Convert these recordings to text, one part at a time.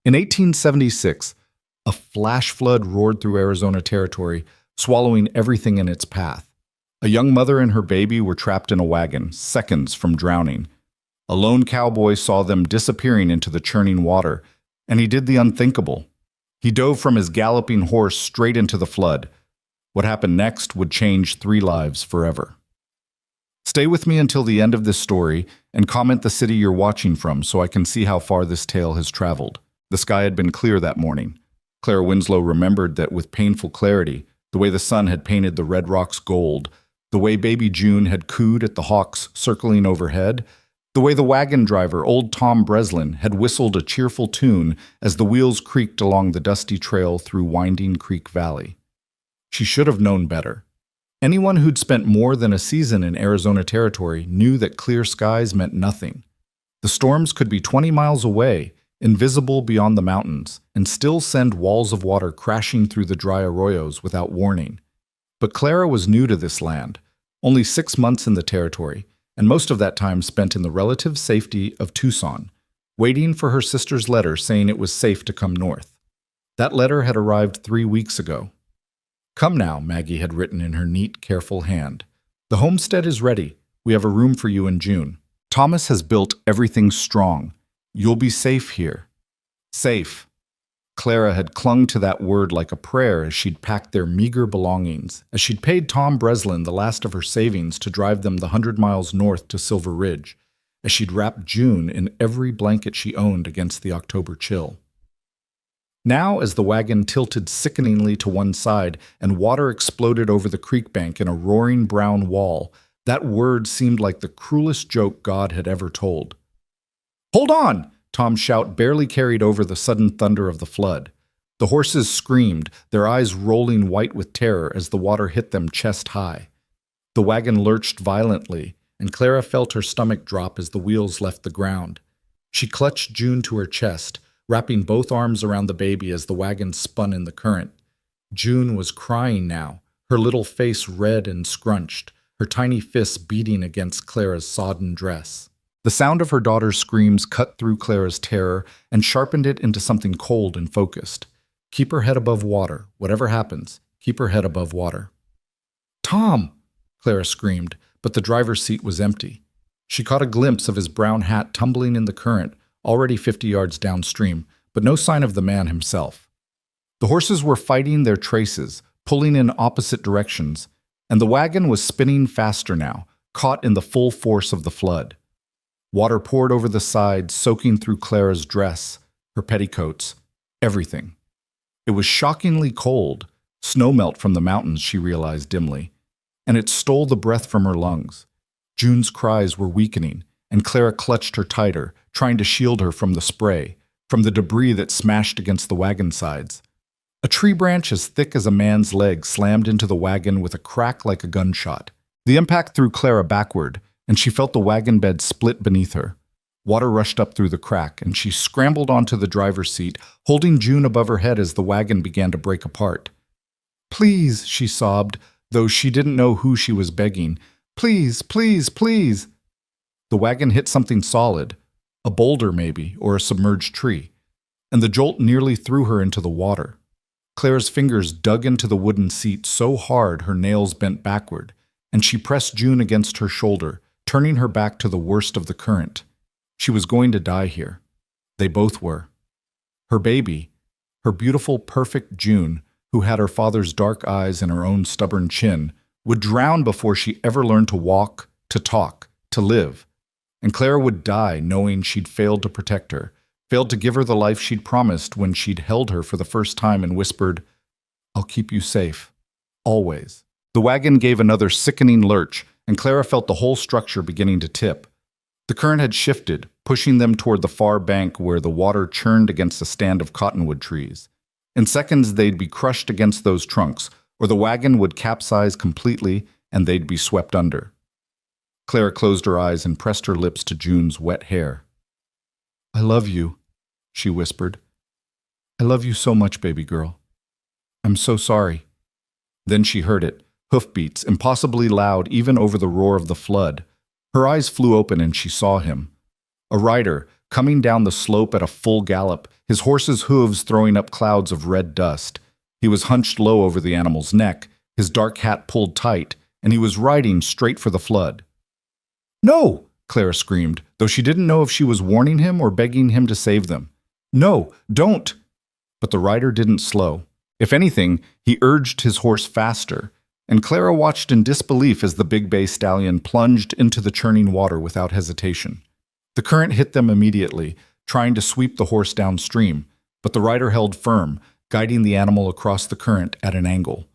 In 1876, a flash flood roared through Arizona territory, swallowing everything in its path. A young mother and her baby were trapped in a wagon, seconds from drowning. A lone cowboy saw them disappearing into the churning water, and he did the unthinkable. He dove from his galloping horse straight into the flood. What happened next would change 3 lives forever. Stay with me until the end of this story and comment the city you're watching from so I can see how far this tale has traveled. The sky had been clear that morning. Clara Winslow remembered that with painful clarity, the way the sun had painted the red rocks gold, the way baby June had cooed at the hawks circling overhead, the way the wagon driver, old Tom Breslin, had whistled a cheerful tune as the wheels creaked along the dusty trail through Winding Creek Valley. She should have known better. Anyone who'd spent more than a season in Arizona territory knew that clear skies meant nothing. The storms could be 20 miles away, invisible beyond the mountains, and still send walls of water crashing through the dry arroyos without warning. But Clara was new to this land, only 6 months in the territory, and most of that time spent in the relative safety of Tucson, waiting for her sister's letter saying it was safe to come north. That letter had arrived 3 weeks ago. "Come now," Maggie had written in her neat, careful hand. "The homestead is ready. We have a room for you in June. Thomas has built everything strong. You'll be safe here." Safe. Clara had clung to that word like a prayer as she'd packed their meager belongings, as she'd paid Tom Breslin the last of her savings to drive them the 100 miles north to Silver Ridge, as she'd wrapped June in every blanket she owned against the October chill. Now, as the wagon tilted sickeningly to one side and water exploded over the creek bank in a roaring brown wall, that word seemed like the cruelest joke God had ever told. "Hold on!" Tom's shout barely carried over the sudden thunder of the flood. The horses screamed, their eyes rolling white with terror as the water hit them chest high. The wagon lurched violently, and Clara felt her stomach drop as the wheels left the ground. She clutched June to her chest, wrapping both arms around the baby as the wagon spun in the current. June was crying now, her little face red and scrunched, her tiny fists beating against Clara's sodden dress. The sound of her daughter's screams cut through Clara's terror and sharpened it into something cold and focused. Keep her head above water. Whatever happens, keep her head above water. "Tom!" Clara screamed, but the driver's seat was empty. She caught a glimpse of his brown hat tumbling in the current, already 50 yards downstream, but no sign of the man himself. The horses were fighting their traces, pulling in opposite directions, and the wagon was spinning faster now, caught in the full force of the flood. Water poured over the side, soaking through Clara's dress, her petticoats, everything. It was shockingly cold, snowmelt from the mountains, she realized dimly, and it stole the breath from her lungs. June's cries were weakening, and Clara clutched her tighter, trying to shield her from the spray, from the debris that smashed against the wagon sides. A tree branch as thick as a man's leg slammed into the wagon with a crack like a gunshot. The impact threw Clara backward, and she felt the wagon bed split beneath her. Water rushed up through the crack, and she scrambled onto the driver's seat, holding June above her head as the wagon began to break apart. "Please," she sobbed, though she didn't know who she was begging. "Please, please, please." The wagon hit something solid, a boulder maybe, or a submerged tree, and the jolt nearly threw her into the water. Clara's fingers dug into the wooden seat so hard her nails bent backward, and she pressed June against her shoulder, turning her back to the worst of the current. She was going to die here. They both were. Her baby, her beautiful, perfect June, who had her father's dark eyes and her own stubborn chin, would drown before she ever learned to walk, to talk, to live. And Clara would die knowing she'd failed to protect her, failed to give her the life she'd promised when she'd held her for the first time and whispered, "I'll keep you safe. Always." The wagon gave another sickening lurch, and Clara felt the whole structure beginning to tip. The current had shifted, pushing them toward the far bank where the water churned against a stand of cottonwood trees. In seconds, they'd be crushed against those trunks, or the wagon would capsize completely and they'd be swept under. Clara closed her eyes and pressed her lips to June's wet hair. "I love you," she whispered. "I love you so much, baby girl. I'm so sorry." Then she heard it, hoofbeats, impossibly loud even over the roar of the flood. Her eyes flew open and she saw him. A rider, coming down the slope at a full gallop, his horse's hooves throwing up clouds of red dust. He was hunched low over the animal's neck, his dark hat pulled tight, and he was riding straight for the flood. "No!" Clara screamed, though she didn't know if she was warning him or begging him to save them. "No, don't!" But the rider didn't slow. If anything, he urged his horse faster, and Clara watched in disbelief as the big bay stallion plunged into the churning water without hesitation. The current hit them immediately, trying to sweep the horse downstream, but the rider held firm, guiding the animal across the current at an angle.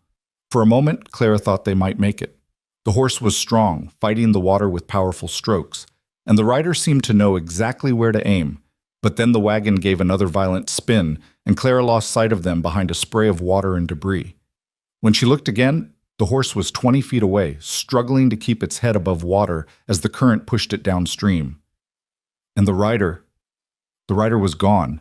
For a moment, Clara thought they might make it. The horse was strong, fighting the water with powerful strokes, and the rider seemed to know exactly where to aim. But then the wagon gave another violent spin, and Clara lost sight of them behind a spray of water and debris. When she looked again, the horse was 20 feet away, struggling to keep its head above water as the current pushed it downstream. And the rider was gone.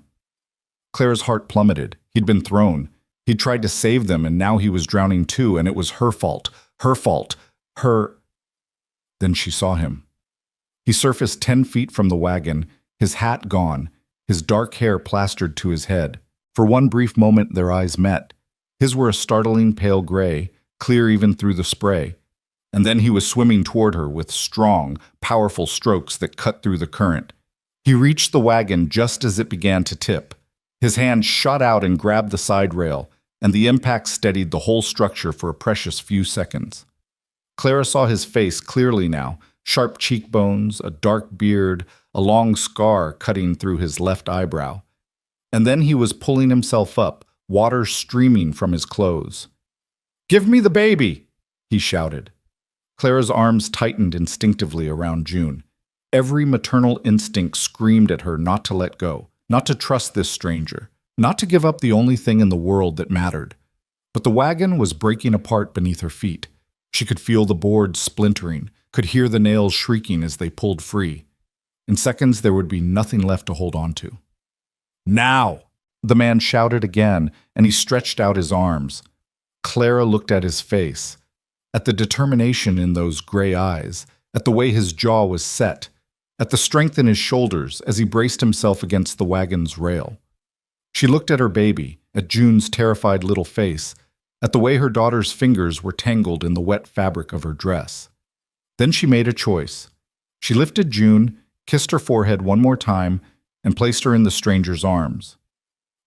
Clara's heart plummeted. He'd been thrown. He'd tried to save them, and now he was drowning too, and it was her fault. Her fault. Then she saw him. He surfaced 10 feet from the wagon, his hat gone, his dark hair plastered to his head. For one brief moment their eyes met. His were a startling pale gray, clear even through the spray. And then he was swimming toward her with strong, powerful strokes that cut through the current. He reached the wagon just as it began to tip. His hand shot out and grabbed the side rail, and the impact steadied the whole structure for a precious few seconds. Clara saw his face clearly now, sharp cheekbones, a dark beard, a long scar cutting through his left eyebrow. And then he was pulling himself up, water streaming from his clothes. "Give me the baby!" he shouted. Clara's arms tightened instinctively around June. Every maternal instinct screamed at her not to let go, not to trust this stranger, not to give up the only thing in the world that mattered. But the wagon was breaking apart beneath her feet. She could feel the boards splintering, could hear the nails shrieking as they pulled free. In seconds, there would be nothing left to hold on to. "Now!" the man shouted again, and he stretched out his arms. Clara looked at his face, at the determination in those gray eyes, at the way his jaw was set, at the strength in his shoulders as he braced himself against the wagon's rail. She looked at her baby, at June's terrified little face, at the way her daughter's fingers were tangled in the wet fabric of her dress. Then she made a choice. She lifted June, kissed her forehead one more time, and placed her in the stranger's arms.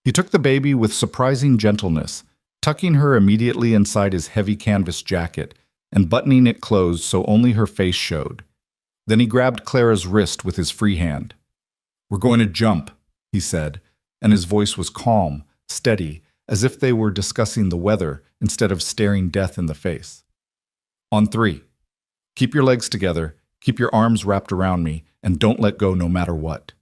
He took the baby with surprising gentleness, tucking her immediately inside his heavy canvas jacket and buttoning it closed so only her face showed. Then he grabbed Clara's wrist with his free hand. "We're going to jump," he said, and his voice was calm, steady, as if they were discussing the weather instead of staring death in the face. "On 3. Keep your legs together, keep your arms wrapped around me, and don't let go no matter what."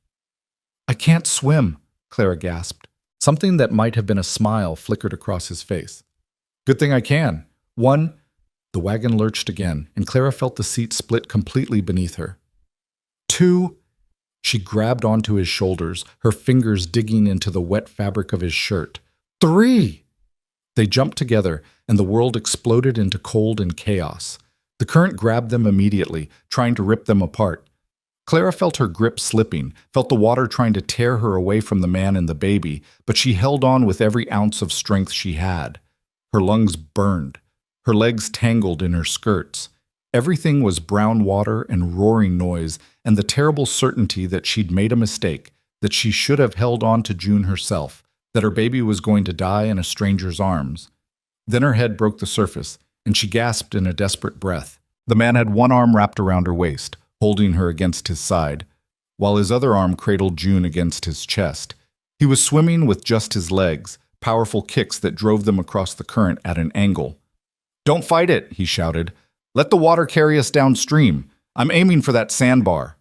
"I can't swim," Clara gasped. Something that might have been a smile flickered across his face. "Good thing I can. 1. The wagon lurched again, and Clara felt the seat split completely beneath her. 2. She grabbed onto his shoulders, her fingers digging into the wet fabric of his shirt. 3. They jumped together, and the world exploded into cold and chaos. The current grabbed them immediately, trying to rip them apart. Clara felt her grip slipping, felt the water trying to tear her away from the man and the baby, but she held on with every ounce of strength she had. Her lungs burned. Her legs tangled in her skirts. Everything was brown water and roaring noise, and the terrible certainty that she'd made a mistake, that she should have held on to June herself, that her baby was going to die in a stranger's arms. Then her head broke the surface, and she gasped in a desperate breath. The man had one arm wrapped around her waist, holding her against his side, while his other arm cradled June against his chest. He was swimming with just his legs, powerful kicks that drove them across the current at an angle. "Don't fight it," he shouted. "Let the water carry us downstream. I'm aiming for that sandbar."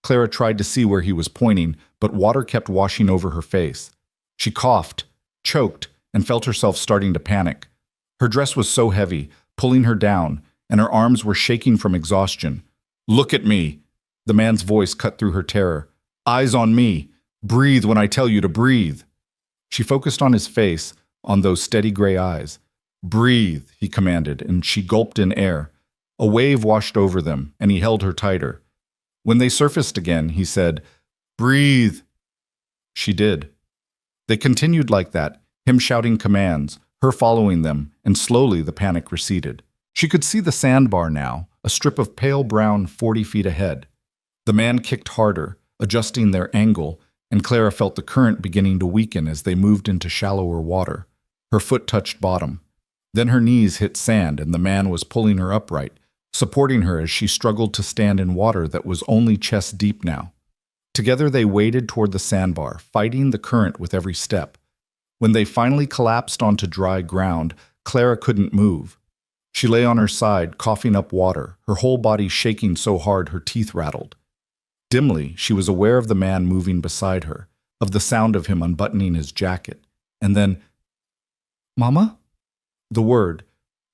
Clara tried to see where he was pointing, but water kept washing over her face. She coughed, choked, and felt herself starting to panic. Her dress was so heavy, pulling her down, and her arms were shaking from exhaustion. "Look at me." The man's voice cut through her terror. "Eyes on me. Breathe when I tell you to breathe." She focused on his face, on those steady gray eyes. "Breathe," he commanded, and she gulped in air. A wave washed over them, and he held her tighter. When they surfaced again, he said, Breathe. She did. They continued like that, him shouting commands, her following them, and slowly the panic receded. She could see the sandbar now, a strip of pale brown 40 feet ahead. The man kicked harder, adjusting their angle, and Clara felt the current beginning to weaken as they moved into shallower water. Her foot touched bottom. Then her knees hit sand and the man was pulling her upright, supporting her as she struggled to stand in water that was only chest deep now. Together they waded toward the sandbar, fighting the current with every step. When they finally collapsed onto dry ground, Clara couldn't move. She lay on her side, coughing up water, her whole body shaking so hard her teeth rattled. Dimly, she was aware of the man moving beside her, of the sound of him unbuttoning his jacket. And then, "Mama?" The word,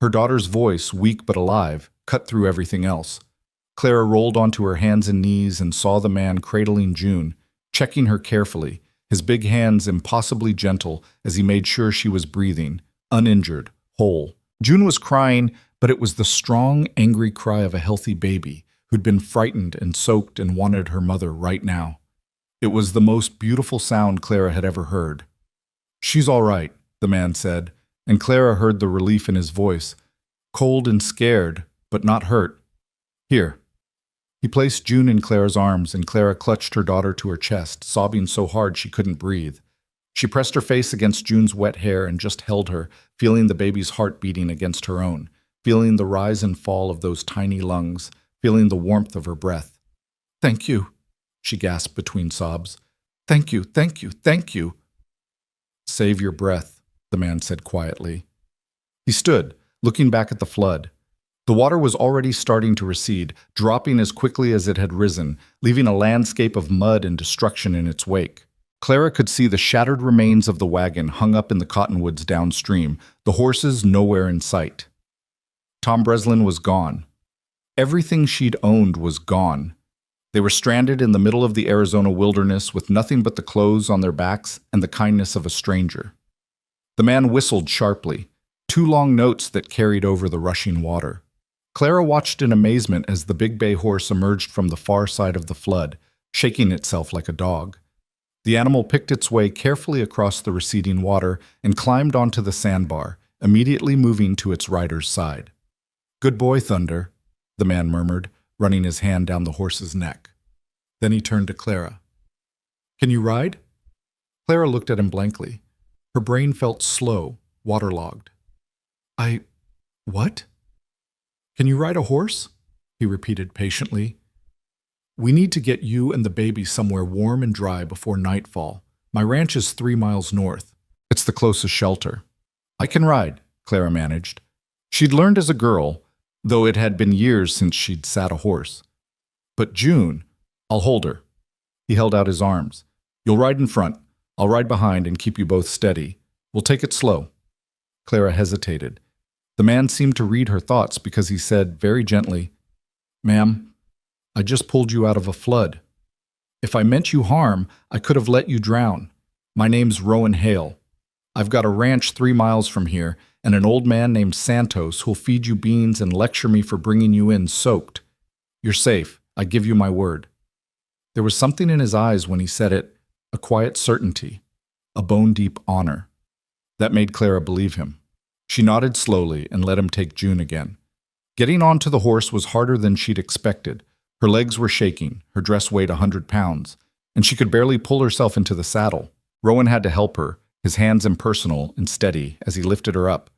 her daughter's voice, weak but alive, cut through everything else. Clara rolled onto her hands and knees and saw the man cradling June, checking her carefully, his big hands impossibly gentle as he made sure she was breathing, uninjured, whole. June was crying, but it was the strong, angry cry of a healthy baby who'd been frightened and soaked and wanted her mother right now. It was the most beautiful sound Clara had ever heard. "She's all right," the man said, and Clara heard the relief in his voice. Cold and scared, but not hurt. "Here." He placed June in Clara's arms, and Clara clutched her daughter to her chest, sobbing so hard she couldn't breathe. She pressed her face against June's wet hair and just held her, feeling the baby's heart beating against her own, feeling the rise and fall of those tiny lungs, feeling the warmth of her breath. "Thank you," she gasped between sobs. "Thank you, thank you, thank you." "Save your breath," the man said quietly. He stood, looking back at the flood. The water was already starting to recede, dropping as quickly as it had risen, leaving a landscape of mud and destruction in its wake. Clara could see the shattered remains of the wagon hung up in the cottonwoods downstream, the horses nowhere in sight. Tom Breslin was gone. Everything she'd owned was gone. They were stranded in the middle of the Arizona wilderness with nothing but the clothes on their backs and the kindness of a stranger. The man whistled sharply, 2 long notes that carried over the rushing water. Clara watched in amazement as the big bay horse emerged from the far side of the flood, shaking itself like a dog. The animal picked its way carefully across the receding water and climbed onto the sandbar, immediately moving to its rider's side. "Good boy, Thunder," the man murmured, running his hand down the horse's neck. Then he turned to Clara. "Can you ride?" Clara looked at him blankly. Her brain felt slow, waterlogged. What? "Can you ride a horse?" he repeated patiently. "We need to get you and the baby somewhere warm and dry before nightfall. My ranch is 3 miles north. It's the closest shelter." "I can ride," Clara managed. She'd learned as a girl, though it had been years since she'd sat a horse. "But June, I'll hold her." He held out his arms. "You'll ride in front. I'll ride behind and keep you both steady. We'll take it slow." Clara hesitated. The man seemed to read her thoughts because he said very gently, "Ma'am, I just pulled you out of a flood. If I meant you harm, I could have let you drown. My name's Rowan Hale. I've got a ranch 3 miles from here and an old man named Santos who'll feed you beans and lecture me for bringing you in soaked. You're safe. I give you my word." There was something in his eyes when he said it, a quiet certainty, a bone-deep honor. That made Clara believe him. She nodded slowly and let him take June again. Getting onto the horse was harder than she'd expected. Her legs were shaking, her dress weighed 100 pounds, and she could barely pull herself into the saddle. Rowan had to help her, his hands impersonal and steady as he lifted her up.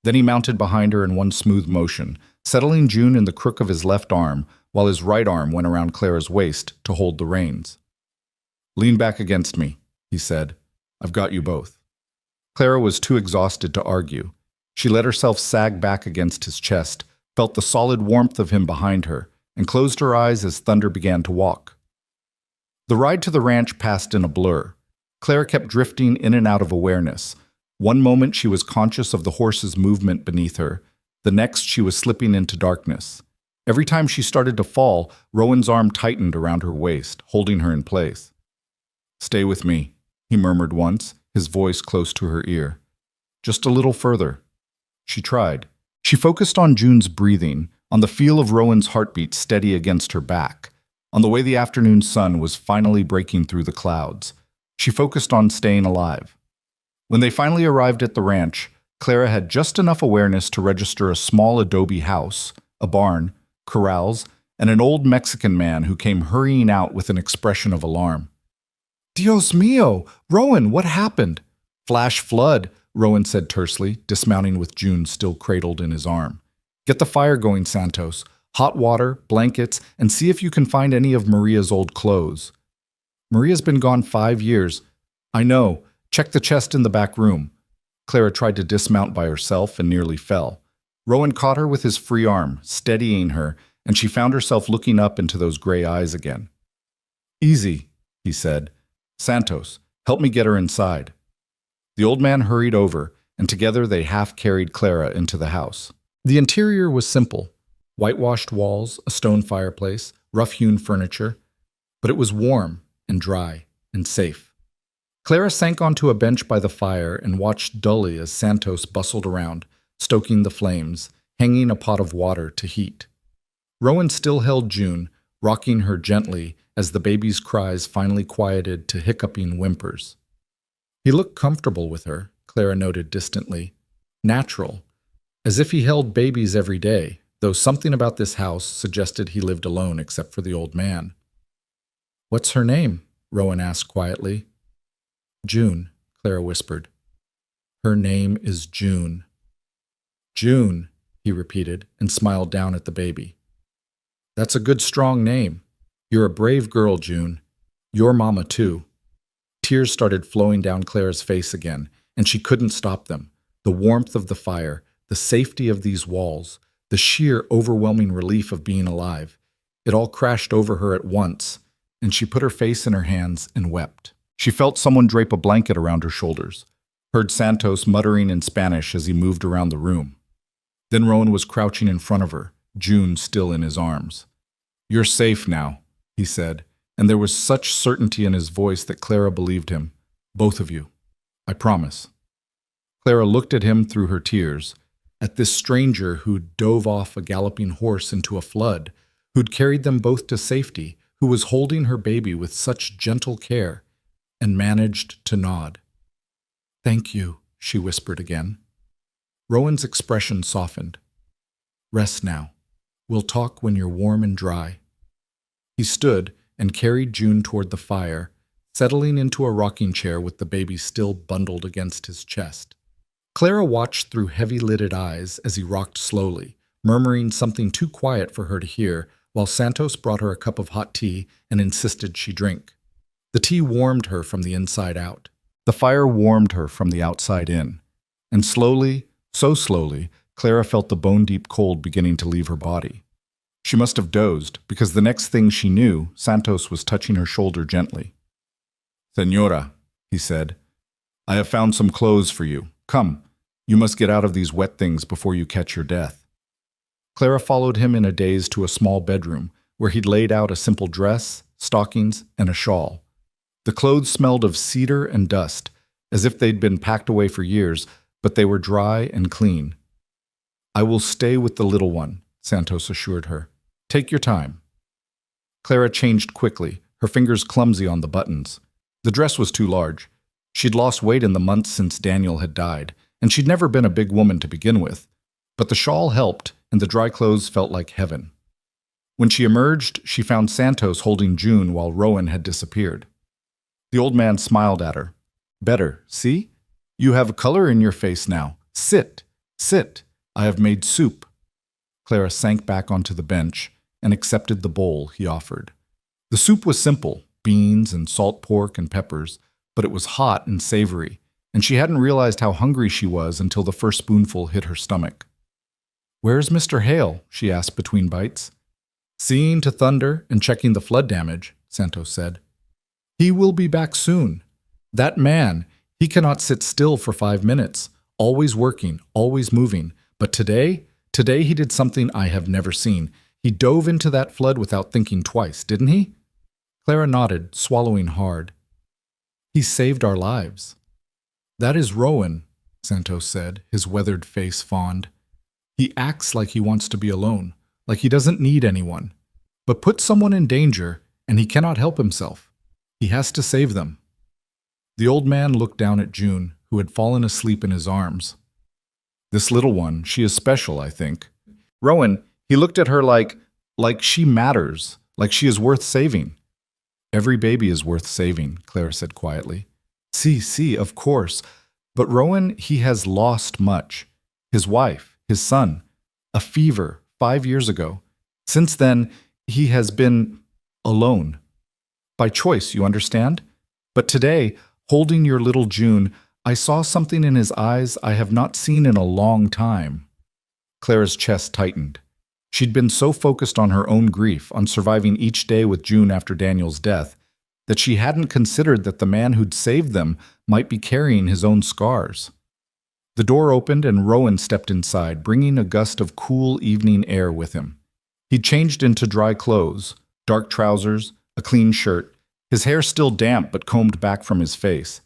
Then he mounted behind her in one smooth motion, settling June in the crook of his left arm while his right arm went around Clara's waist to hold the reins. "Lean back against me," he said. "I've got you both." Clara was too exhausted to argue. She let herself sag back against his chest, felt the solid warmth of him behind her, and closed her eyes as Thunder began to walk. The ride to the ranch passed in a blur. Clara kept drifting in and out of awareness. One moment she was conscious of the horse's movement beneath her. The next she was slipping into darkness. Every time she started to fall, Rowan's arm tightened around her waist, holding her in place. "Stay with me," he murmured once, his voice close to her ear. "Just a little further." She tried. She focused on June's breathing, on the feel of Rowan's heartbeat steady against her back. On the way, the afternoon sun was finally breaking through the clouds. She focused on staying alive. When they finally arrived at the ranch, Clara had just enough awareness to register a small adobe house, a barn, corrals, and an old Mexican man who came hurrying out with an expression of alarm. Dios mío! Rowan, what happened? Flash flood, Rowan said tersely, dismounting with June still cradled in his arm. Get the fire going, Santos. Hot water, blankets, and see if you can find any of Maria's old clothes. Maria's been gone 5 years. I know. Check the chest in the back room. Clara tried to dismount by herself and nearly fell. Rowan caught her with his free arm, steadying her, and she found herself looking up into those gray eyes again. Easy, he said. Santos, help me get her inside. The old man hurried over, and together they half-carried Clara into the house. The interior was simple. Whitewashed walls, a stone fireplace, rough-hewn furniture, but it was warm and dry and safe. Clara sank onto a bench by the fire and watched dully as Santos bustled around, stoking the flames, hanging a pot of water to heat. Rowan still held June, rocking her gently as the baby's cries finally quieted to hiccuping whimpers. He looked comfortable with her, Clara noted distantly. Natural, as if he held babies every day, though something about this house suggested he lived alone except for the old man. What's her name? Rowan asked quietly. June, Clara whispered. Her name is June. June, he repeated and smiled down at the baby. That's a good strong name. You're a brave girl, June. Your mama, too. Tears started flowing down Clara's face again, and she couldn't stop them. The warmth of the fire, the safety of these walls, the sheer overwhelming relief of being alive. It all crashed over her at once, and she put her face in her hands and wept. She felt someone drape a blanket around her shoulders, heard Santos muttering in Spanish as he moved around the room. Then Rowan was crouching in front of her, June still in his arms. You're safe now, he said, and there was such certainty in his voice that Clara believed him. Both of you. I promise. Clara looked at him through her tears, at this stranger who'd dove off a galloping horse into a flood, who'd carried them both to safety, who was holding her baby with such gentle care, and managed to nod. Thank you, she whispered again. Rowan's expression softened. Rest now. We'll talk when you're warm and dry. He stood and carried June toward the fire, settling into a rocking chair with the baby still bundled against his chest. Clara watched through heavy-lidded eyes as he rocked slowly, murmuring something too quiet for her to hear, while Santos brought her a cup of hot tea and insisted she drink. The tea warmed her from the inside out. The fire warmed her from the outside in. And slowly, so slowly, Clara felt the bone-deep cold beginning to leave her body. She must have dozed, because the next thing she knew, Santos was touching her shoulder gently. Señora, he said, I have found some clothes for you. Come, you must get out of these wet things before you catch your death. Clara followed him in a daze to a small bedroom, where he'd laid out a simple dress, stockings, and a shawl. The clothes smelled of cedar and dust, as if they'd been packed away for years, but they were dry and clean. I will stay with the little one, Santos assured her. Take your time. Clara changed quickly, her fingers clumsy on the buttons. The dress was too large. She'd lost weight in the months since Daniel had died, and she'd never been a big woman to begin with. But the shawl helped, and the dry clothes felt like heaven. When she emerged, she found Santos holding June while Rowan had disappeared. The old man smiled at her. Better, see? You have color in your face now. Sit, sit. I have made soup. Clara sank back onto the bench and accepted the bowl he offered. The soup was simple, beans and salt pork and peppers, but it was hot and savory, and she hadn't realized how hungry she was until the first spoonful hit her stomach. Where's Mr. Hale? She asked between bites. Seeing to thunder and checking the flood damage, Santos said. He will be back soon. That man, he cannot sit still for 5 minutes, always working, always moving. But today he did something I have never seen. He dove into that flood without thinking twice, didn't he? Clara nodded, swallowing hard. He saved our lives. That is Rowan, Santos said, his weathered face fond. He acts like he wants to be alone, like he doesn't need anyone. but put someone in danger, and he cannot help himself. He has to save them. The old man looked down at June, who had fallen asleep in his arms. This little one, she is special, I think. Rowan, he looked at her like she matters, like she is worth saving. Every baby is worth saving, Clara said quietly. See, of course. But Rowan, he has lost much. His wife, his son, a fever 5 years ago. Since then, he has been alone. By choice, you understand? But today, holding your little June, I saw something in his eyes I have not seen in a long time. Clara's chest tightened. She'd been so focused on her own grief, on surviving each day with June after Daniel's death, that she hadn't considered that the man who'd saved them might be carrying his own scars. The door opened and Rowan stepped inside, bringing a gust of cool evening air with him. He'd changed into dry clothes, dark trousers, a clean shirt, his hair still damp but combed back from his face.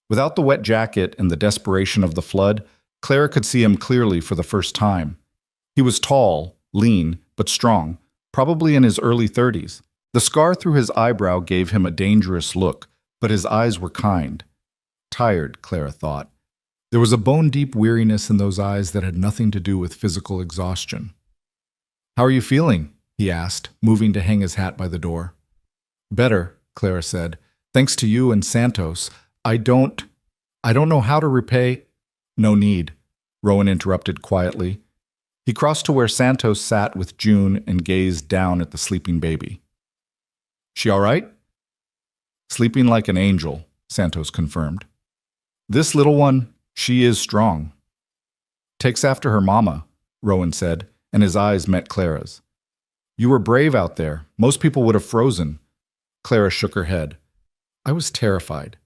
Without the wet jacket and the desperation of the flood, Clara could see him clearly for the first time. He was tall, lean, but strong, probably in his early 30s. The scar through his eyebrow gave him a dangerous look, but his eyes were kind. Tired, Clara thought. There was a bone-deep weariness in those eyes that had nothing to do with physical exhaustion. "How are you feeling?" he asked, moving to hang his hat by the door. "Better," Clara said. "Thanks to you and Santos. I don't know how to repay—" "No need," Rowan interrupted quietly. He crossed to where Santos sat with June and gazed down at the sleeping baby. "She all right?" "Sleeping like an angel," Santos confirmed. "This little one, she is strong." "Takes after her mama," Rowan said, and his eyes met Clara's. "You were brave out there. Most people would have frozen." Clara shook her head. "I was terrified."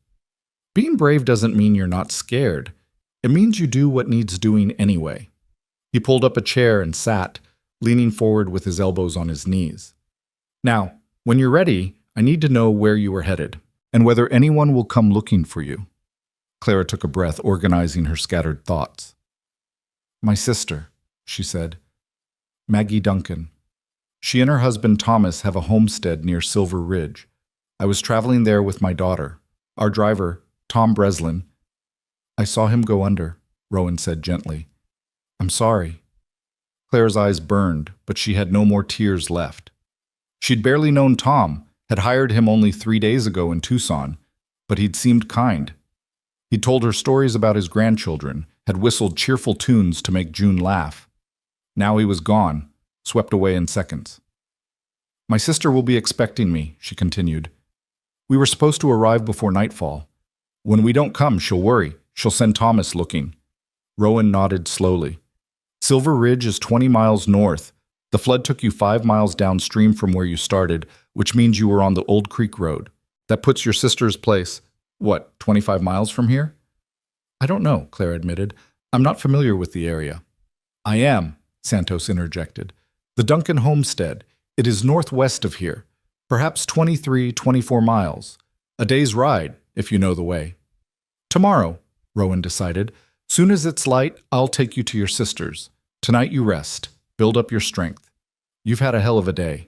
"Being brave doesn't mean you're not scared. It means you do what needs doing anyway." He pulled up a chair and sat, leaning forward with his elbows on his knees. "Now, when you're ready, I need to know where you are headed, and whether anyone will come looking for you." Clara took a breath, organizing her scattered thoughts. "My sister," she said. "Maggie Duncan. She and her husband Thomas have a homestead near Silver Ridge. I was traveling there with my daughter. Our driver, Tom Breslin." "I saw him go under," Rowan said gently. "I'm sorry." Clara's eyes burned, but she had no more tears left. She'd barely known Tom, had hired him only 3 days ago in Tucson, but he'd seemed kind. He'd told her stories about his grandchildren, had whistled cheerful tunes to make June laugh. Now he was gone, swept away in seconds. "My sister will be expecting me," she continued. "We were supposed to arrive before nightfall. When we don't come, she'll worry. She'll send Thomas looking." Rowan nodded slowly. "Silver Ridge is 20 miles north. The flood took you 5 miles downstream from where you started, which means you were on the Old Creek Road. That puts your sister's place, 25 miles from here?" "I don't know," Clara admitted. "I'm not familiar with the area." "I am," Santos interjected. "The Duncan homestead. It is northwest of here, perhaps 24 miles. A day's ride, if you know the way." "Tomorrow," Rowan decided. "Soon as it's light, I'll take you to your sister's. Tonight you rest. Build up your strength. You've had a hell of a day."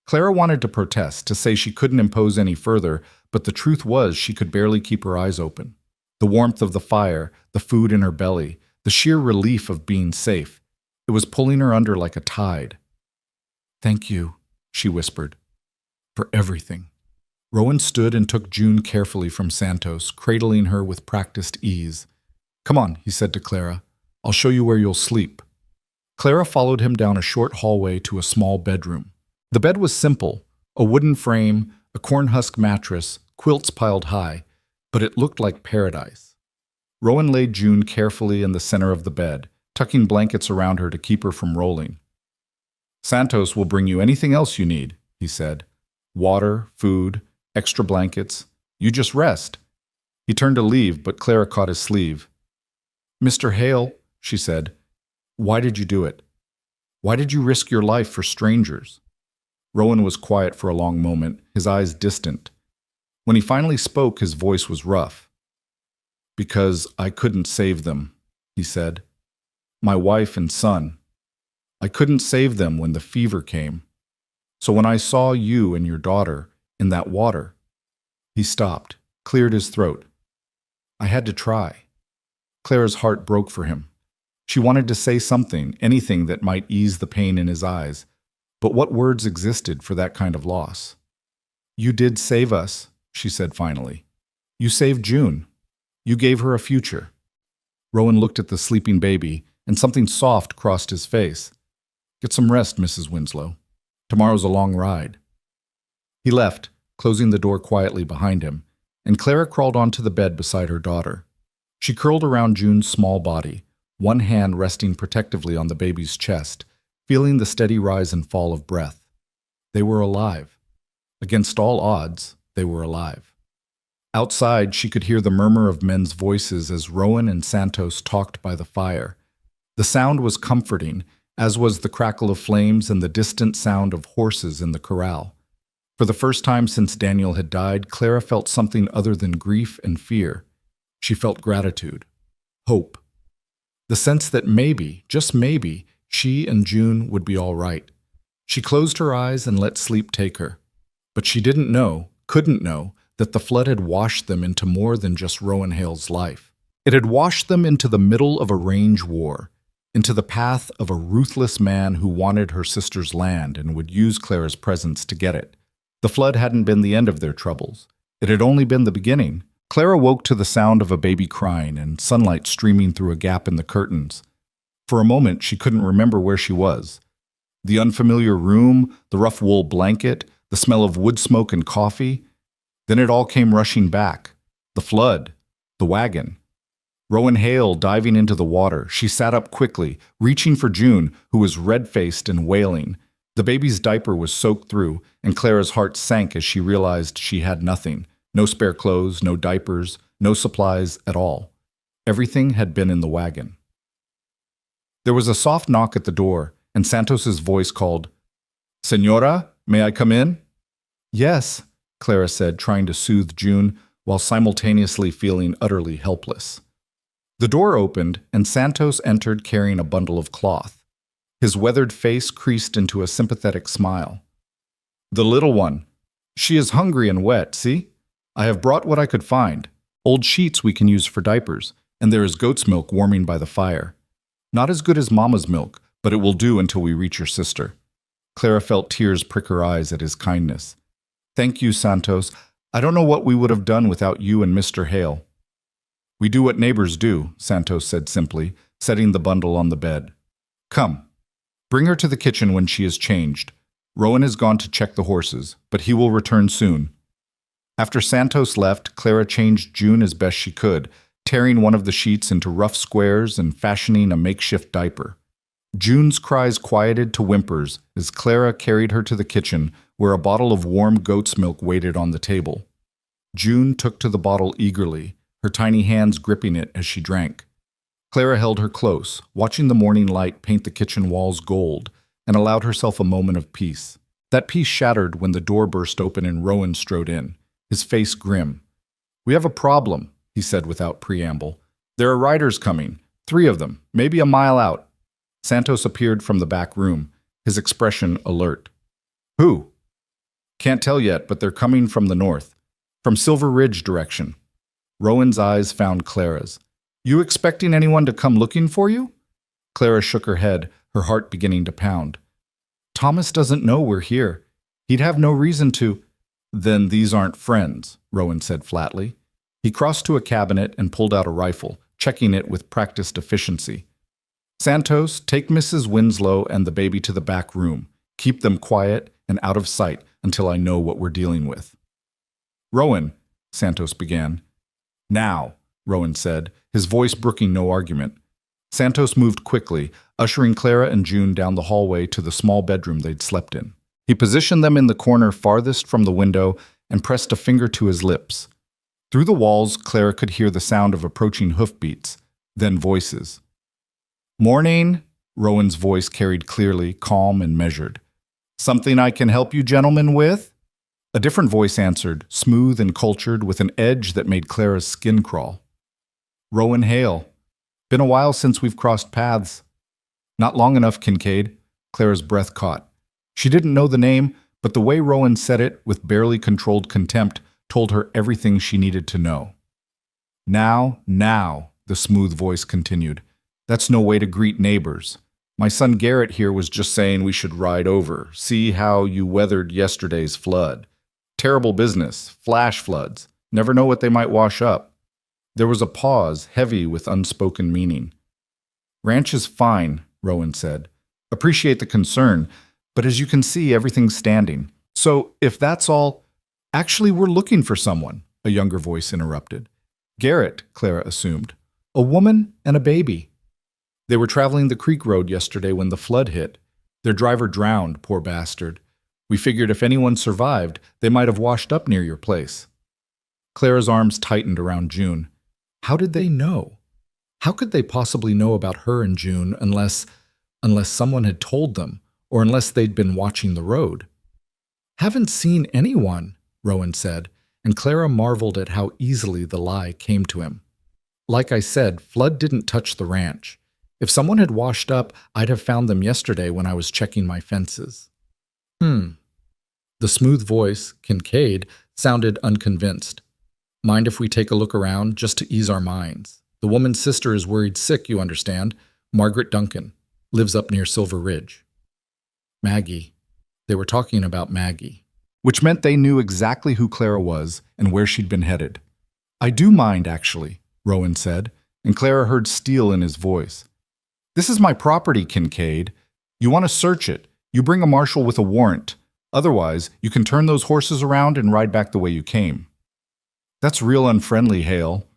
Clara wanted to protest, to say she couldn't impose any further, but the truth was she could barely keep her eyes open. The warmth of the fire, the food in her belly, the sheer relief of being safe. It was pulling her under like a tide. "Thank you," she whispered, "for everything." Rowan stood and took June carefully from Santos, cradling her with practiced ease. "Come on," he said to Clara. "I'll show you where you'll sleep." Clara followed him down a short hallway to a small bedroom. The bed was simple, a wooden frame, a cornhusk mattress, quilts piled high, but it looked like paradise. Rowan laid June carefully in the center of the bed, tucking blankets around her to keep her from rolling. "Santos will bring you anything else you need," he said. "Water, food, extra blankets. You just rest." He turned to leave, but Clara caught his sleeve. "Mr. Hale," she said, "why did you do it? Why did you risk your life for strangers?" Rowan was quiet for a long moment, his eyes distant. When he finally spoke, his voice was rough. "Because I couldn't save them," he said. "My wife and son. I couldn't save them when the fever came. So when I saw you and your daughter in that water, he stopped, cleared his throat. I had to try. Clara's heart broke for him. She wanted to say something, anything that might ease the pain in his eyes. But what words existed for that kind of loss? You did save us, she said finally. You saved June. You gave her a future. Rowan looked at the sleeping baby, and something soft crossed his face. Get some rest, Mrs. Winslow. Tomorrow's a long ride. He left, closing the door quietly behind him, and Clara crawled onto the bed beside her daughter. She curled around June's small body, one hand resting protectively on the baby's chest, feeling the steady rise and fall of breath. They were alive. Against all odds, they were alive. Outside, she could hear the murmur of men's voices as Rowan and Santos talked by the fire. The sound was comforting, as was the crackle of flames and the distant sound of horses in the corral. For the first time since Daniel had died, Clara felt something other than grief and fear. She felt gratitude, hope, the sense that maybe, just maybe, she and June would be all right. She closed her eyes and let sleep take her. But she didn't know, couldn't know, that the flood had washed them into more than just Rowan Hale's life. It had washed them into the middle of a range war, into the path of a ruthless man who wanted her sister's land and would use Clara's presence to get it. The flood hadn't been the end of their troubles. It had only been the beginning. Clara woke to the sound of a baby crying and sunlight streaming through a gap in the curtains. For a moment, she couldn't remember where she was. The unfamiliar room, the rough wool blanket, the smell of wood smoke and coffee. Then it all came rushing back. The flood, the wagon. Rowan Hale diving into the water. She sat up quickly, reaching for June, who was red-faced and wailing. The baby's diaper was soaked through, and Clara's heart sank as she realized she had nothing. No spare clothes, no diapers, no supplies at all. Everything had been in the wagon. There was a soft knock at the door, and Santos's voice called, "Señora, may I come in?" "Yes," Clara said, trying to soothe June while simultaneously feeling utterly helpless. The door opened, and Santos entered carrying a bundle of cloth. His weathered face creased into a sympathetic smile. "The little one. She is hungry and wet, see? I have brought what I could find. Old sheets we can use for diapers, and there is goat's milk warming by the fire. Not as good as Mama's milk, but it will do until we reach your sister." Clara felt tears prick her eyes at his kindness. "Thank you, Santos. I don't know what we would have done without you and Mr. Hale." "We do what neighbors do," Santos said simply, setting the bundle on the bed. "Come. Bring her to the kitchen when she is changed. Rowan has gone to check the horses, but he will return soon." After Santos left, Clara changed June as best she could, tearing one of the sheets into rough squares and fashioning a makeshift diaper. June's cries quieted to whimpers as Clara carried her to the kitchen, where a bottle of warm goat's milk waited on the table. June took to the bottle eagerly, her tiny hands gripping it as she drank. Clara held her close, watching the morning light paint the kitchen walls gold, and allowed herself a moment of peace. That peace shattered when the door burst open and Rowan strode in, his face grim. "We have a problem," he said without preamble. "There are riders coming, 3 of them, maybe a mile out." Santos appeared from the back room, his expression alert. "Who?" "Can't tell yet, but they're coming from the north, from Silver Ridge direction." Rowan's eyes found Clara's. "You expecting anyone to come looking for you?" Clara shook her head, her heart beginning to pound. "Thomas doesn't know we're here. He'd have no reason to—" "Then these aren't friends," Rowan said flatly. He crossed to a cabinet and pulled out a rifle, checking it with practiced efficiency. "Santos, take Mrs. Winslow and the baby to the back room. Keep them quiet and out of sight until I know what we're dealing with." "Rowan," Santos began. "Now," Rowan said, his voice brooking no argument. Santos moved quickly, ushering Clara and June down the hallway to the small bedroom they'd slept in. He positioned them in the corner farthest from the window and pressed a finger to his lips. Through the walls, Clara could hear the sound of approaching hoofbeats, then voices. "Morning," Rowan's voice carried clearly, calm and measured. "Something I can help you gentlemen with?" A different voice answered, smooth and cultured, with an edge that made Clara's skin crawl. "Rowan Hale. Been a while since we've crossed paths." "Not long enough, Kincaid." Clara's breath caught. She didn't know the name, but the way Rowan said it with barely controlled contempt told her everything she needed to know. Now, the smooth voice continued. That's no way to greet neighbors. My son Garrett here was just saying we should ride over, see how you weathered yesterday's flood. Terrible business, flash floods. Never know what they might wash up. There was a pause, heavy with unspoken meaning. Ranch is fine, Rowan said. Appreciate the concern, but as you can see, everything's standing. So, if that's all… Actually, we're looking for someone, a younger voice interrupted. Garrett, Clara assumed. A woman and a baby. They were traveling the creek road yesterday when the flood hit. Their driver drowned, poor bastard. We figured if anyone survived, they might have washed up near your place. Clara's arms tightened around June. How did they know? How could they possibly know about her and June unless someone had told them, or unless they'd been watching the road? Haven't seen anyone, Rowan said, and Clara marveled at how easily the lie came to him. Like I said, flood didn't touch the ranch. If someone had washed up, I'd have found them yesterday when I was checking my fences. The smooth voice, Kincaid, sounded unconvinced. Mind if we take a look around, just to ease our minds? The woman's sister is worried sick, you understand. Margaret Duncan. Lives up near Silver Ridge. Maggie. They were talking about Maggie. Which meant they knew exactly who Clara was and where she'd been headed. I do mind, actually, Rowan said, and Clara heard steel in his voice. This is my property, Kincaid. You want to search it. You bring a marshal with a warrant. Otherwise, you can turn those horses around and ride back the way you came. That's real unfriendly, Hale.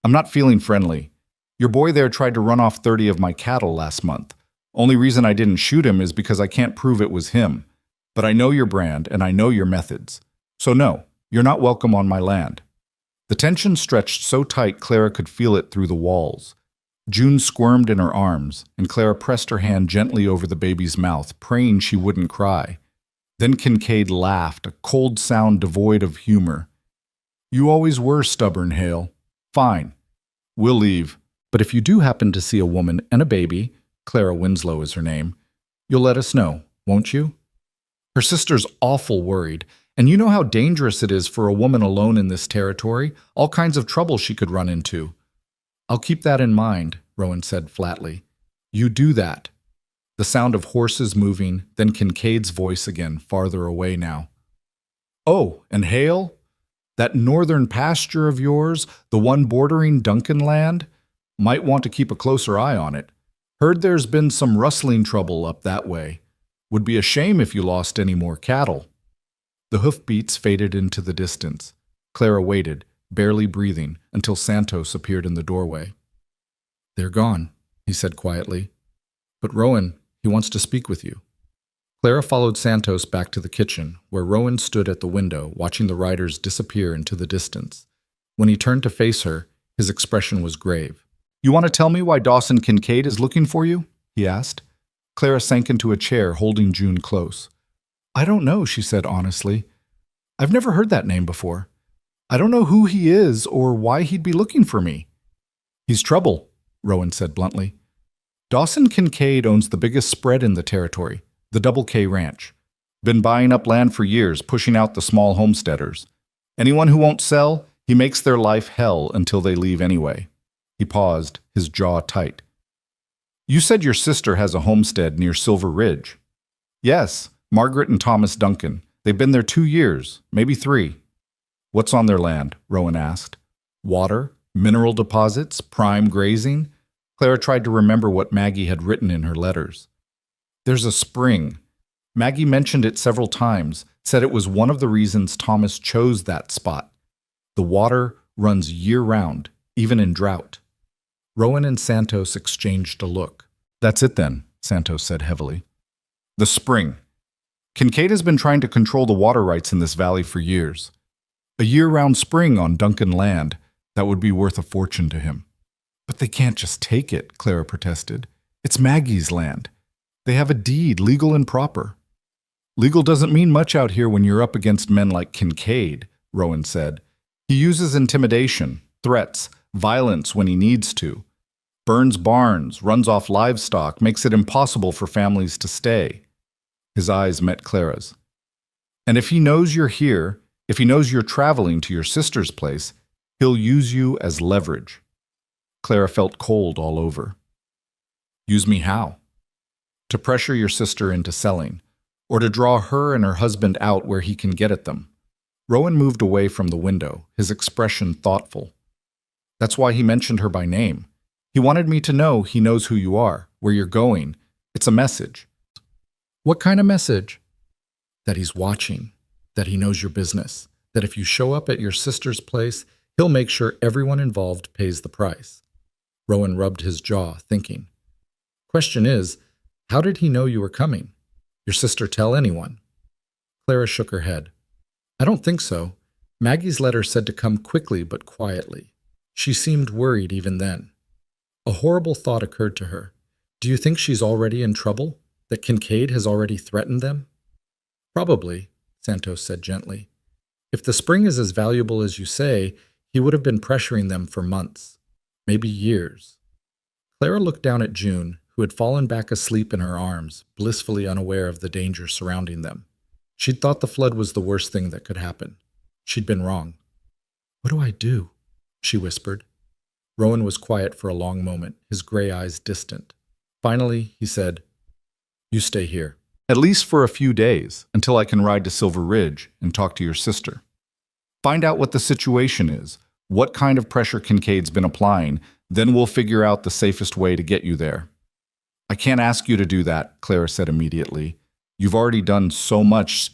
I'm not feeling friendly. Your boy there tried to run off 30 of my cattle last month. Only reason I didn't shoot him is because I can't prove it was him. But I know your brand and I know your methods. So no, you're not welcome on my land. The tension stretched so tight Clara could feel it through the walls. June squirmed in her arms, and Clara pressed her hand gently over the baby's mouth, praying she wouldn't cry. Then Kincaid laughed, a cold sound devoid of humor. You always were stubborn, Hale. Fine. We'll leave. But if you do happen to see a woman and a baby, Clara Winslow is her name, you'll let us know, won't you? Her sister's awful worried, and you know how dangerous it is for a woman alone in this territory, all kinds of trouble she could run into. I'll keep that in mind, Rowan said flatly. You do that. The sound of horses moving, then Kincaid's voice again, farther away now. Oh, and Hale? That northern pasture of yours, the one bordering Duncan land? Might want to keep a closer eye on it. Heard there's been some rustling trouble up that way. Would be a shame if you lost any more cattle. The hoofbeats faded into the distance. Clara waited, barely breathing, until Santos appeared in the doorway. They're gone, he said quietly. But Rowan, he wants to speak with you. Clara followed Santos back to the kitchen, where Rowan stood at the window, watching the riders disappear into the distance. When he turned to face her, his expression was grave. You want to tell me why Dawson Kincaid is looking for you? He asked. Clara sank into a chair, holding June close. I don't know, she said honestly. I've never heard that name before. I don't know who he is or why he'd be looking for me. He's trouble, Rowan said bluntly. Dawson Kincaid owns the biggest spread in the territory, the Double K Ranch. Been buying up land for years, pushing out the small homesteaders. Anyone who won't sell, he makes their life hell until they leave anyway. He paused, his jaw tight. You said your sister has a homestead near Silver Ridge. Yes, Margaret and Thomas Duncan. They've been there 2 years, maybe 3. What's on their land? Rowan asked. Water? Mineral deposits? Prime grazing? Clara tried to remember what Maggie had written in her letters. There's a spring. Maggie mentioned it several times, said it was one of the reasons Thomas chose that spot. The water runs year-round, even in drought. Rowan and Santos exchanged a look. That's it then, Santos said heavily. The spring. Kincaid has been trying to control the water rights in this valley for years. A year-round spring on Duncan land, that would be worth a fortune to him. But they can't just take it, Clara protested. It's Maggie's land. They have a deed, legal and proper. Legal doesn't mean much out here when you're up against men like Kincaid, Rowan said. He uses intimidation, threats, violence when he needs to. Burns barns, runs off livestock, makes it impossible for families to stay. His eyes met Clara's. And if he knows you're here, if he knows you're traveling to your sister's place, he'll use you as leverage. Clara felt cold all over. Use me how? To pressure your sister into selling, or to draw her and her husband out where he can get at them. Rowan moved away from the window, his expression thoughtful. That's why he mentioned her by name. He wanted me to know he knows who you are, where you're going. It's a message. What kind of message? That he's watching, that he knows your business, that if you show up at your sister's place, he'll make sure everyone involved pays the price. Rowan rubbed his jaw, thinking. Question is, how did he know you were coming? Your sister tell anyone? Clara shook her head. I don't think so. Maggie's letter said to come quickly but quietly. She seemed worried even then. A horrible thought occurred to her. Do you think she's already in trouble? That Kincaid has already threatened them? Probably, Santos said gently. If the spring is as valuable as you say, he would have been pressuring them for months, maybe years. Clara looked down at June, who had fallen back asleep in her arms, blissfully unaware of the danger surrounding them. She'd thought the flood was the worst thing that could happen. She'd been wrong. What do I do? She whispered. Rowan was quiet for a long moment, his gray eyes distant. Finally, he said, You stay here. At least for a few days, until I can ride to Silver Ridge and talk to your sister. Find out what the situation is, what kind of pressure Kincaid's been applying, then we'll figure out the safest way to get you there. I can't ask you to do that, Clara said immediately. You've already done so much.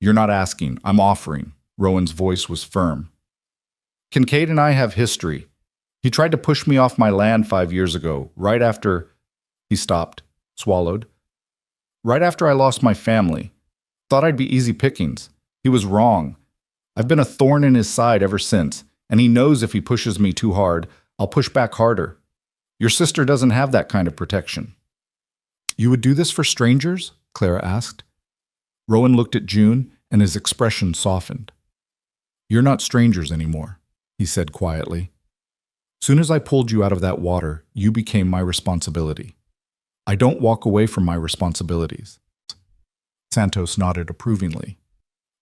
You're not asking, I'm offering. Rowan's voice was firm. Kincaid and I have history. He tried to push me off my land 5 years ago, right after... He stopped, swallowed. Right after I lost my family. Thought I'd be easy pickings. He was wrong. I've been a thorn in his side ever since, and he knows if he pushes me too hard, I'll push back harder. Your sister doesn't have that kind of protection. You would do this for strangers? Clara asked. Rowan looked at June, and his expression softened. You're not strangers anymore, he said quietly. Soon as I pulled you out of that water, you became my responsibility. I don't walk away from my responsibilities. Santos nodded approvingly.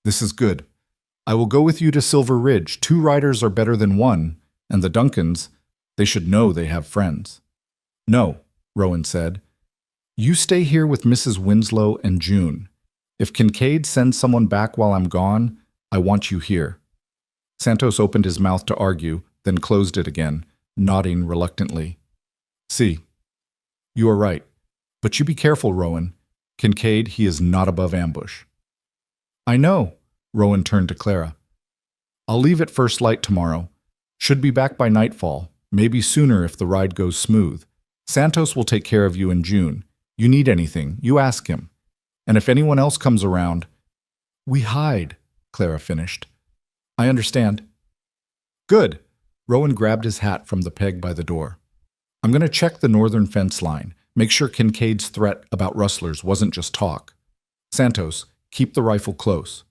This is good. I will go with you to Silver Ridge. 2 riders are better than 1, and the Duncans, they should know they have friends. No, Rowan said. You stay here with Mrs. Winslow and June. If Kincaid sends someone back while I'm gone, I want you here. Santos opened his mouth to argue, then closed it again, nodding reluctantly. See, you are right. But you be careful, Rowan. Kincaid, he is not above ambush. I know, Rowan turned to Clara. I'll leave at first light tomorrow. Should be back by nightfall, maybe sooner if the ride goes smooth. Santos will take care of you in June. You need anything, you ask him. And if anyone else comes around... We hide, Clara finished. I understand. Good. Rowan grabbed his hat from the peg by the door. I'm going to check the northern fence line. Make sure Kincaid's threat about rustlers wasn't just talk. Santos, keep the rifle close.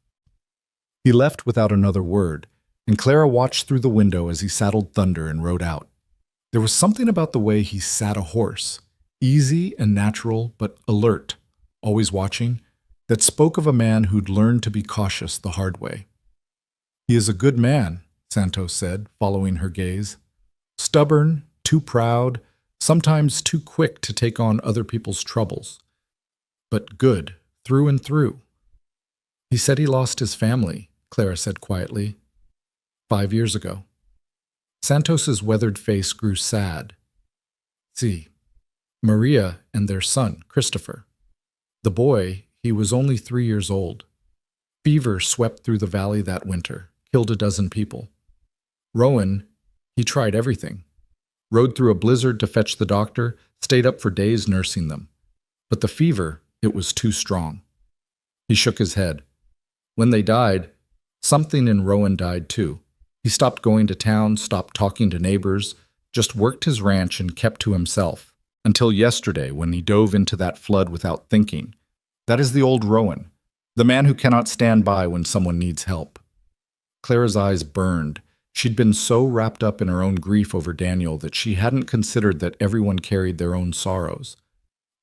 He left without another word, and Clara watched through the window as he saddled Thunder and rode out. There was something about the way he sat a horse, easy and natural but alert, always watching, that spoke of a man who'd learned to be cautious the hard way. He is a good man, Santos said, following her gaze. Stubborn, too proud, sometimes too quick to take on other people's troubles. But good, through and through. He said he lost his family, Clara said quietly. 5 years ago. Santos's weathered face grew sad. See, Maria and their son, Christopher. The boy, he was only 3 years old. Fever swept through the valley that winter, killed a dozen people. Rowan, he tried everything. Rode through a blizzard to fetch the doctor, stayed up for days nursing them. But the fever, it was too strong. He shook his head. When they died, something in Rowan died too. He stopped going to town, stopped talking to neighbors, just worked his ranch and kept to himself. Until yesterday, when he dove into that flood without thinking. That is the old Rowan, the man who cannot stand by when someone needs help. Clara's eyes burned. She'd been so wrapped up in her own grief over Daniel that she hadn't considered that everyone carried their own sorrows.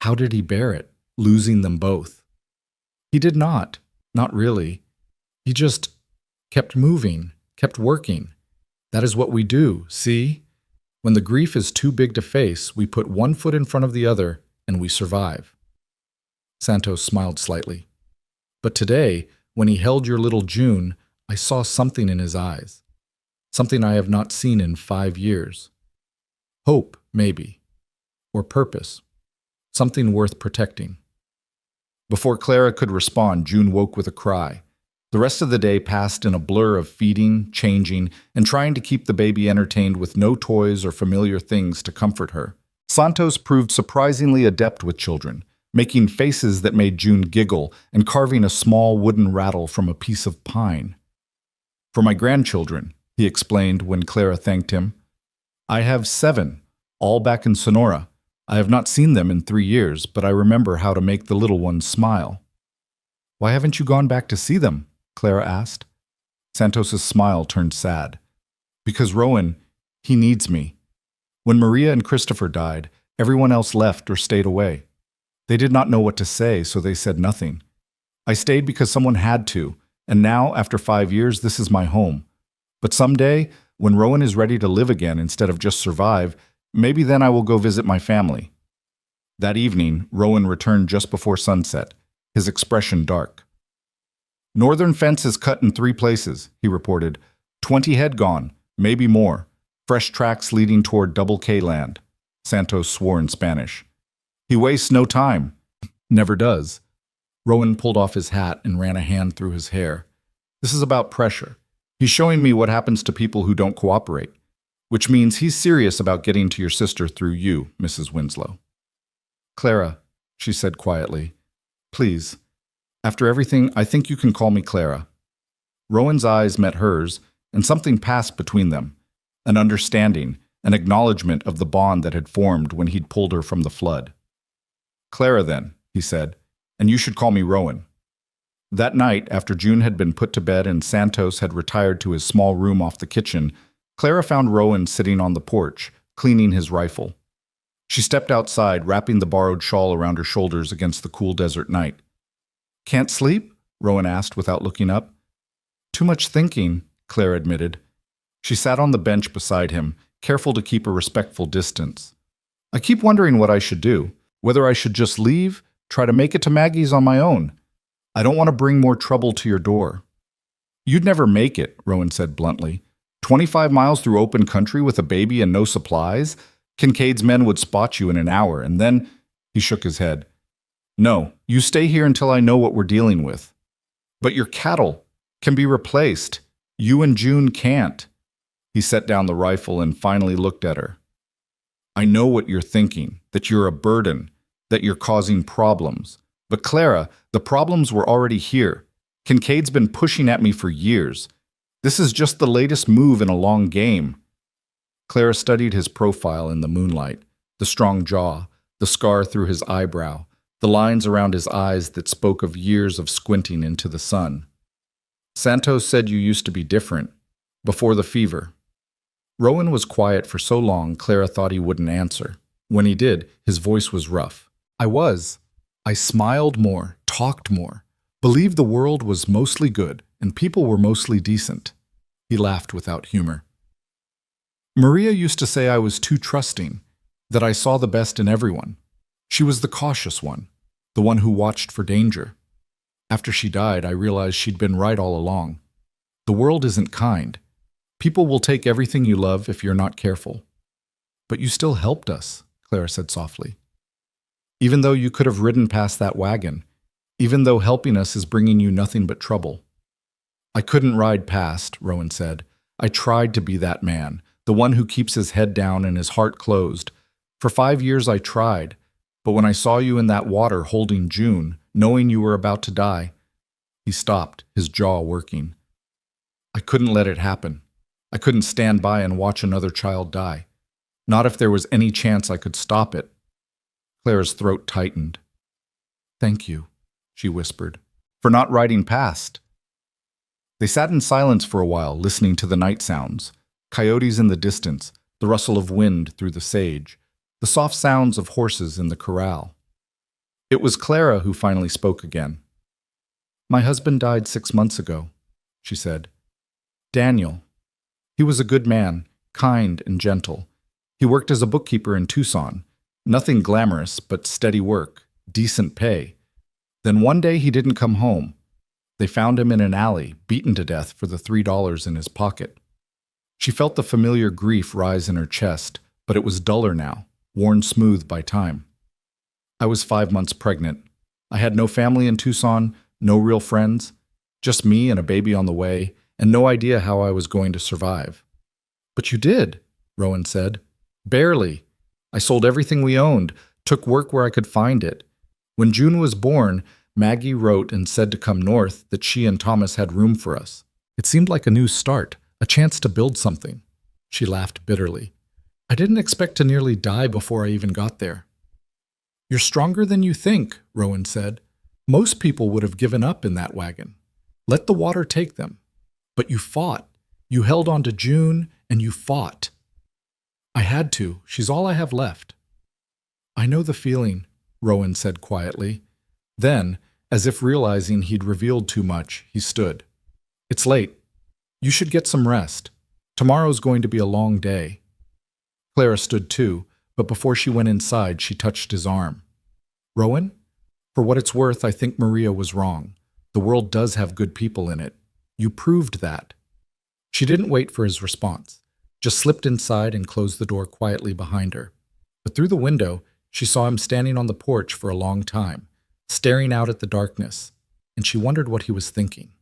How did he bear it, losing them both? He did not. Not really. He just kept moving, kept working. That is what we do, see? When the grief is too big to face, we put one foot in front of the other and we survive. Santos smiled slightly. But today, when he held your little June, I saw something in his eyes. Something I have not seen in 5 years. Hope, maybe. Or purpose. Something worth protecting. Before Clara could respond, June woke with a cry. The rest of the day passed in a blur of feeding, changing, and trying to keep the baby entertained with no toys or familiar things to comfort her. Santos proved surprisingly adept with children, making faces that made June giggle and carving a small wooden rattle from a piece of pine. For my grandchildren, he explained when Clara thanked him. I have 7, all back in Sonora. I have not seen them in 3 years, but I remember how to make the little ones smile. Why haven't you gone back to see them? Clara asked. Santos's smile turned sad. Because Rowan, he needs me. When Maria and Christopher died, everyone else left or stayed away. They did not know what to say, so they said nothing. I stayed because someone had to, and now, after 5 years, this is my home. But someday, when Rowan is ready to live again instead of just survive, maybe then I will go visit my family. That evening, Rowan returned just before sunset, his expression dark. Northern fence is cut in 3 places, he reported. 20 head gone, maybe more. Fresh tracks leading toward Double K land. Santos swore in Spanish. He wastes no time. Never does. Rowan pulled off his hat and ran a hand through his hair. This is about pressure. He's showing me what happens to people who don't cooperate, which means he's serious about getting to your sister through you, Mrs. Winslow. Clara, she said quietly, please. After everything, I think you can call me Clara. Rowan's eyes met hers, and something passed between them. An understanding, an acknowledgement of the bond that had formed when he'd pulled her from the flood. Clara, then, he said, and you should call me Rowan. That night, after June had been put to bed and Santos had retired to his small room off the kitchen, Clara found Rowan sitting on the porch, cleaning his rifle. She stepped outside, wrapping the borrowed shawl around her shoulders against the cool desert night. Can't sleep? Rowan asked without looking up. Too much thinking, Clara admitted. She sat on the bench beside him, careful to keep a respectful distance. I keep wondering what I should do, whether I should just leave, try to make it to Maggie's on my own. I don't want to bring more trouble to your door. You'd never make it, Rowan said bluntly. 25 miles through open country with a baby and no supplies? Kincaid's men would spot you in an hour, and then… He shook his head. No, you stay here until I know what we're dealing with. But your cattle can be replaced. You and June can't. He set down the rifle and finally looked at her. I know what you're thinking, that you're a burden, that you're causing problems. But Clara, the problems were already here. Kincaid's been pushing at me for years. This is just the latest move in a long game. Clara studied his profile in the moonlight, the strong jaw, the scar through his eyebrow, the lines around his eyes that spoke of years of squinting into the sun. Santos said you used to be different, before the fever. Rowan was quiet for so long Clara thought he wouldn't answer. When he did, his voice was rough. I was. I smiled more, talked more, believed the world was mostly good and people were mostly decent. He laughed without humor. Maria used to say I was too trusting, that I saw the best in everyone. She was the cautious one, the one who watched for danger. After she died, I realized she'd been right all along. The world isn't kind. People will take everything you love if you're not careful. But you still helped us, Clara said softly. Even though you could have ridden past that wagon, even though helping us is bringing you nothing but trouble. I couldn't ride past, Rowan said. I tried to be that man, the one who keeps his head down and his heart closed. For 5 years I tried, but when I saw you in that water holding June, knowing you were about to die, he stopped, his jaw working. I couldn't let it happen. I couldn't stand by and watch another child die. Not if there was any chance I could stop it. Clara's throat tightened. Thank you, she whispered, for not riding past. They sat in silence for a while, listening to the night sounds. Coyotes in the distance, the rustle of wind through the sage, the soft sounds of horses in the corral. It was Clara who finally spoke again. My husband died 6 months ago, she said. Daniel. He was a good man, kind and gentle. He worked as a bookkeeper in Tucson. Nothing glamorous, but steady work, decent pay. Then one day he didn't come home. They found him in an alley, beaten to death for the $3 in his pocket. She felt the familiar grief rise in her chest, but it was duller now, worn smooth by time. I was 5 months pregnant. I had no family in Tucson, no real friends, just me and a baby on the way, and no idea how I was going to survive. But you did, Rowan said. Barely. I sold everything we owned, took work where I could find it. When June was born, Maggie wrote and said to come north, that she and Thomas had room for us. It seemed like a new start, a chance to build something. She laughed bitterly. I didn't expect to nearly die before I even got there. You're stronger than you think, Rowan said. Most people would have given up in that wagon. Let the water take them. But you fought. You held on to June, and you fought. I had to. She's all I have left. I know the feeling, Rowan said quietly. Then, as if realizing he'd revealed too much, he stood. It's late. You should get some rest. Tomorrow's going to be a long day. Clara stood too, but before she went inside, she touched his arm. Rowan? For what it's worth, I think Maria was wrong. The world does have good people in it. You proved that. She didn't wait for his response, just slipped inside and closed the door quietly behind her. But through the window, she saw him standing on the porch for a long time, staring out at the darkness, and she wondered what he was thinking.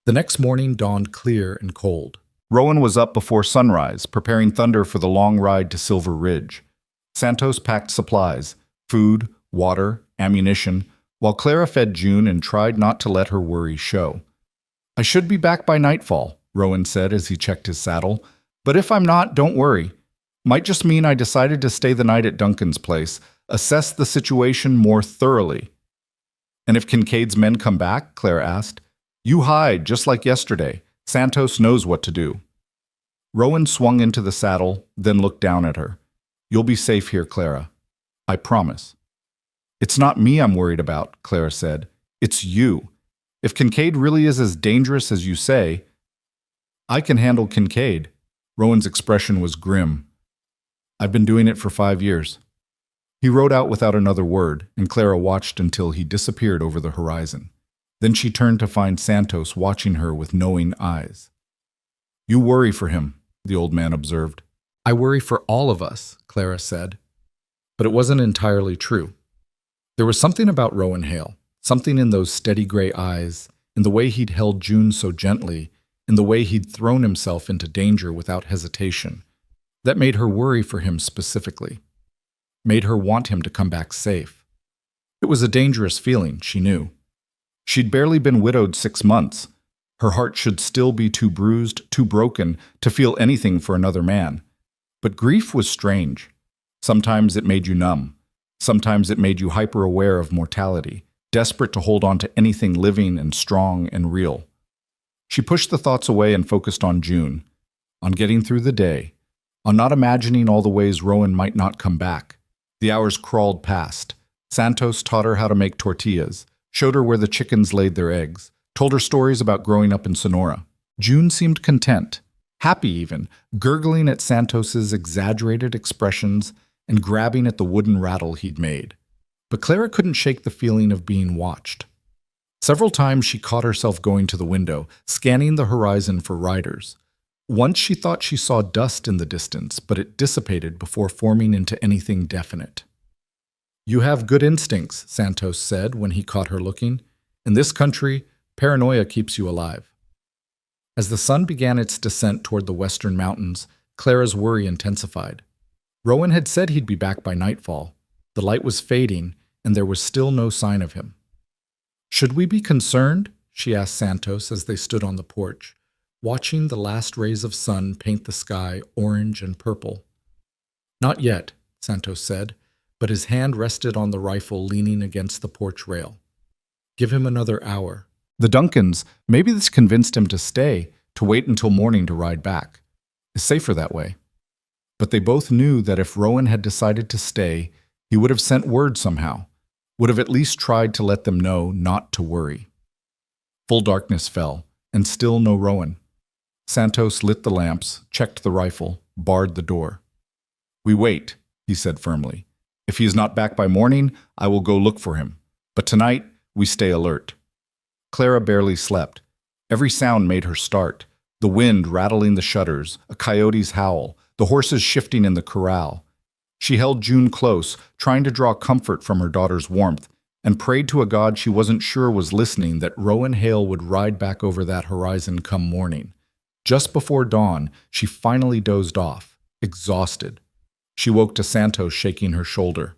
The next morning dawned clear and cold. Rowan was up before sunrise, preparing Thunder for the long ride to Silver Ridge. Santos packed supplies, food, water, ammunition, while Clara fed June and tried not to let her worry show. I should be back by nightfall, Rowan said as he checked his saddle. But if I'm not, don't worry. Might just mean I decided to stay the night at Duncan's place, assess the situation more thoroughly. And if Kincaid's men come back, Clara asked, you hide, just like yesterday. Santos knows what to do. Rowan swung into the saddle, then looked down at her. You'll be safe here, Clara. I promise. It's not me I'm worried about, Clara said. It's you. If Kincaid really is as dangerous as you say, I can handle Kincaid. Rowan's expression was grim. I've been doing it for 5 years. He rode out without another word, and Clara watched until he disappeared over the horizon. Then she turned to find Santos watching her with knowing eyes. You worry for him, the old man observed. I worry for all of us, Clara said. But it wasn't entirely true. There was something about Rowan Hale, something in those steady gray eyes, in the way he'd held June so gently, in the way he'd thrown himself into danger without hesitation, that made her worry for him specifically, made her want him to come back safe. It was a dangerous feeling, she knew. She'd barely been widowed 6 months. Her heart should still be too bruised, too broken, to feel anything for another man. But grief was strange. Sometimes it made you numb. Sometimes it made you hyper-aware of mortality, desperate to hold on to anything living and strong and real. She pushed the thoughts away and focused on June, on getting through the day, on not imagining all the ways Rowan might not come back. The hours crawled past. Santos taught her how to make tortillas, showed her where the chickens laid their eggs, told her stories about growing up in Sonora. June seemed content, happy even, gurgling at Santos's exaggerated expressions and grabbing at the wooden rattle he'd made. But Clara couldn't shake the feeling of being watched. Several times she caught herself going to the window, scanning the horizon for riders. Once she thought she saw dust in the distance, but it dissipated before forming into anything definite. You have good instincts, Santos said when he caught her looking. In this country, paranoia keeps you alive. As the sun began its descent toward the western mountains, Clara's worry intensified. Rowan had said he'd be back by nightfall. The light was fading, and there was still no sign of him. Should we be concerned? She asked Santos as they stood on the porch, watching the last rays of sun paint the sky orange and purple. Not yet, Santos said, but his hand rested on the rifle leaning against the porch rail. Give him another hour. The Duncans, maybe this convinced him to stay, to wait until morning to ride back. It's safer that way. But they both knew that if Rowan had decided to stay, he would have sent word somehow, would have at least tried to let them know not to worry. Full darkness fell, and still no Rowan. Santos lit the lamps, checked the rifle, barred the door. "We wait," he said firmly. "If he is not back by morning, I will go look for him. But tonight, we stay alert." Clara barely slept. Every sound made her start. The wind rattling the shutters, a coyote's howl, the horses shifting in the corral. She held June close, trying to draw comfort from her daughter's warmth, and prayed to a God she wasn't sure was listening that Rowan Hale would ride back over that horizon come morning. Just before dawn, she finally dozed off, exhausted. She woke to Santos shaking her shoulder.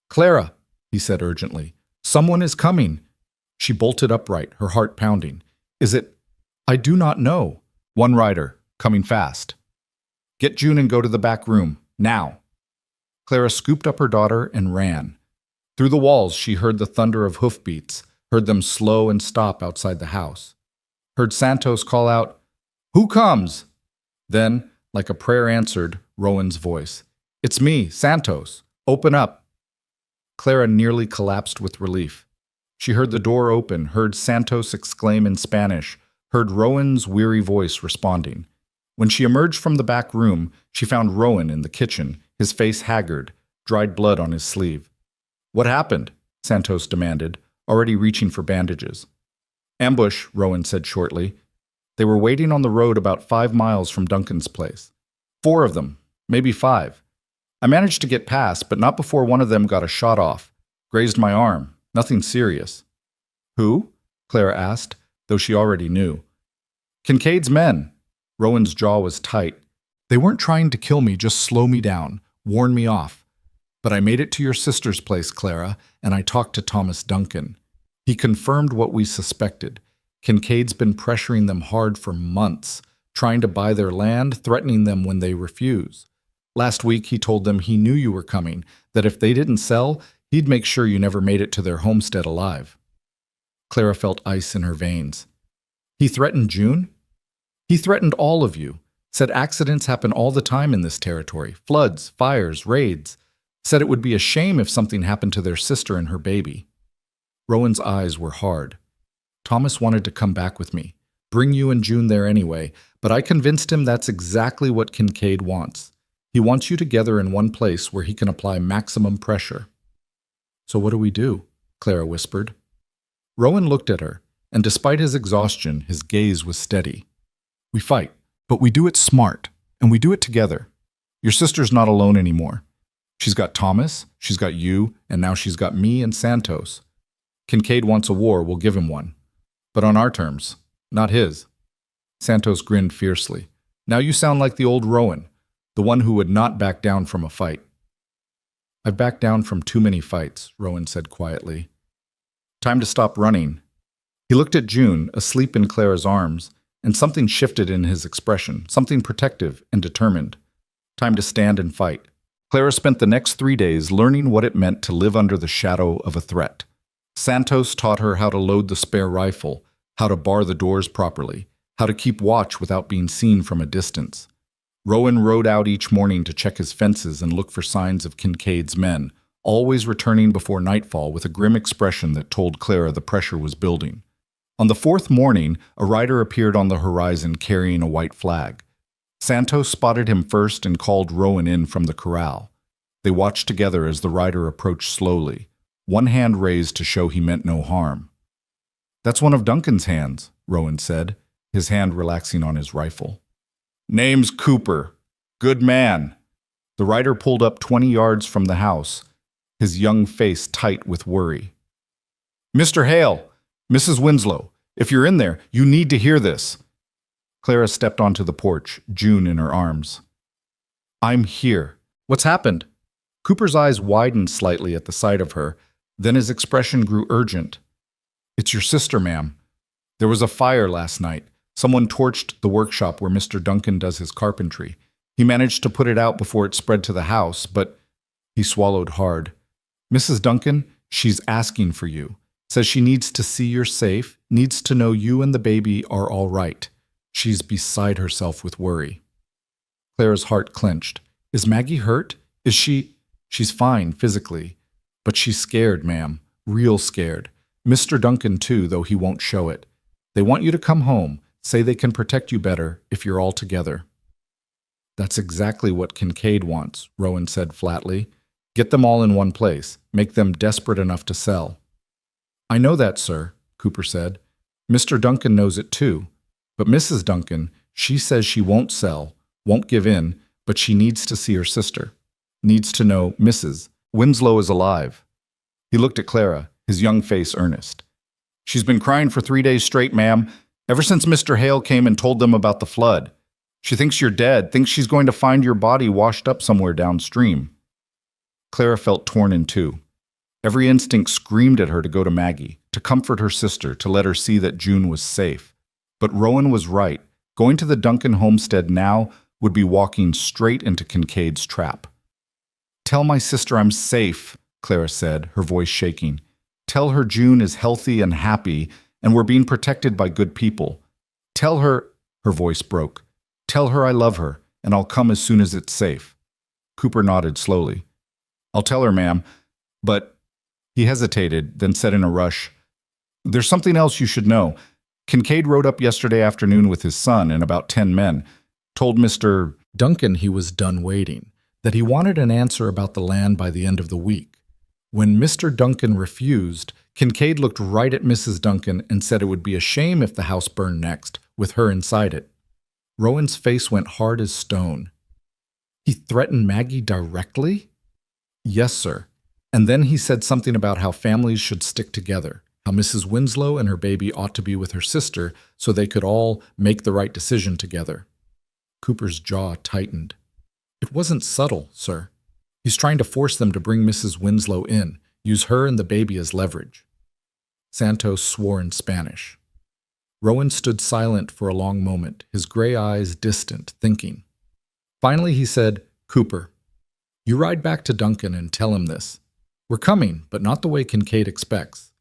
"Clara," he said urgently, "someone is coming." She bolted upright, her heart pounding. "Is it—" "I do not know." "One rider, coming fast." "Get June and go to the back room, now." Clara scooped up her daughter and ran. Through the walls she heard the thunder of hoofbeats, heard them slow and stop outside the house. Heard Santos call out, "Who comes?" Then, like a prayer answered, Rowan's voice. "It's me, Santos. Open up." Clara nearly collapsed with relief. She heard the door open, heard Santos exclaim in Spanish, heard Rowan's weary voice responding. When she emerged from the back room, she found Rowan in the kitchen, his face haggard, dried blood on his sleeve. "What happened?" Santos demanded, already reaching for bandages. "Ambush," Rowan said shortly. "They were waiting on the road about 5 miles from Duncan's place. 4 of them, maybe 5. I managed to get past, but not before one of them got a shot off. Grazed my arm. Nothing serious." "Who?" Clara asked, though she already knew. "Kincaid's men." Rowan's jaw was tight. "They weren't trying to kill me, just slow me down, warn me off. But I made it to your sister's place, Clara, and I talked to Thomas Duncan. He confirmed what we suspected. Kincaid's been pressuring them hard for months, trying to buy their land, threatening them when they refuse. Last week he told them he knew you were coming, that if they didn't sell, he'd make sure you never made it to their homestead alive." Clara felt ice in her veins. "He threatened June?" "He threatened all of you. Said accidents happen all the time in this territory. Floods, fires, raids. Said it would be a shame if something happened to their sister and her baby." Rowan's eyes were hard. "Thomas wanted to come back with me, bring you and June there anyway, but I convinced him that's exactly what Kincaid wants. He wants you together in one place where he can apply maximum pressure." "So what do we do?" Clara whispered. Rowan looked at her, and despite his exhaustion, his gaze was steady. "We fight, but we do it smart, and we do it together. Your sister's not alone anymore. She's got Thomas, she's got you, and now she's got me and Santos. Kincaid wants a war, we'll give him one. But on our terms, not his." Santos grinned fiercely. "Now you sound like the old Rowan, the one who would not back down from a fight." "I've backed down from too many fights," Rowan said quietly. "Time to stop running." He looked at June, asleep in Clara's arms, and something shifted in his expression, something protective and determined. Time to stand and fight. Clara spent the next 3 days learning what it meant to live under the shadow of a threat. Santos taught her how to load the spare rifle, how to bar the doors properly, how to keep watch without being seen from a distance. Rowan rode out each morning to check his fences and look for signs of Kincaid's men, always returning before nightfall with a grim expression that told Clara the pressure was building. On the 4th morning, a rider appeared on the horizon carrying a white flag. Santos spotted him first and called Rowan in from the corral. They watched together as the rider approached slowly, one hand raised to show he meant no harm. "That's one of Duncan's hands," Rowan said, his hand relaxing on his rifle. "Name's Cooper. Good man." The rider pulled up 20 yards from the house, his young face tight with worry. "Mr. Hale, Mrs. Winslow, if you're in there, you need to hear this." Clara stepped onto the porch, June in her arms. "I'm here. What's happened?" Cooper's eyes widened slightly at the sight of her, then his expression grew urgent. "It's your sister, ma'am. There was a fire last night. Someone torched the workshop where Mr. Duncan does his carpentry. He managed to put it out before it spread to the house, but—" He swallowed hard. "Mrs. Duncan, she's asking for you. Says she needs to see you're safe, needs to know you and the baby are all right. She's beside herself with worry." Clara's heart clenched. "Is Maggie hurt? Is she—" "She's fine, physically. But she's scared, ma'am. Real scared. Mr. Duncan, too, though he won't show it. They want you to come home, say they can protect you better if you're all together." "That's exactly what Kincaid wants," Rowan said flatly. "Get them all in one place, make them desperate enough to sell." "I know that, sir," Cooper said. "Mr. Duncan knows it too. But Mrs. Duncan, she says she won't sell, won't give in, but she needs to see her sister. Needs to know Mrs. Winslow is alive." He looked at Clara, his young face earnest. "She's been crying for 3 days straight, ma'am, ever since Mr. Hale came and told them about the flood. She thinks you're dead, thinks she's going to find your body washed up somewhere downstream." Clara felt torn in two. Every instinct screamed at her to go to Maggie, to comfort her sister, to let her see that June was safe. But Rowan was right. Going to the Duncan homestead now would be walking straight into Kincaid's trap. "Tell my sister I'm safe," Clara said, her voice shaking. "Tell her June is healthy and happy, and we're being protected by good people. Tell her," her voice broke, "tell her I love her, and I'll come as soon as it's safe." Cooper nodded slowly. "I'll tell her, ma'am, but—" He hesitated, then said in a rush, "There's something else you should know. Kincaid rode up yesterday afternoon with his son and about 10 men, told Mr. Duncan he was done waiting, that he wanted an answer about the land by the end of the week. When Mr. Duncan refused, Kincaid looked right at Mrs. Duncan and said it would be a shame if the house burned next, with her inside it." Rowan's face went hard as stone. "He threatened Maggie directly?" "Yes, sir. And then he said something about how families should stick together, how Mrs. Winslow and her baby ought to be with her sister so they could all make the right decision together." Cooper's jaw tightened. "It wasn't subtle, sir. He's trying to force them to bring Mrs. Winslow in, use her and the baby as leverage." Santos swore in Spanish. Rowan stood silent for a long moment, his gray eyes distant, thinking. Finally he said, "Cooper, you ride back to Duncan and tell him this. We're coming, but not the way Kincaid expects.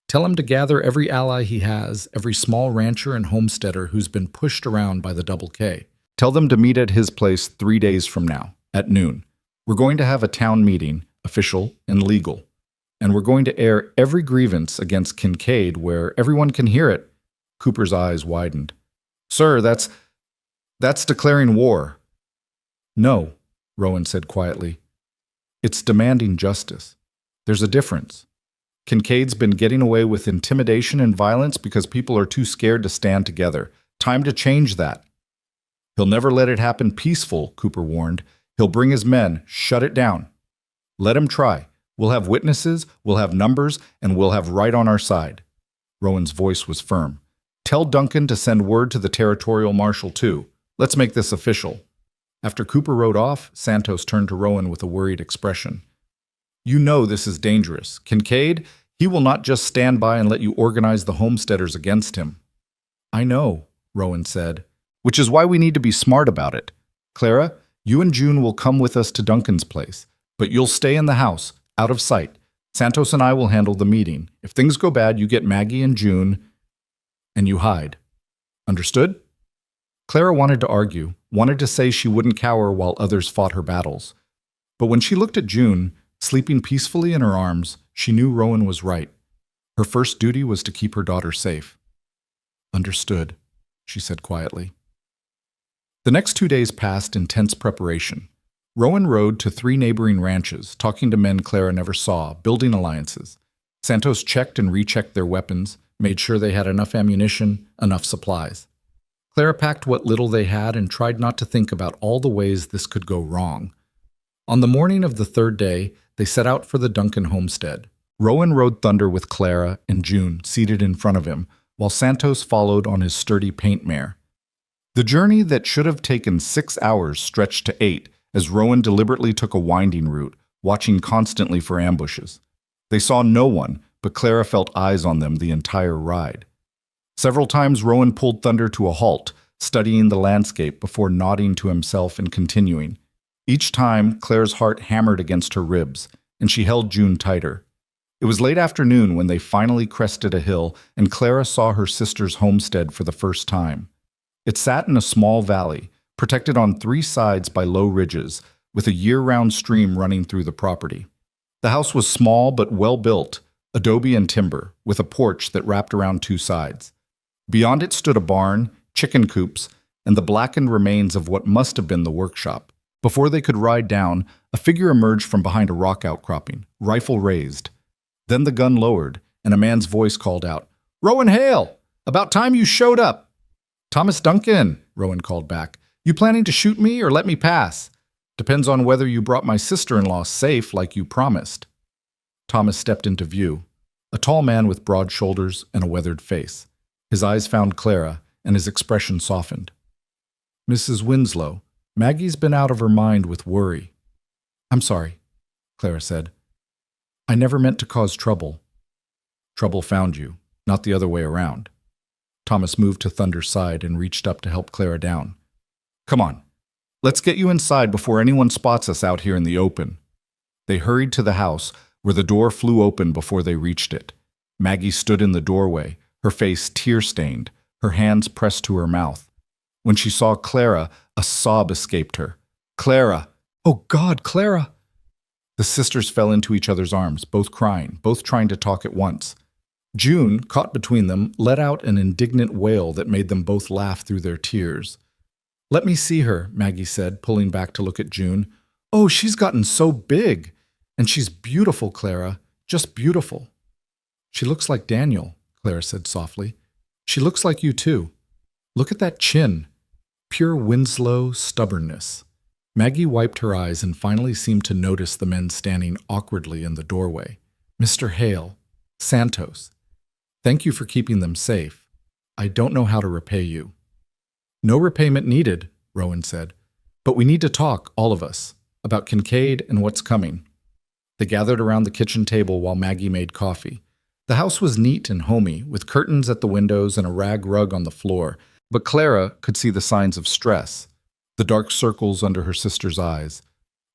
Tell him to gather every ally he has, every small rancher and homesteader who's been pushed around by the Double K. Tell them to meet at his place 3 days from now, at noon. We're going to have a town meeting, official and legal. And we're going to air every grievance against Kincaid where everyone can hear it." Cooper's eyes widened. "Sir, that's declaring war." "No," Rowan said quietly. "It's demanding justice. There's a difference. Kincaid's been getting away with intimidation and violence because people are too scared to stand together. Time to change that." "He'll never let it happen peaceful," Cooper warned. "He'll bring his men, shut it down. Let him try. We'll have witnesses, we'll have numbers, and we'll have right on our side." Rowan's voice was firm. "Tell Duncan to send word to the territorial marshal too. Let's make this official." After Cooper rode off, Santos turned to Rowan with a worried expression. "You know this is dangerous. Kincaid, he will not just stand by and let you organize the homesteaders against him." "I know," Rowan said, "which is why we need to be smart about it. Clara, you and June will come with us to Duncan's place, but you'll stay in the house, out of sight. Santos and I will handle the meeting. If things go bad, you get Maggie and June, and you hide. Understood?" Clara wanted to argue, wanted to say she wouldn't cower while others fought her battles. But when she looked at June, sleeping peacefully in her arms, she knew Rowan was right. Her first duty was to keep her daughter safe. "Understood," she said quietly. The next 2 days passed in tense preparation. Rowan rode to 3 neighboring ranches, talking to men Clara never saw, building alliances. Santos checked and rechecked their weapons, made sure they had enough ammunition, enough supplies. Clara packed what little they had and tried not to think about all the ways this could go wrong. On the morning of the 3rd day, they set out for the Duncan homestead. Rowan rode Thunder with Clara and June seated in front of him, while Santos followed on his sturdy paint mare. The journey that should have taken 6 hours stretched to 8 as Rowan deliberately took a winding route, watching constantly for ambushes. They saw no one, but Clara felt eyes on them the entire ride. Several times Rowan pulled Thunder to a halt, studying the landscape before nodding to himself and continuing. Each time, Clara's heart hammered against her ribs, and she held June tighter. It was late afternoon when they finally crested a hill, and Clara saw her sister's homestead for the first time. It sat in a small valley, protected on 3 sides by low ridges, with a year-round stream running through the property. The house was small but well-built, adobe and timber, with a porch that wrapped around 2 sides. Beyond it stood a barn, chicken coops, and the blackened remains of what must have been the workshop. Before they could ride down, a figure emerged from behind a rock outcropping, rifle raised. Then the gun lowered, and a man's voice called out, "Rowan Hale! About time you showed up!" "Thomas Duncan," Rowan called back. "You planning to shoot me or let me pass? Depends on whether you brought my sister-in-law safe like you promised." Thomas stepped into view, a tall man with broad shoulders and a weathered face. His eyes found Clara, and his expression softened. "Mrs. Winslow, Maggie's been out of her mind with worry." "I'm sorry," Clara said. "I never meant to cause trouble." "Trouble found you, not the other way around." Thomas moved to Thunder's side and reached up to help Clara down. "Come on, let's get you inside before anyone spots us out here in the open." They hurried to the house, where the door flew open before they reached it. Maggie stood in the doorway, her face tear-stained, her hands pressed to her mouth. When she saw Clara, a sob escaped her. "Clara! Oh God, Clara!" The sisters fell into each other's arms, both crying, both trying to talk at once. June, caught between them, let out an indignant wail that made them both laugh through their tears. "Let me see her," Maggie said, pulling back to look at June. "Oh, she's gotten so big. And she's beautiful, Clara, just beautiful." "She looks like Daniel," Clara said softly. "She looks like you too. Look at that chin. Pure Winslow stubbornness." Maggie wiped her eyes and finally seemed to notice the men standing awkwardly in the doorway. "Mr. Hale, Santos, thank you for keeping them safe. I don't know how to repay you." "No repayment needed," Rowan said. "But we need to talk, all of us, about Kincaid and what's coming." They gathered around the kitchen table while Maggie made coffee. The house was neat and homey, with curtains at the windows and a rag rug on the floor, but Clara could see the signs of stress, the dark circles under her sister's eyes,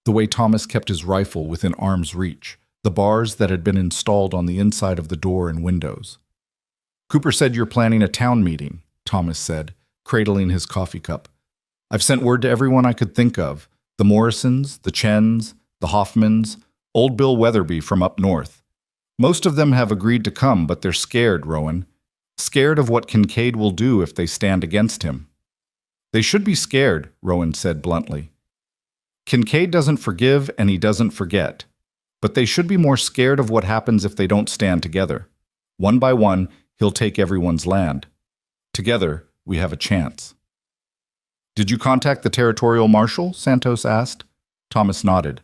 the way Thomas kept his rifle within arm's reach, the bars that had been installed on the inside of the door and windows. "Cooper said you're planning a town meeting," Thomas said, cradling his coffee cup. "I've sent word to everyone I could think of, the Morrisons, the Chens, the Hoffmans, old Bill Weatherby from up north. Most of them have agreed to come, but they're scared, Rowan. Scared of what Kincaid will do if they stand against him." "They should be scared," Rowan said bluntly. "Kincaid doesn't forgive and he doesn't forget. But they should be more scared of what happens if they don't stand together. One by one, he'll take everyone's land. Together, we have a chance." "Did you contact the territorial marshal?" Santos asked. Thomas nodded.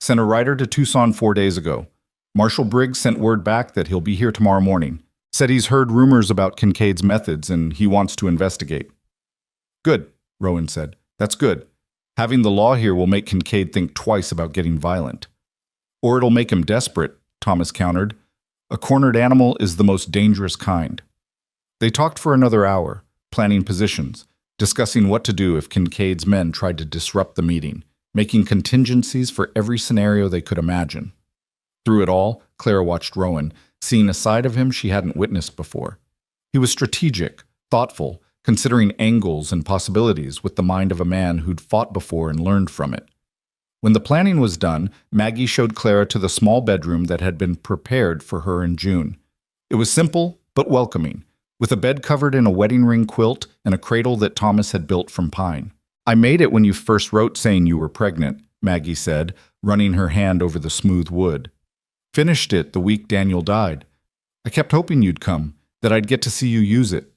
"Sent a rider to Tucson 4 days ago. Marshal Briggs sent word back that he'll be here tomorrow morning. Said he's heard rumors about Kincaid's methods and he wants to investigate." "Good," Rowan said. "That's good. Having the law here will make Kincaid think twice about getting violent." "Or it'll make him desperate," Thomas countered. "A cornered animal is the most dangerous kind." They talked for another hour, planning positions, discussing what to do if Kincaid's men tried to disrupt the meeting, making contingencies for every scenario they could imagine. Through it all, Clara watched Rowan, seeing a side of him she hadn't witnessed before. He was strategic, thoughtful, considering angles and possibilities with the mind of a man who'd fought before and learned from it. When the planning was done, Maggie showed Clara to the small bedroom that had been prepared for her and June. It was simple but welcoming, with a bed covered in a wedding ring quilt and a cradle that Thomas had built from pine. "I made it when you first wrote saying you were pregnant," Maggie said, running her hand over the smooth wood. "Finished it the week Daniel died. I kept hoping you'd come, that I'd get to see you use it."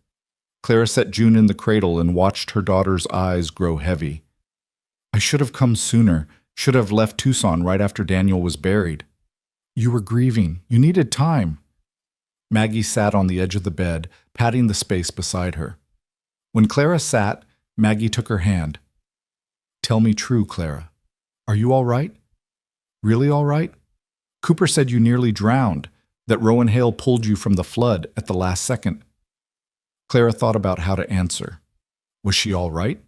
Clara set June in the cradle and watched her daughter's eyes grow heavy. "I should have come sooner, should have left Tucson right after Daniel was buried." "You were grieving. You needed time." Maggie sat on the edge of the bed, patting the space beside her. When Clara sat, Maggie took her hand. "Tell me true, Clara. Are you all right? Really all right? Cooper said you nearly drowned, that Rowan Hale pulled you from the flood at the last second." Clara thought about how to answer. Was she all right?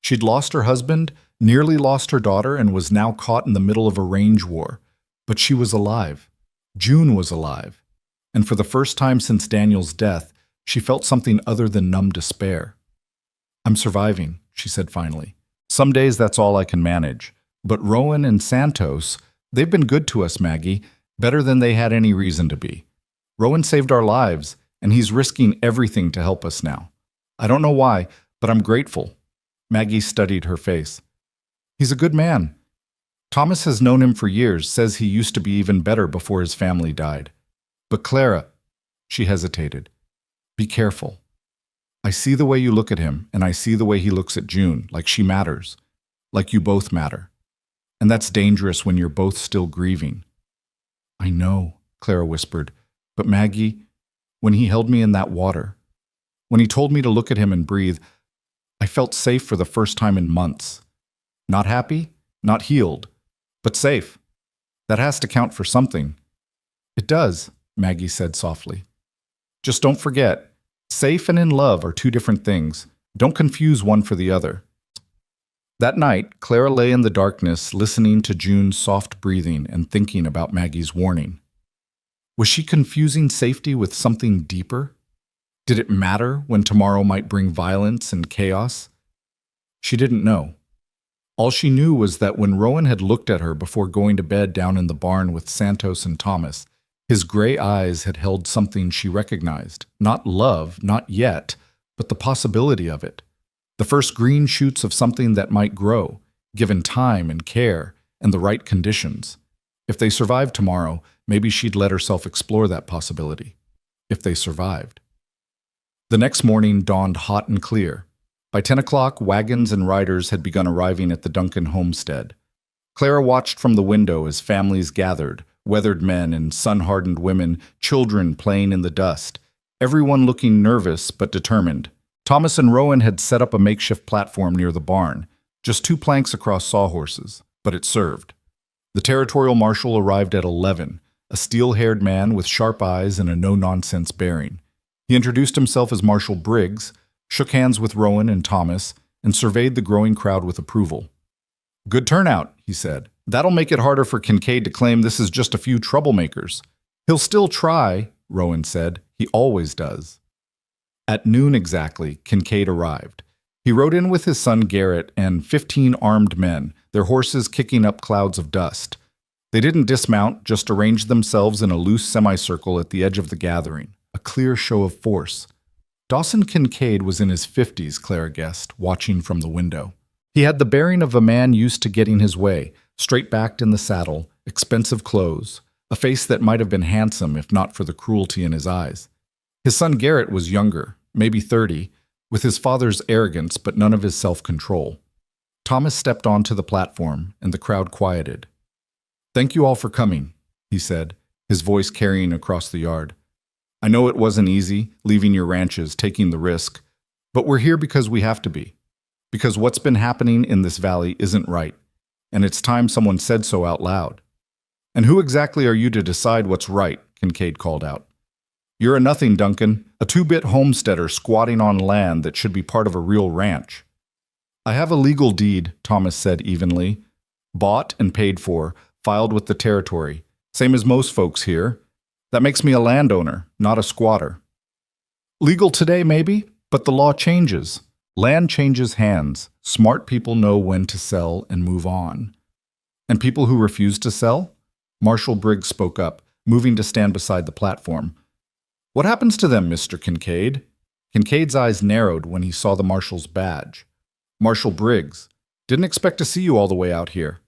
She'd lost her husband, nearly lost her daughter, and was now caught in the middle of a range war. But she was alive. June was alive. And for the first time since Daniel's death, she felt something other than numb despair. "I'm surviving," she said finally. "Some days that's all I can manage. But Rowan and Santos, they've been good to us, Maggie, better than they had any reason to be. Rowan saved our lives, and he's risking everything to help us now. I don't know why, but I'm grateful." Maggie studied her face. "He's a good man. Thomas has known him for years, says he used to be even better before his family died. But Clara," she hesitated, "be careful. I see the way you look at him, and I see the way he looks at June, like she matters, like you both matter. And that's dangerous when you're both still grieving." "I know," Clara whispered, "but Maggie, when he held me in that water, when he told me to look at him and breathe, I felt safe for the first time in months. Not happy, not healed, but safe. That has to count for something." "It does," Maggie said softly. "Just don't forget, safe and in love are two different things. Don't confuse one for the other." That night, Clara lay in the darkness, listening to June's soft breathing and thinking about Maggie's warning. Was she confusing safety with something deeper? Did it matter when tomorrow might bring violence and chaos? She didn't know. All she knew was that when Rowan had looked at her before going to bed down in the barn with Santos and Thomas, his gray eyes had held something she recognized. Not love, not yet, but the possibility of it. The first green shoots of something that might grow, given time and care and the right conditions. If they survived tomorrow, maybe she'd let herself explore that possibility. If they survived. The next morning dawned hot and clear. By 10 o'clock, wagons and riders had begun arriving at the Duncan homestead. Clara watched from the window as families gathered, weathered men and sun-hardened women, children playing in the dust, everyone looking nervous but determined. Thomas and Rowan had set up a makeshift platform near the barn, just 2 planks across sawhorses, but it served. The territorial marshal arrived at 11, a steel-haired man with sharp eyes and a no-nonsense bearing. He introduced himself as Marshal Briggs, shook hands with Rowan and Thomas, and surveyed the growing crowd with approval. "Good turnout," he said. "That'll make it harder for Kincaid to claim this is just a few troublemakers." "He'll still try," Rowan said. "He always does." At noon exactly, Kincaid arrived. He rode in with his son Garrett and 15 armed men, their horses kicking up clouds of dust. They didn't dismount, just arranged themselves in a loose semicircle at the edge of the gathering, a clear show of force. Dawson Kincaid was in his 50s, Clara guessed, watching from the window. He had the bearing of a man used to getting his way, straight-backed in the saddle, expensive clothes, a face that might have been handsome if not for the cruelty in his eyes. His son Garrett was younger, maybe 30, with his father's arrogance but none of his self-control. Thomas stepped onto the platform, and the crowd quieted. "Thank you all for coming," he said, his voice carrying across the yard. "I know it wasn't easy, leaving your ranches, taking the risk, but we're here because we have to be. Because what's been happening in this valley isn't right, and it's time someone said so out loud." "And who exactly are you to decide what's right?" Kincaid called out. "You're a nothing, Duncan, a 2-bit homesteader squatting on land that should be part of a real ranch." "I have a legal deed," Thomas said evenly. "Bought and paid for, filed with the territory, same as most folks here. That makes me a landowner, not a squatter." "Legal today, maybe, but the law changes. Land changes hands. Smart people know when to sell and move on." "And people who refuse to sell?" Marshal Briggs spoke up, moving to stand beside the platform. "What happens to them, Mr. Kincaid?" Kincaid's eyes narrowed when he saw the marshal's badge. "Marshal Briggs, didn't expect to see you all the way out here."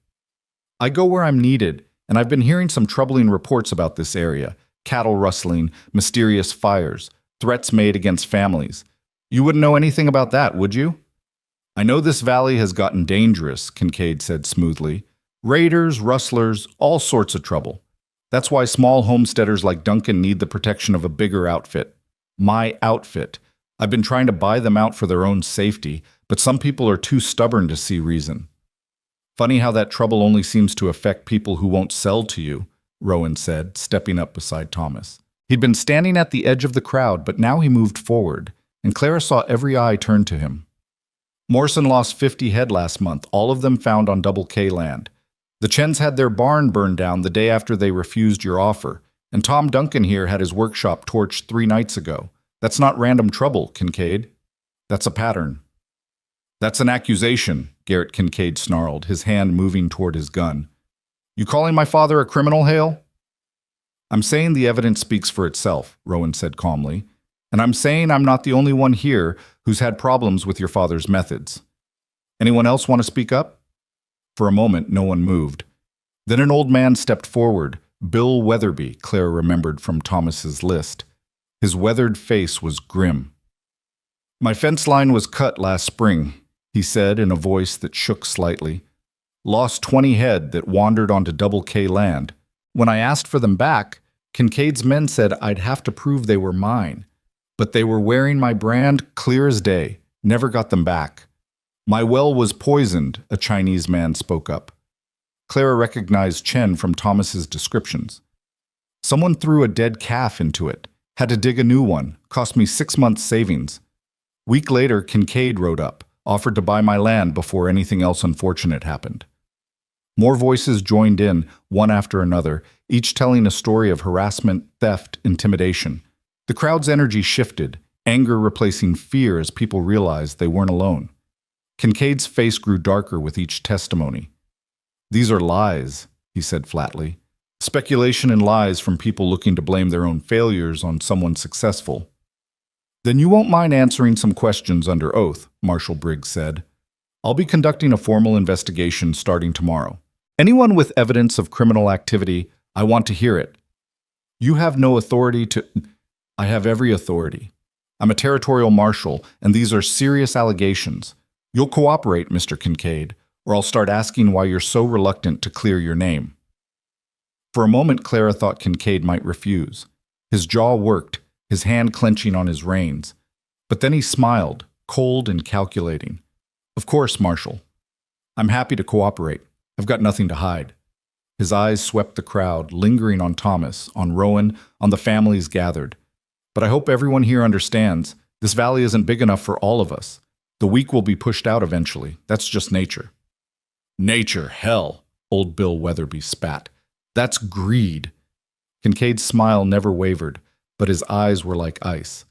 "I go where I'm needed, and I've been hearing some troubling reports about this area. Cattle rustling, mysterious fires, threats made against families. You wouldn't know anything about that, would you?" "I know this valley has gotten dangerous," Kincaid said smoothly. "Raiders, rustlers, all sorts of trouble. That's why small homesteaders like Duncan need the protection of a bigger outfit. My outfit. I've been trying to buy them out for their own safety, but some people are too stubborn to see reason." "Funny how that trouble only seems to affect people who won't sell to you," Rowan said, stepping up beside Thomas. He'd been standing at the edge of the crowd, but now he moved forward, and Clara saw every eye turn to him. "Morrison lost 50 head last month, all of them found on Double K land. The Chens had their barn burned down the day after they refused your offer, and Tom Duncan here had his workshop torched 3 nights ago. That's not random trouble, Kincaid. That's a pattern." "That's an accusation," Garrett Kincaid snarled, his hand moving toward his gun. "You calling my father a criminal, Hale?" "I'm saying the evidence speaks for itself," Rowan said calmly. And I'm saying I'm not the only one here who's had problems with your father's methods. Anyone else want to speak up? For a moment, no one moved. Then an old man stepped forward, Bill Weatherby, Clara remembered from Thomas's list. His weathered face was grim. My fence line was cut last spring, he said in a voice that shook slightly. Lost 20 head that wandered onto Double K land. When I asked for them back, Kincaid's men said I'd have to prove they were mine. But they were wearing my brand clear as day. Never got them back. My well was poisoned, a Chinese man spoke up. Clara recognized Chen from Thomas's descriptions. Someone threw a dead calf into it. Had to dig a new one. Cost me 6 months' savings. Week later, Kincaid rode up, offered to buy my land before anything else unfortunate happened. More voices joined in, one after another, each telling a story of harassment, theft, intimidation. The crowd's energy shifted, anger replacing fear as people realized they weren't alone. Kincaid's face grew darker with each testimony. These are lies, he said flatly. Speculation and lies from people looking to blame their own failures on someone successful. Then you won't mind answering some questions under oath, Marshal Briggs said. I'll be conducting a formal investigation starting tomorrow. Anyone with evidence of criminal activity, I want to hear it. You have no authority to... I have every authority. I'm a territorial marshal, and these are serious allegations. You'll cooperate, Mr. Kincaid, or I'll start asking why you're so reluctant to clear your name. For a moment, Clara thought Kincaid might refuse. His jaw worked, his hand clenching on his reins. But then he smiled, cold and calculating. Of course, Marshal. I'm happy to cooperate. I've got nothing to hide. His eyes swept the crowd, lingering on Thomas, on Rowan, on the families gathered. But I hope everyone here understands, this valley isn't big enough for all of us. The weak will be pushed out eventually. That's just nature. Nature, hell, old Bill Weatherby spat. That's greed. Kincaid's smile never wavered, but his eyes were like ice.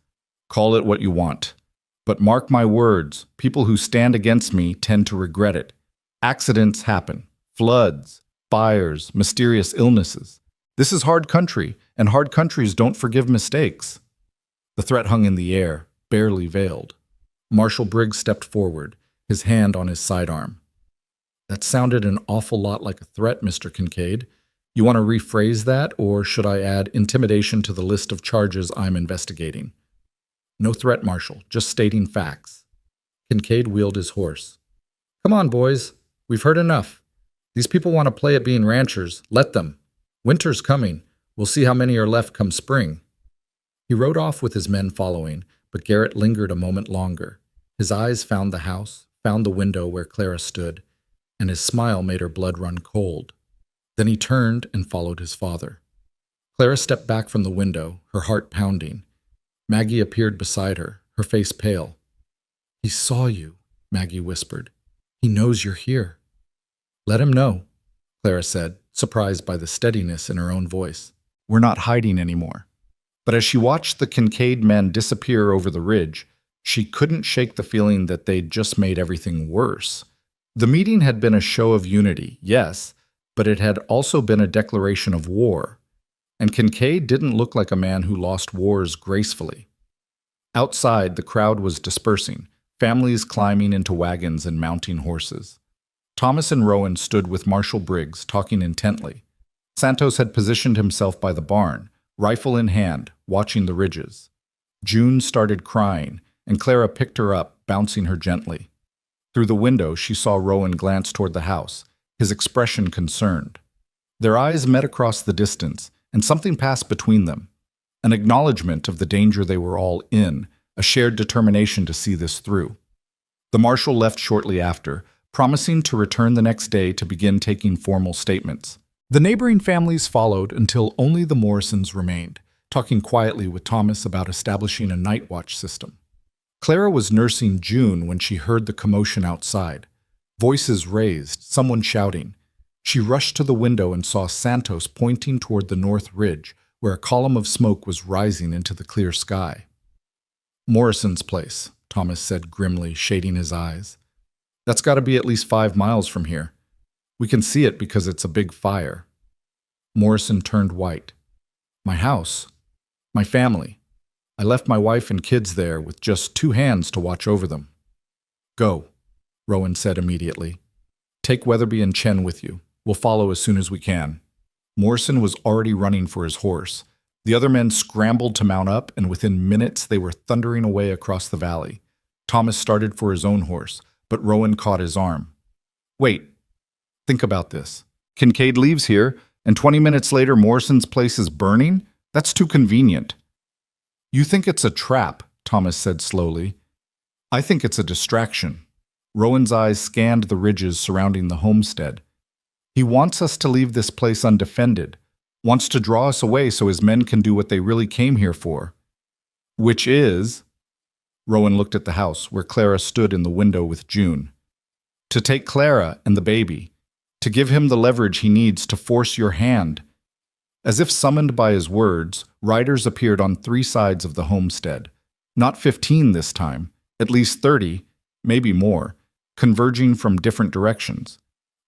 Call it what you want. But mark my words, people who stand against me tend to regret it. Accidents happen. Floods, fires, mysterious illnesses. This is hard country, and hard countries don't forgive mistakes. The threat hung in the air, barely veiled. Marshal Briggs stepped forward, his hand on his sidearm. That sounded an awful lot like a threat, Mr. Kincaid. You want to rephrase that, or should I add intimidation to the list of charges I'm investigating? No threat, Marshal, just stating facts. Kincaid wheeled his horse. Come on, boys. We've heard enough. These people want to play at being ranchers. Let them. Winter's coming. We'll see how many are left come spring. He rode off with his men following, but Garrett lingered a moment longer. His eyes found the house, found the window where Clara stood, and his smile made her blood run cold. Then he turned and followed his father. Clara stepped back from the window, her heart pounding. Maggie appeared beside her, her face pale. He saw you, Maggie whispered. He knows you're here. Let him know, Clara said, surprised by the steadiness in her own voice. We're not hiding anymore. But as she watched the Kincaid men disappear over the ridge, she couldn't shake the feeling that they'd just made everything worse. The meeting had been a show of unity, yes, but it had also been a declaration of war. And Kincaid didn't look like a man who lost wars gracefully. Outside, the crowd was dispersing, families climbing into wagons and mounting horses. Thomas and Rowan stood with Marshal Briggs, talking intently. Santos had positioned himself by the barn, rifle in hand, watching the ridges. June started crying, and Clara picked her up, bouncing her gently. Through the window, she saw Rowan glance toward the house, his expression concerned. Their eyes met across the distance, and something passed between them. An acknowledgement of the danger they were all in, a shared determination to see this through. The marshal left shortly after, promising to return the next day to begin taking formal statements. The neighboring families followed until only the Morrisons remained, talking quietly with Thomas about establishing a night watch system. Clara was nursing June when she heard the commotion outside. Voices raised, someone shouting. She rushed to the window and saw Santos pointing toward the north ridge, where a column of smoke was rising into the clear sky. Morrison's place, Thomas said grimly, shading his eyes. That's got to be at least 5 miles from here. We can see it because it's a big fire. Morrison turned white. My house. My family. I left my wife and kids there with just 2 hands to watch over them. Go, Rowan said immediately. Take Weatherby and Chen with you. We'll follow as soon as we can. Morrison was already running for his horse. The other men scrambled to mount up, and within minutes they were thundering away across the valley. Thomas started for his own horse, but Rowan caught his arm. Wait, think about this. Kincaid leaves here, and 20 minutes later Morrison's place is burning? That's too convenient. You think it's a trap, Thomas said slowly. I think it's a distraction. Rowan's eyes scanned the ridges surrounding the homestead. He wants us to leave this place undefended, wants to draw us away so his men can do what they really came here for. Which is... Rowan looked at the house, where Clara stood in the window with June. To take Clara and the baby, to give him the leverage he needs to force your hand. As if summoned by his words, riders appeared on 3 sides of the homestead. Not 15 this time, at least 30, maybe more, converging from different directions.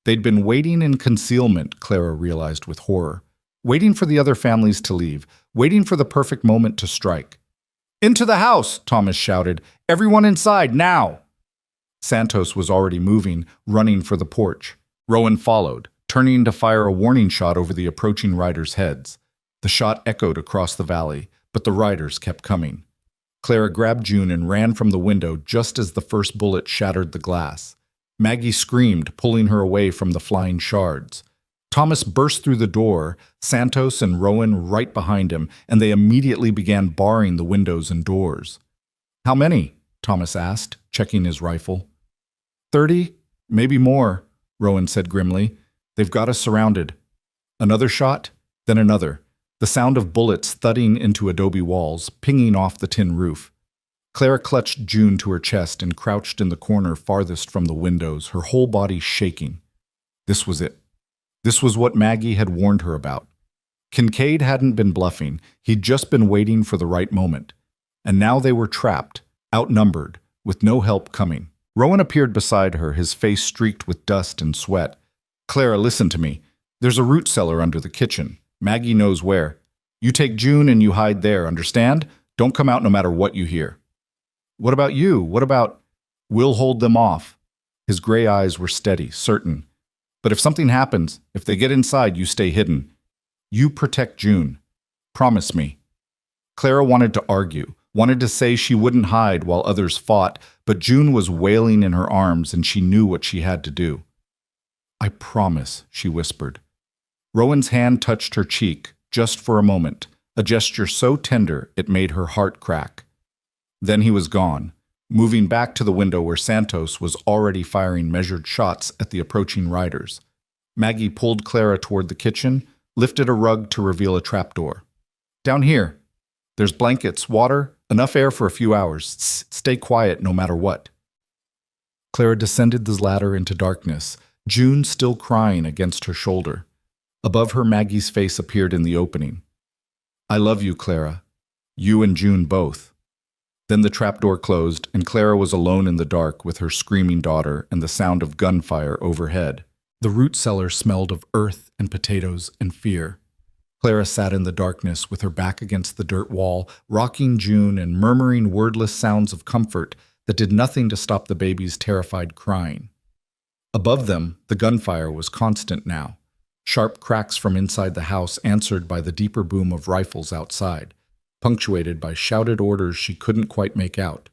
They'd been waiting in concealment, Clara realized with horror, waiting for the other families to leave, waiting for the perfect moment to strike. Into the house, Thomas shouted. Everyone inside, now! Santos was already moving, running for the porch. Rowan followed, turning to fire a warning shot over the approaching riders' heads. The shot echoed across the valley, but the riders kept coming. Clara grabbed June and ran from the window just as the first bullet shattered the glass. Maggie screamed, pulling her away from the flying shards. Thomas burst through the door, Santos and Rowan right behind him, and they immediately began barring the windows and doors. How many? Thomas asked, checking his rifle. 30, maybe more, Rowan said grimly. They've got us surrounded. Another shot, then another, the sound of bullets thudding into adobe walls, pinging off the tin roof. Clara clutched June to her chest and crouched in the corner farthest from the windows, her whole body shaking. This was it. This was what Maggie had warned her about. Kincaid hadn't been bluffing. He'd just been waiting for the right moment. And now they were trapped, outnumbered, with no help coming. Rowan appeared beside her, his face streaked with dust and sweat. Clara, listen to me. There's a root cellar under the kitchen. Maggie knows where. You take June and you hide there, understand? Don't come out no matter what you hear. What about you? What about... We'll hold them off. His gray eyes were steady, certain. But if something happens, if they get inside, you stay hidden. You protect June. Promise me. Clara wanted to argue, wanted to say she wouldn't hide while others fought, but June was wailing in her arms and she knew what she had to do. I promise, she whispered. Rowan's hand touched her cheek, just for a moment, a gesture so tender it made her heart crack. Then he was gone, moving back to the window where Santos was already firing measured shots at the approaching riders. Maggie pulled Clara toward the kitchen, lifted a rug to reveal a trapdoor. Down here. There's blankets, water, enough air for a few hours. Stay quiet no matter what. Clara descended the ladder into darkness, June still crying against her shoulder. Above her, Maggie's face appeared in the opening. I love you, Clara. You and June both. Then the trapdoor closed, and Clara was alone in the dark with her screaming daughter and the sound of gunfire overhead. The root cellar smelled of earth and potatoes and fear. Clara sat in the darkness with her back against the dirt wall, rocking June and murmuring wordless sounds of comfort that did nothing to stop the baby's terrified crying. Above them, the gunfire was constant now. Sharp cracks from inside the house answered by the deeper boom of rifles outside, punctuated by shouted orders she couldn't quite make out.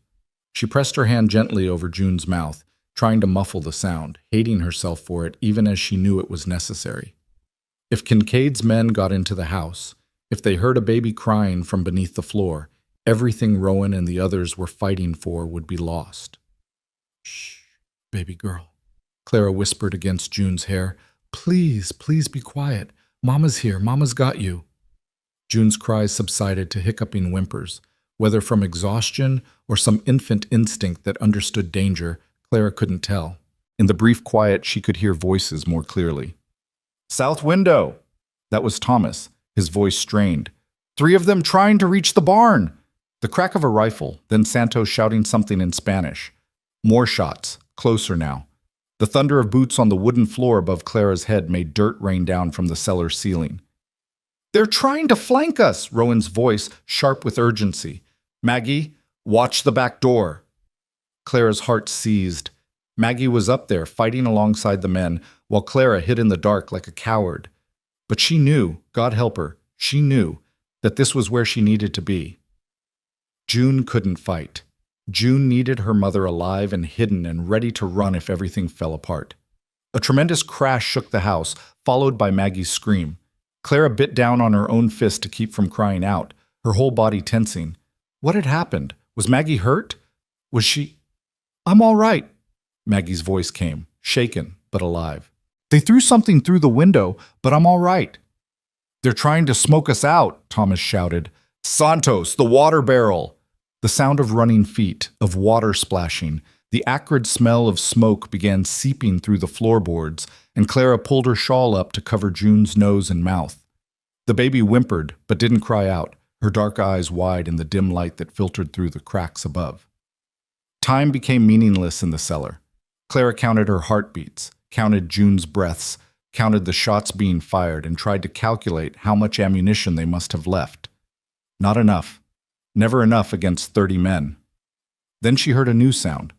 She pressed her hand gently over June's mouth, trying to muffle the sound, hating herself for it even as she knew it was necessary. If Kincaid's men got into the house, if they heard a baby crying from beneath the floor, everything Rowan and the others were fighting for would be lost. Shh, baby girl, Clara whispered against June's hair. Please, please be quiet. Mama's here. Mama's got you. June's cries subsided to hiccuping whimpers. Whether from exhaustion or some infant instinct that understood danger, Clara couldn't tell. In the brief quiet, she could hear voices more clearly. South window! That was Thomas, his voice strained. 3 of them trying to reach the barn! The crack of a rifle, then Santos shouting something in Spanish. More shots, closer now. The thunder of boots on the wooden floor above Clara's head made dirt rain down from the cellar ceiling. They're trying to flank us, Rowan's voice sharp with urgency. Maggie, watch the back door. Clara's heart seized. Maggie was up there, fighting alongside the men, while Clara hid in the dark like a coward. But she knew, God help her, she knew that this was where she needed to be. June couldn't fight. June needed her mother alive and hidden and ready to run if everything fell apart. A tremendous crash shook the house, followed by Maggie's scream. Clara bit down on her own fist to keep from crying out, her whole body tensing. What had happened? Was Maggie hurt? Was she... I'm all right, Maggie's voice came, shaken but alive. They threw something through the window, but I'm all right. They're trying to smoke us out, Thomas shouted. Santos, the water barrel! The sound of running feet, of water splashing, the acrid smell of smoke began seeping through the floorboards, and Clara pulled her shawl up to cover June's nose and mouth. The baby whimpered, but didn't cry out, her dark eyes wide in the dim light that filtered through the cracks above. Time became meaningless in the cellar. Clara counted her heartbeats, counted June's breaths, counted the shots being fired, and tried to calculate how much ammunition they must have left. Not enough. Never enough against 30 men. Then she heard a new sound.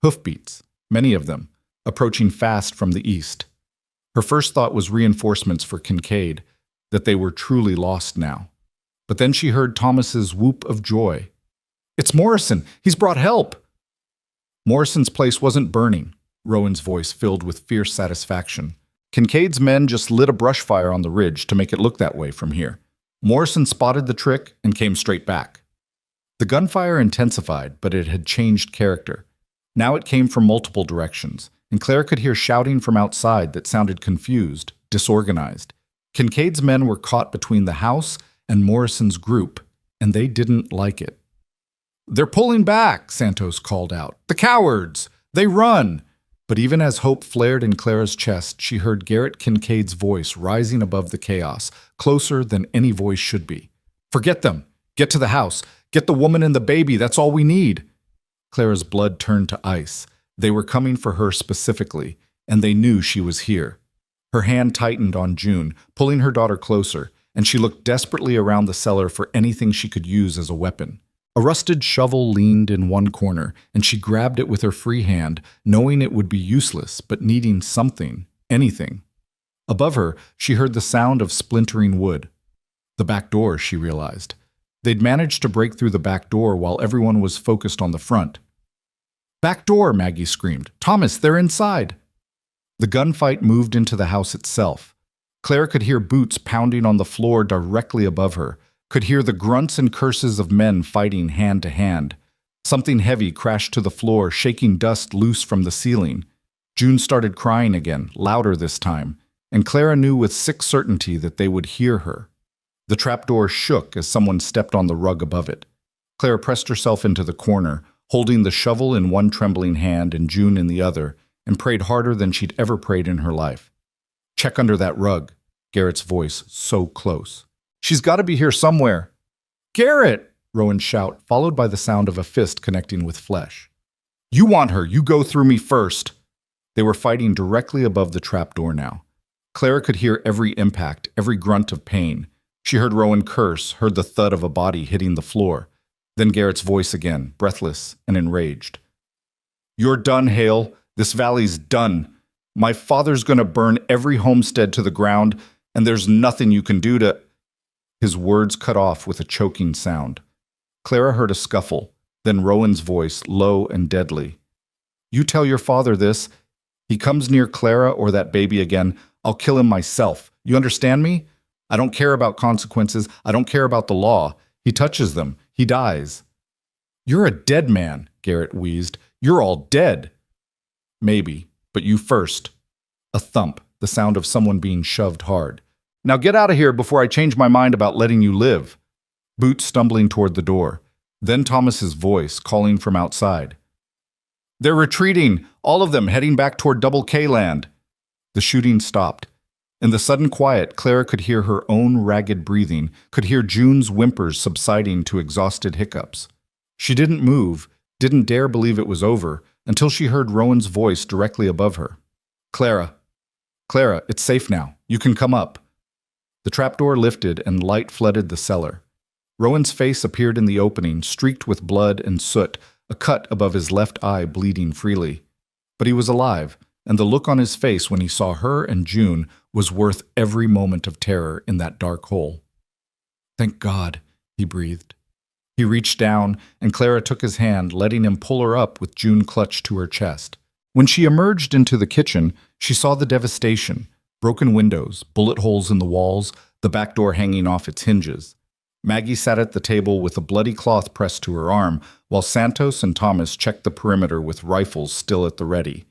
Hoofbeats, many of them, approaching fast from the east. Her first thought was reinforcements for Kincaid, that they were truly lost now. But then she heard Thomas's whoop of joy. It's Morrison! He's brought help! Morrison's place wasn't burning, Rowan's voice filled with fierce satisfaction. Kincaid's men just lit a brush fire on the ridge to make it look that way from here. Morrison spotted the trick and came straight back. The gunfire intensified, but it had changed character. Now it came from multiple directions, and Clara could hear shouting from outside that sounded confused, disorganized. Kincaid's men were caught between the house and Morrison's group, and they didn't like it. They're pulling back, Santos called out. The cowards! They run! But even as hope flared in Clara's chest, she heard Garrett Kincaid's voice rising above the chaos, closer than any voice should be. Forget them! Get to the house! Get the woman and the baby! That's all we need! Clara's blood turned to ice. They were coming for her specifically, and they knew she was here. Her hand tightened on June, pulling her daughter closer, and she looked desperately around the cellar for anything she could use as a weapon. A rusted shovel leaned in one corner, and she grabbed it with her free hand, knowing it would be useless, but needing something, anything. Above her, she heard the sound of splintering wood. The back door, she realized. They'd managed to break through the back door while everyone was focused on the front. Back door, Maggie screamed. Thomas, they're inside! The gunfight moved into the house itself. Clara could hear boots pounding on the floor directly above her, could hear the grunts and curses of men fighting hand to hand. Something heavy crashed to the floor, shaking dust loose from the ceiling. June started crying again, louder this time, and Clara knew with sick certainty that they would hear her. The trapdoor shook as someone stepped on the rug above it. Clara pressed herself into the corner, holding the shovel in one trembling hand and June in the other, and prayed harder than she'd ever prayed in her life. Check under that rug, Garrett's voice so close. She's got to be here somewhere. Garrett! Rowan's shout, followed by the sound of a fist connecting with flesh. You want her, you go through me first. They were fighting directly above the trapdoor now. Clara could hear every impact, every grunt of pain. She heard Rowan curse, heard the thud of a body hitting the floor. Then Garrett's voice again, breathless and enraged. You're done, Hale. This valley's done. My father's going to burn every homestead to the ground, and there's nothing you can do to... His words cut off with a choking sound. Clara heard a scuffle, then Rowan's voice, low and deadly. You tell your father this. He comes near Clara or that baby again, I'll kill him myself. You understand me? I don't care about consequences. I don't care about the law. He touches them. He dies. You're a dead man, Garrett wheezed. You're all dead. Maybe, but you first. A thump, the sound of someone being shoved hard. Now get out of here before I change my mind about letting you live. Boots stumbling toward the door. Then Thomas's voice calling from outside. They're retreating, all of them heading back toward Double K land. The shooting stopped. In the sudden quiet, Clara could hear her own ragged breathing, could hear June's whimpers subsiding to exhausted hiccups. She didn't move, didn't dare believe it was over, until she heard Rowan's voice directly above her. Clara, it's safe now. You can come up. The trapdoor lifted and light flooded the cellar. Rowan's face appeared in the opening, streaked with blood and soot, a cut above his left eye bleeding freely. But he was alive, and the look on his face when he saw her and June was worth every moment of terror in that dark hole. "Thank God," he breathed. He reached down, and Clara took his hand, letting him pull her up with June clutched to her chest. When she emerged into the kitchen, she saw the devastation: broken windows, bullet holes in the walls, the back door hanging off its hinges. Maggie sat at the table with a bloody cloth pressed to her arm, while Santos and Thomas checked the perimeter with rifles still at the ready.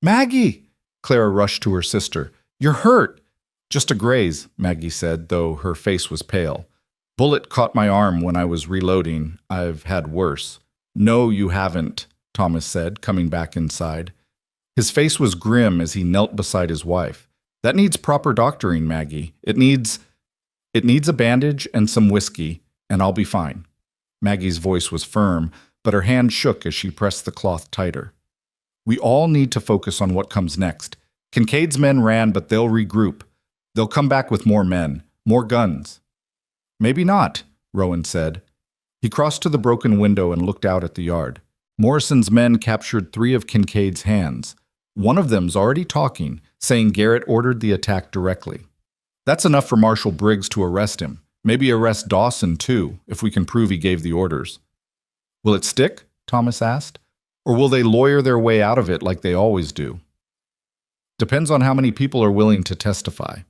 "Maggie!" Clara rushed to her sister. "You're hurt!" "Just a graze," Maggie said, though her face was pale. "Bullet caught my arm when I was reloading. I've had worse." "No, you haven't," Thomas said, coming back inside. His face was grim as he knelt beside his wife. "That needs proper doctoring, Maggie. It needs a bandage and some whiskey, and I'll be fine." Maggie's voice was firm, but her hand shook as she pressed the cloth tighter. "We all need to focus on what comes next. Kincaid's men ran, but they'll regroup. They'll come back with more men, more guns." "Maybe not," Rowan said. He crossed to the broken window and looked out at the yard. Morrison's men captured 3 of Kincaid's hands. One of them's already talking, saying Garrett ordered the attack directly. That's enough for Marshal Briggs to arrest him. Maybe arrest Dawson, too, if we can prove he gave the orders. "Will it stick?" Thomas asked. "Or will they lawyer their way out of it like they always do?" "Depends on how many people are willing to testify."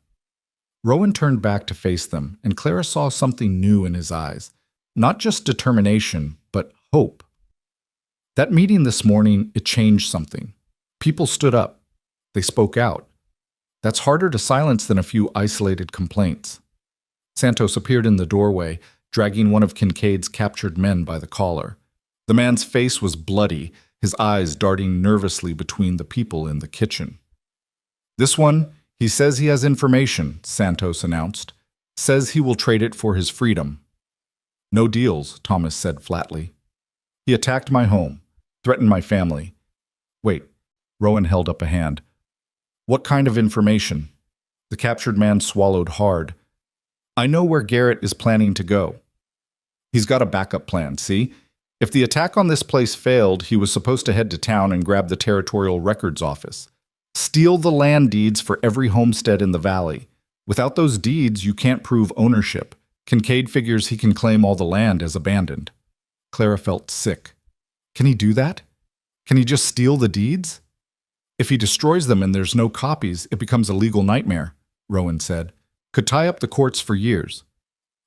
Rowan turned back to face them, and Clara saw something new in his eyes. Not just determination, but hope. That meeting this morning, it changed something. People stood up. They spoke out. That's harder to silence than a few isolated complaints. Santos appeared in the doorway, dragging one of Kincaid's captured men by the collar. The man's face was bloody, his eyes darting nervously between the people in the kitchen. "This one, he says he has information," Santos announced. "Says he will trade it for his freedom." "No deals," Thomas said flatly. "He attacked my home, threatened my family." "Wait," Rowan held up a hand. "What kind of information?" The captured man swallowed hard. "I know where Garrett is planning to go. He's got a backup plan, see? If the attack on this place failed, he was supposed to head to town and grab the Territorial Records Office. Steal the land deeds for every homestead in the valley. Without those deeds, you can't prove ownership. Kincaid figures he can claim all the land as abandoned." Clara felt sick. Can he do that? Can he just steal the deeds? "If he destroys them and there's no copies, it becomes a legal nightmare," Rowan said. "Could tie up the courts for years.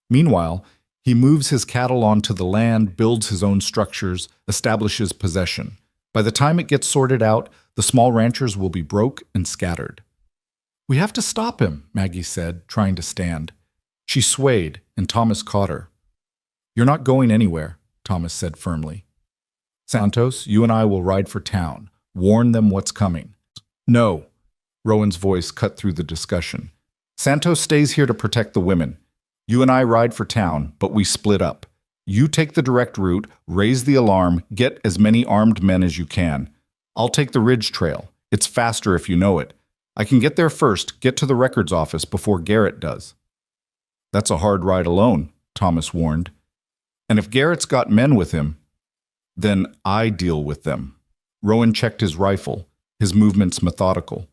Meanwhile, he moves his cattle onto the land, builds his own structures, establishes possession. By the time it gets sorted out, the small ranchers will be broke and scattered." "We have to stop him," Maggie said, trying to stand. She swayed, and Thomas caught her. "You're not going anywhere," Thomas said firmly. "Santos, you and I will ride for town. Warn them what's coming." "No." Rowan's voice cut through the discussion. "Santos stays here to protect the women. You and I ride for town, but we split up. You take the direct route, raise the alarm, get as many armed men as you can. I'll take the ridge trail. It's faster if you know it. I can get there first, get to the records office before Garrett does." "That's a hard ride alone," Thomas warned. "And if Garrett's got men with him, then I deal with them." Rowan checked his rifle, his movements methodical.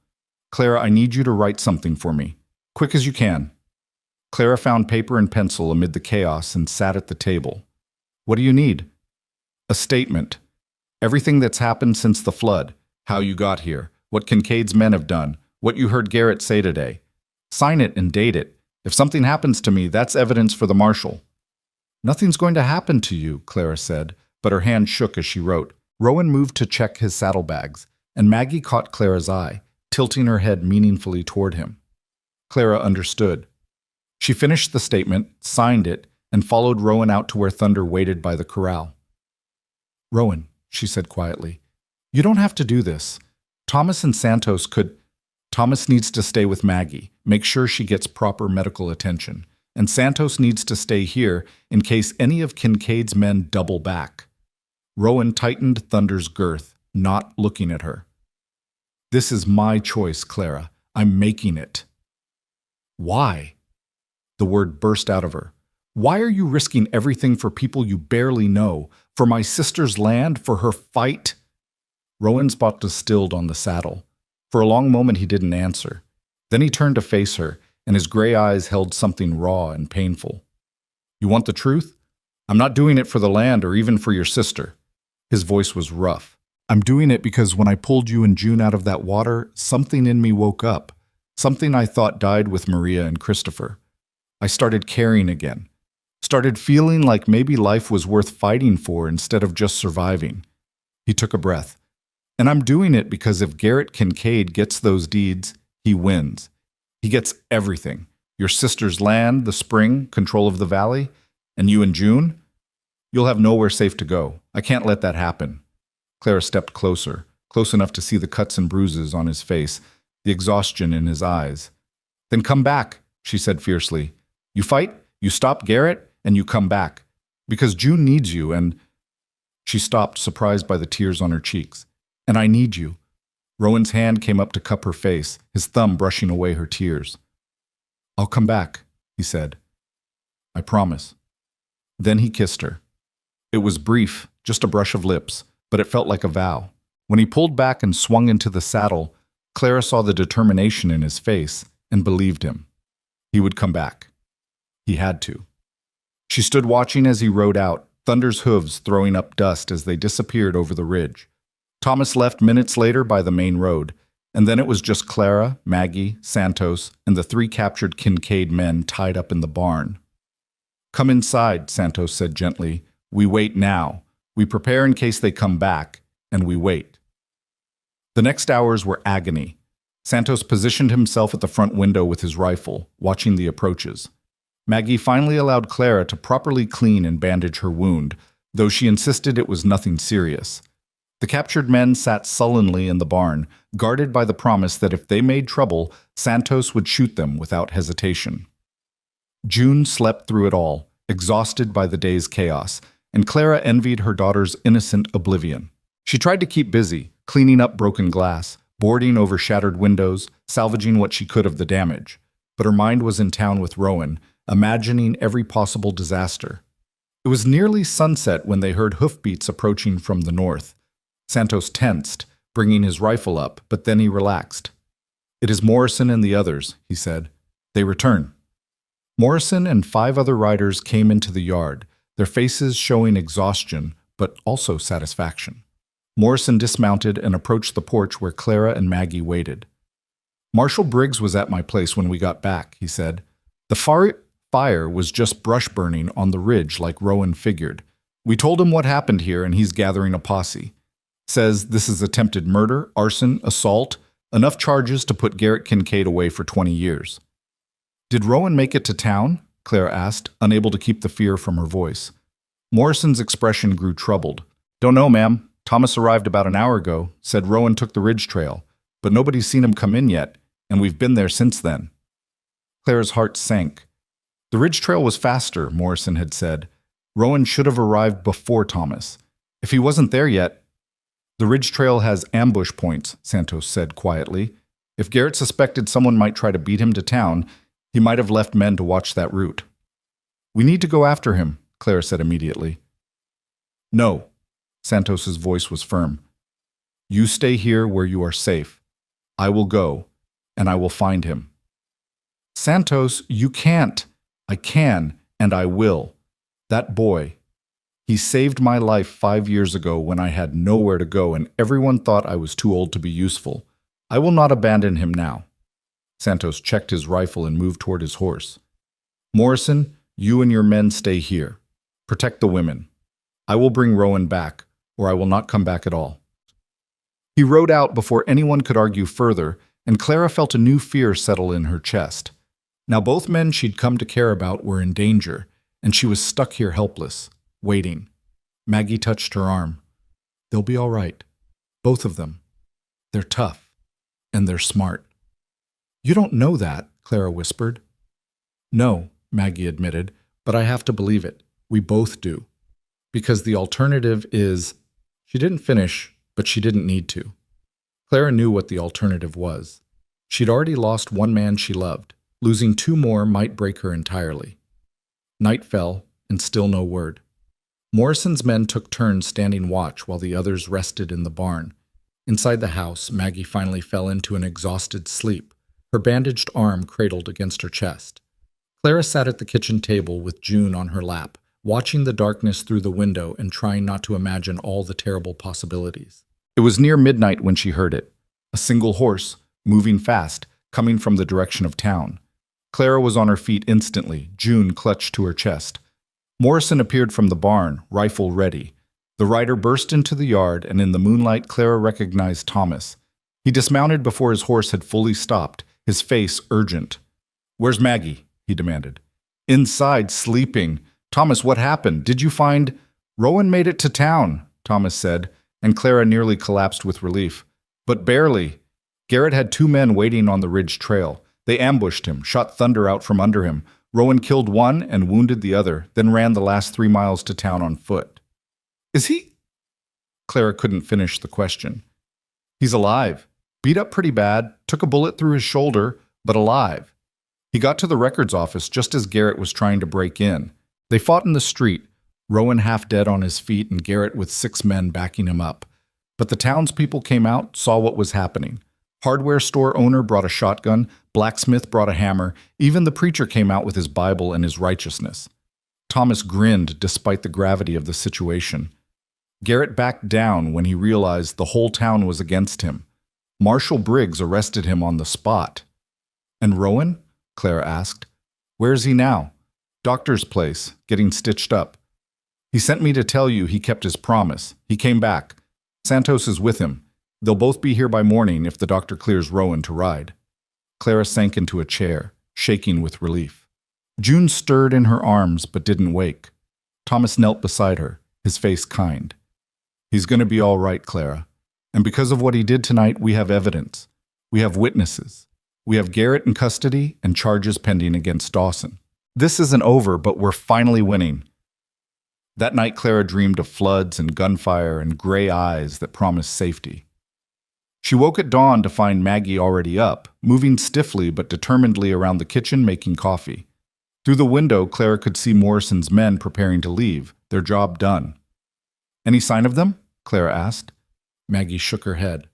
"Clara, I need you to write something for me. Quick as you can." Clara found paper and pencil amid the chaos and sat at the table. "What do you need?" "A statement. Everything that's happened since the flood. How you got here. What Kincaid's men have done. What you heard Garrett say today. Sign it and date it. If something happens to me, that's evidence for the marshal." "Nothing's going to happen to you," Clara said, but her hand shook as she wrote. Rowan moved to check his saddlebags, and Maggie caught Clara's eye, tilting her head meaningfully toward him. Clara understood. She finished the statement, signed it, and followed Rowan out to where Thunder waited by the corral. "Rowan," she said quietly, "you don't have to do this. Thomas and Santos could—" "Thomas needs to stay with Maggie, make sure she gets proper medical attention. And Santos needs to stay here in case any of Kincaid's men double back." Rowan tightened Thunder's girth, not looking at her. "This is my choice, Clara. I'm making it." "Why?" The word burst out of her. Why are you risking everything for people you barely know? For my sister's land? For her fight? Rowan's spot distilled on the saddle. For a long moment he didn't answer. Then he turned to face her, and his gray eyes held something raw and painful. You want the truth? I'm not doing it for the land or even for your sister. His voice was rough. I'm doing it because when I pulled you and June out of that water, something in me woke up. Something I thought died with Maria and Christopher. I started caring again. Started feeling like maybe life was worth fighting for instead of just surviving. He took a breath. And I'm doing it because if Garrett Kincaid gets those deeds, he wins. He gets everything. Your sister's land, the spring, control of the valley, and you and June? You'll have nowhere safe to go. I can't let that happen. Clara stepped closer, close enough to see the cuts and bruises on his face, the exhaustion in his eyes. Then come back, she said fiercely. You fight, you stop Garrett, and you come back. Because June needs you, and... She stopped, surprised by the tears on her cheeks. And I need you. Rowan's hand came up to cup her face, his thumb brushing away her tears. I'll come back, he said. I promise. Then he kissed her. It was brief, just a brush of lips, but it felt like a vow. When he pulled back and swung into the saddle, Clara saw the determination in his face and believed him. He would come back. He had to. She stood watching as he rode out, Thunder's hooves throwing up dust as they disappeared over the ridge. Thomas left minutes later by the main road, and then it was just Clara, Maggie, Santos, and the 3 captured Kincaid men tied up in the barn. Come inside, Santos said gently. We wait now. We prepare in case they come back, and we wait. The next hours were agony. Santos positioned himself at the front window with his rifle, watching the approaches. Maggie finally allowed Clara to properly clean and bandage her wound, though she insisted it was nothing serious. The captured men sat sullenly in the barn, guarded by the promise that if they made trouble, Santos would shoot them without hesitation. June slept through it all, exhausted by the day's chaos, and Clara envied her daughter's innocent oblivion. She tried to keep busy, cleaning up broken glass, boarding over shattered windows, salvaging what she could of the damage. But her mind was in town with Rowan, imagining every possible disaster. It was nearly sunset when they heard hoofbeats approaching from the north. Santos tensed, bringing his rifle up, but then he relaxed. It is Morrison and the others, he said. They return. Morrison and 5 other riders came into the yard, their faces showing exhaustion, but also satisfaction. Morrison dismounted and approached the porch where Clara and Maggie waited. Marshal Briggs was at my place when we got back, he said. The fire was just brush burning on the ridge like Rowan figured. We told him what happened here and he's gathering a posse. Says this is attempted murder, arson, assault, enough charges to put Garrett Kincaid away for 20 years. Did Rowan make it to town? Clara asked, unable to keep the fear from her voice. Morrison's expression grew troubled. Don't know, ma'am. Thomas arrived about an hour ago, said Rowan took the ridge trail, but nobody's seen him come in yet, and we've been there since then. Clara's heart sank. The ridge trail was faster, Morrison had said. Rowan should have arrived before Thomas. If he wasn't there yet, the ridge trail has ambush points, Santos said quietly. If Garrett suspected someone might try to beat him to town, he might have left men to watch that route. We need to go after him, Clara said immediately. No, Santos's voice was firm. You stay here where you are safe. I will go, and I will find him. Santos, you can't. I can, and I will. That boy, he saved my life 5 years ago when I had nowhere to go and everyone thought I was too old to be useful. I will not abandon him now. Santos checked his rifle and moved toward his horse. Morrison, you and your men stay here. Protect the women. I will bring Rowan back, or I will not come back at all. He rode out before anyone could argue further, and Clara felt a new fear settle in her chest. Now both men she'd come to care about were in danger, and she was stuck here helpless, waiting. Maggie touched her arm. They'll be all right. Both of them. They're tough, and they're smart. You don't know that, Clara whispered. No, Maggie admitted, but I have to believe it. We both do. Because the alternative is... She didn't finish, but she didn't need to. Clara knew what the alternative was. She'd already lost one man she loved. Losing 2 more might break her entirely. Night fell, and still no word. Morrison's men took turns standing watch while the others rested in the barn. Inside the house, Maggie finally fell into an exhausted sleep, her bandaged arm cradled against her chest. Clara sat at the kitchen table with June on her lap, watching the darkness through the window and trying not to imagine all the terrible possibilities. It was near midnight when she heard it. A single horse, moving fast, coming from the direction of town. Clara was on her feet instantly, June clutched to her chest. Morrison appeared from the barn, rifle ready. The rider burst into the yard, and in the moonlight Clara recognized Thomas. He dismounted before his horse had fully stopped, his face urgent. "Where's Maggie?" he demanded. "Inside, sleeping. Thomas, what happened? Did you find—" "Rowan made it to town," Thomas said, and Clara nearly collapsed with relief. "But barely. Garrett had 2 men waiting on the ridge trail. They ambushed him, shot thunder out from under him. Rowan killed one and wounded the other, then ran the last 3 miles to town on foot." "Is he—" Clara couldn't finish the question. "He's alive. Beat up pretty bad, took a bullet through his shoulder, but alive. He got to the records office just as Garrett was trying to break in. They fought in the street, Rowan half dead on his feet and Garrett with 6 men backing him up. But the townspeople came out, saw what was happening. Hardware store owner brought a shotgun, blacksmith brought a hammer, even the preacher came out with his Bible and his righteousness." Thomas grinned despite the gravity of the situation. Garrett backed down when he realized the whole town was against him. Marshal Briggs arrested him on the spot. "And Rowan?" Clara asked. "Where is he now?" "Doctor's place, getting stitched up. He sent me to tell you he kept his promise. He came back. Santos is with him. They'll both be here by morning if the doctor clears Rowan to ride." Clara sank into a chair, shaking with relief. June stirred in her arms but didn't wake. Thomas knelt beside her, his face kind. "He's going to be all right, Clara. And because of what he did tonight, we have evidence. We have witnesses. We have Garrett in custody and charges pending against Dawson. This isn't over, but we're finally winning." That night, Clara dreamed of floods and gunfire and gray eyes that promised safety. She woke at dawn to find Maggie already up, moving stiffly but determinedly around the kitchen making coffee. Through the window, Clara could see Morrison's men preparing to leave, their job done. "Any sign of them?" Clara asked. Maggie shook her head.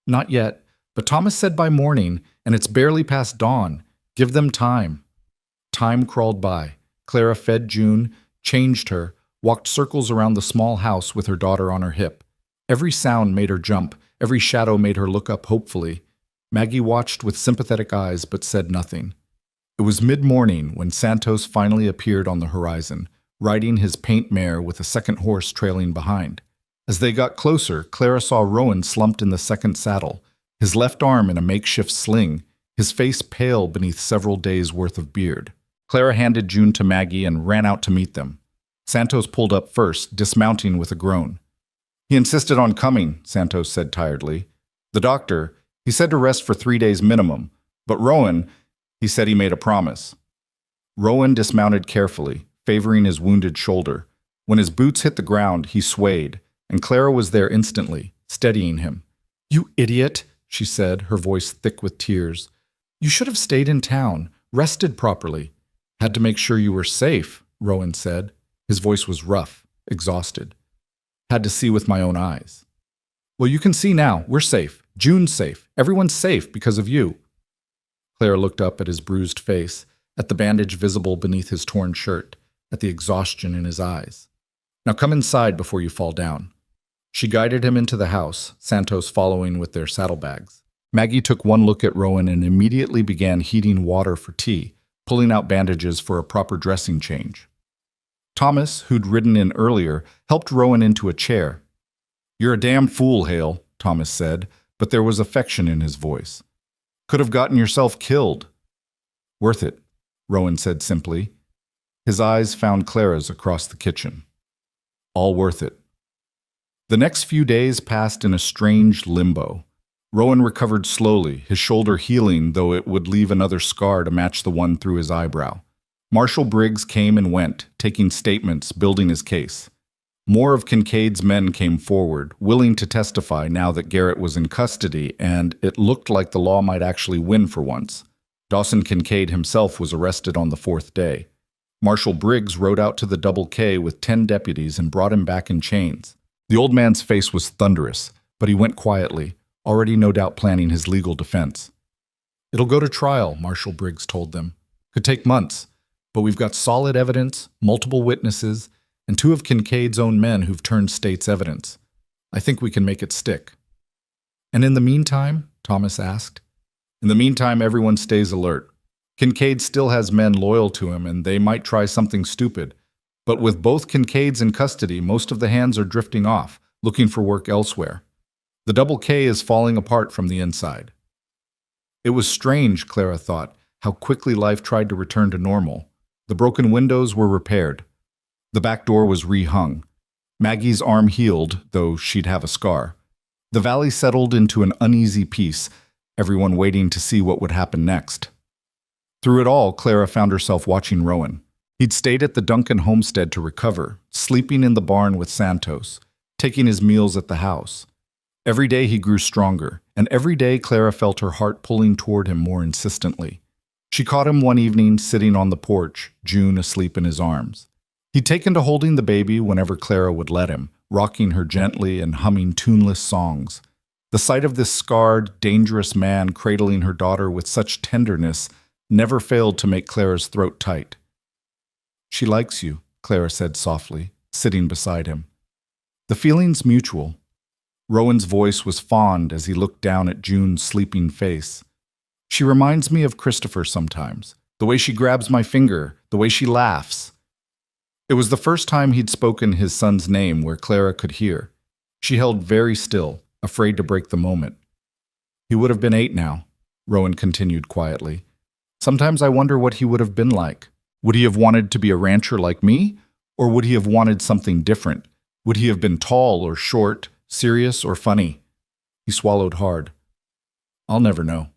"Not yet, but Thomas said by morning, and it's barely past dawn. Give them time." Time crawled by. Clara fed June, changed her, walked circles around the small house with her daughter on her hip. Every sound made her jump, every shadow made her look up hopefully. Maggie watched with sympathetic eyes but said nothing. It was mid-morning when Santos finally appeared on the horizon, riding his paint mare with a second horse trailing behind. As they got closer, Clara saw Rowan slumped in the second saddle, his left arm in a makeshift sling, his face pale beneath several days' worth of beard. Clara handed June to Maggie and ran out to meet them. Santos pulled up first, dismounting with a groan. "He insisted on coming," Santos said tiredly. "The doctor, he said to rest for 3 days minimum. But Rowan, he said he made a promise." Rowan dismounted carefully, favoring his wounded shoulder. When his boots hit the ground, he swayed, and Clara was there instantly, steadying him. "You idiot," she said, her voice thick with tears. "You should have stayed in town, rested properly." "Had to make sure you were safe," Rowan said. His voice was rough, exhausted. "Had to see with my own eyes." "Well, you can see now. We're safe. June's safe. Everyone's safe because of you." Clara looked up at his bruised face, at the bandage visible beneath his torn shirt, at the exhaustion in his eyes. "Now come inside before you fall down." She guided him into the house, Santos following with their saddlebags. Maggie took one look at Rowan and immediately began heating water for tea, pulling out bandages for a proper dressing change. Thomas, who'd ridden in earlier, helped Rowan into a chair. "You're a damn fool, Hale," Thomas said, but there was affection in his voice. "Could have gotten yourself killed." "Worth it," Rowan said simply. His eyes found Clara's across the kitchen. "All worth it." The next few days passed in a strange limbo. Rowan recovered slowly, his shoulder healing, though it would leave another scar to match the one through his eyebrow. Marshal Briggs came and went, taking statements, building his case. More of Kincaid's men came forward, willing to testify now that Garrett was in custody, and it looked like the law might actually win for once. Dawson Kincaid himself was arrested on the 4th day. Marshal Briggs rode out to the Double K with 10 deputies and brought him back in chains. The old man's face was thunderous, but he went quietly, already no doubt planning his legal defense. "It'll go to trial," Marshal Briggs told them. "Could take months, but we've got solid evidence, multiple witnesses, and 2 of Kincaid's own men who've turned state's evidence. I think we can make it stick." "And in the meantime?" Thomas asked. "In the meantime, everyone stays alert. Kincaid still has men loyal to him, and they might try something stupid. But with both Kincaids in custody, most of the hands are drifting off, looking for work elsewhere. The Double K is falling apart from the inside." It was strange, Clara thought, how quickly life tried to return to normal. The broken windows were repaired. The back door was rehung. Maggie's arm healed, though she'd have a scar. The valley settled into an uneasy peace, everyone waiting to see what would happen next. Through it all, Clara found herself watching Rowan. He'd stayed at the Duncan homestead to recover, sleeping in the barn with Santos, taking his meals at the house. Every day he grew stronger, and every day Clara felt her heart pulling toward him more insistently. She caught him one evening sitting on the porch, June asleep in his arms. He'd taken to holding the baby whenever Clara would let him, rocking her gently and humming tuneless songs. The sight of this scarred, dangerous man cradling her daughter with such tenderness never failed to make Clara's throat tight. "She likes you," Clara said softly, sitting beside him. "The feeling's mutual." Rowan's voice was fond as he looked down at June's sleeping face. "She reminds me of Christopher sometimes, the way she grabs my finger, the way she laughs." It was the first time he'd spoken his son's name where Clara could hear. She held very still, afraid to break the moment. "He would have been 8 now," Rowan continued quietly. "Sometimes I wonder what he would have been like. Would he have wanted to be a rancher like me? Or would he have wanted something different? Would he have been tall or short, serious or funny?" He swallowed hard. "I'll never know."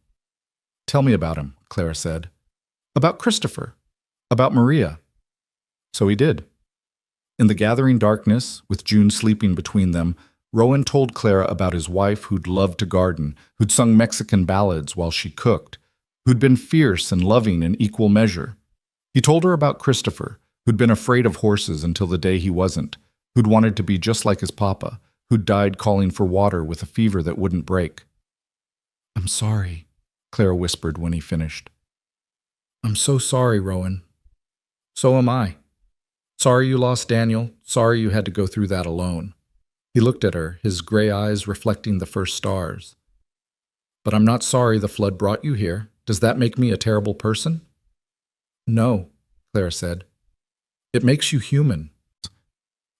"Tell me about him," Clara said. "About Christopher. About Maria." So he did. In the gathering darkness, with June sleeping between them, Rowan told Clara about his wife who'd loved to garden, who'd sung Mexican ballads while she cooked, who'd been fierce and loving in equal measure. He told her about Christopher, who'd been afraid of horses until the day he wasn't, who'd wanted to be just like his papa, who'd died calling for water with a fever that wouldn't break. "I'm sorry," Clara whispered when he finished. "I'm so sorry, Rowan." "So am I. Sorry you lost Daniel. Sorry you had to go through that alone." He looked at her, his gray eyes reflecting the first stars. "But I'm not sorry the flood brought you here. Does that make me a terrible person?" "No," Clara said. "It makes you human."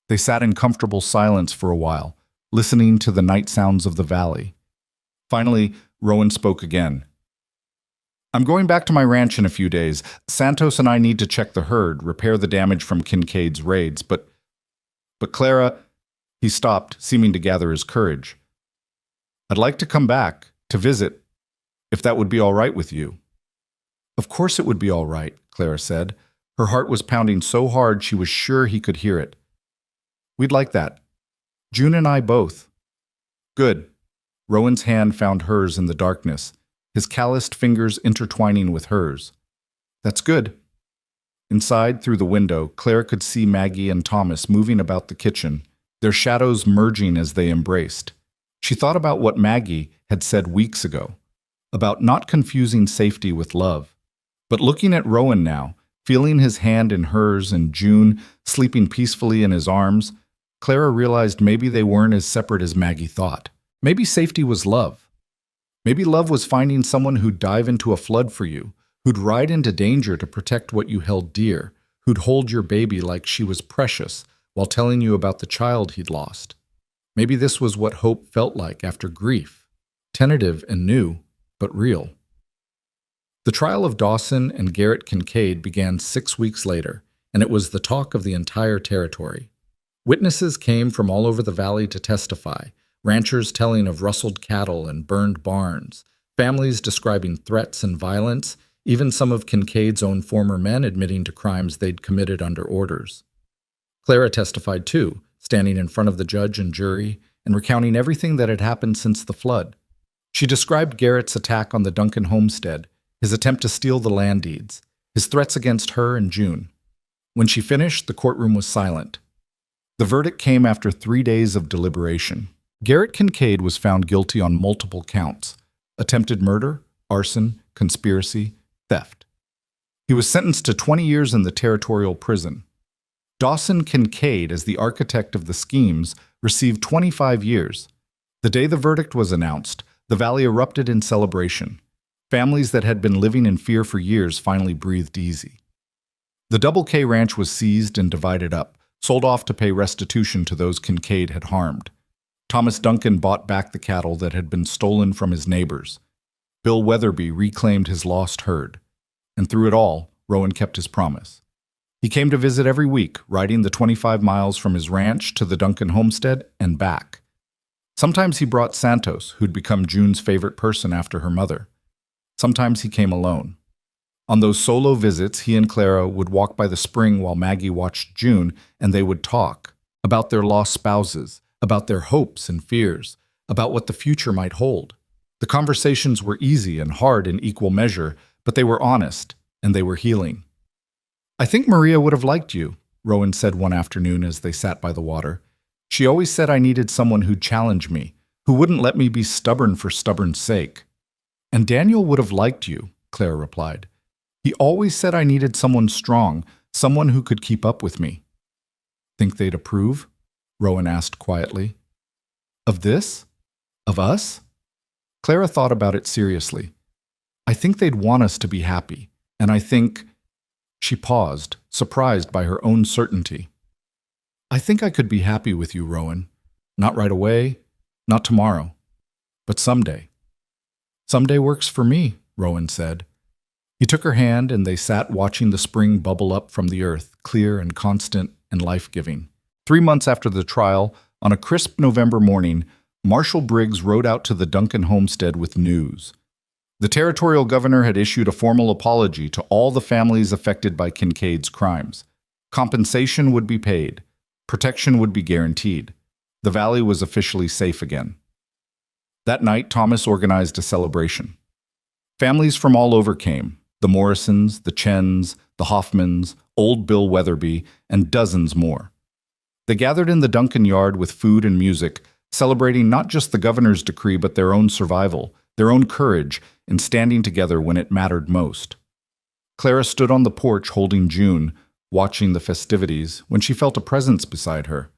They sat in comfortable silence for a while, listening to the night sounds of the valley. Finally, Rowan spoke again. "I'm going back to my ranch in a few days. Santos and I need to check the herd, repair the damage from Kincaid's raids, but Clara..." He stopped, seeming to gather his courage. "I'd like to come back, to visit, if that would be all right with you." "Of course it would be all right," Clara said. Her heart was pounding so hard she was sure he could hear it. "We'd like that. June and I both." "Good." Rowan's hand found hers in the darkness, his calloused fingers intertwining with hers. "That's good." Inside, through the window, Clara could see Maggie and Thomas moving about the kitchen, their shadows merging as they embraced. She thought about what Maggie had said weeks ago, about not confusing safety with love. But looking at Rowan now, feeling his hand in hers and June sleeping peacefully in his arms, Clara realized maybe they weren't as separate as Maggie thought. Maybe safety was love. Maybe love was finding someone who'd dive into a flood for you, who'd ride into danger to protect what you held dear, who'd hold your baby like she was precious while telling you about the child he'd lost. Maybe this was what hope felt like after grief, tentative and new, but real. The trial of Dawson and Garrett Kincaid began 6 weeks later, and it was the talk of the entire territory. Witnesses came from all over the valley to testify, ranchers telling of rustled cattle and burned barns, families describing threats and violence, even some of Kincaid's own former men admitting to crimes they'd committed under orders. Clara testified too, standing in front of the judge and jury and recounting everything that had happened since the flood. She described Garrett's attack on the Duncan homestead, his attempt to steal the land deeds, his threats against her and June. When she finished, the courtroom was silent. The verdict came after 3 days of deliberation. Garrett Kincaid was found guilty on multiple counts: attempted murder, arson, conspiracy, theft. He was sentenced to 20 years in the territorial prison. Dawson Kincaid, as the architect of the schemes, received 25 years. The day the verdict was announced, the valley erupted in celebration. Families that had been living in fear for years finally breathed easy. The Double K Ranch was seized and divided up, sold off to pay restitution to those Kincaid had harmed. Thomas Duncan bought back the cattle that had been stolen from his neighbors. Bill Weatherby reclaimed his lost herd. And through it all, Rowan kept his promise. He came to visit every week, riding the 25 miles from his ranch to the Duncan homestead and back. Sometimes he brought Santos, who'd become June's favorite person after her mother. Sometimes he came alone. On those solo visits, he and Clara would walk by the spring while Maggie watched June, and they would talk about their lost spouses, about their hopes and fears, about what the future might hold. The conversations were easy and hard in equal measure, but they were honest, and they were healing. "I think Maria would have liked you," Rowan said one afternoon as they sat by the water. "She always said I needed someone who'd challenge me, who wouldn't let me be stubborn for stubborn's sake." "And Daniel would have liked you," Clara replied. "He always said I needed someone strong, someone who could keep up with me." "Think they'd approve?" Rowan asked quietly. "Of this? Of us?" Clara thought about it seriously. "I think they'd want us to be happy, and I think—" She paused, surprised by her own certainty. "I think I could be happy with you, Rowan. Not right away, not tomorrow, but someday." "Someday works for me," Rowan said. He took her hand and they sat watching the spring bubble up from the earth, clear and constant and life-giving. 3 months after the trial, on a crisp November morning, Marshal Briggs rode out to the Duncan homestead with news. The territorial governor had issued a formal apology to all the families affected by Kincaid's crimes. Compensation would be paid. Protection would be guaranteed. The valley was officially safe again. That night, Thomas organized a celebration. Families from all over came: the Morrisons, the Chens, the Hoffmans, old Bill Weatherby, and dozens more. They gathered in the Duncan yard with food and music, celebrating not just the governor's decree but their own survival, their own courage, in standing together when it mattered most. Clara stood on the porch holding June, watching the festivities, when she felt a presence beside her.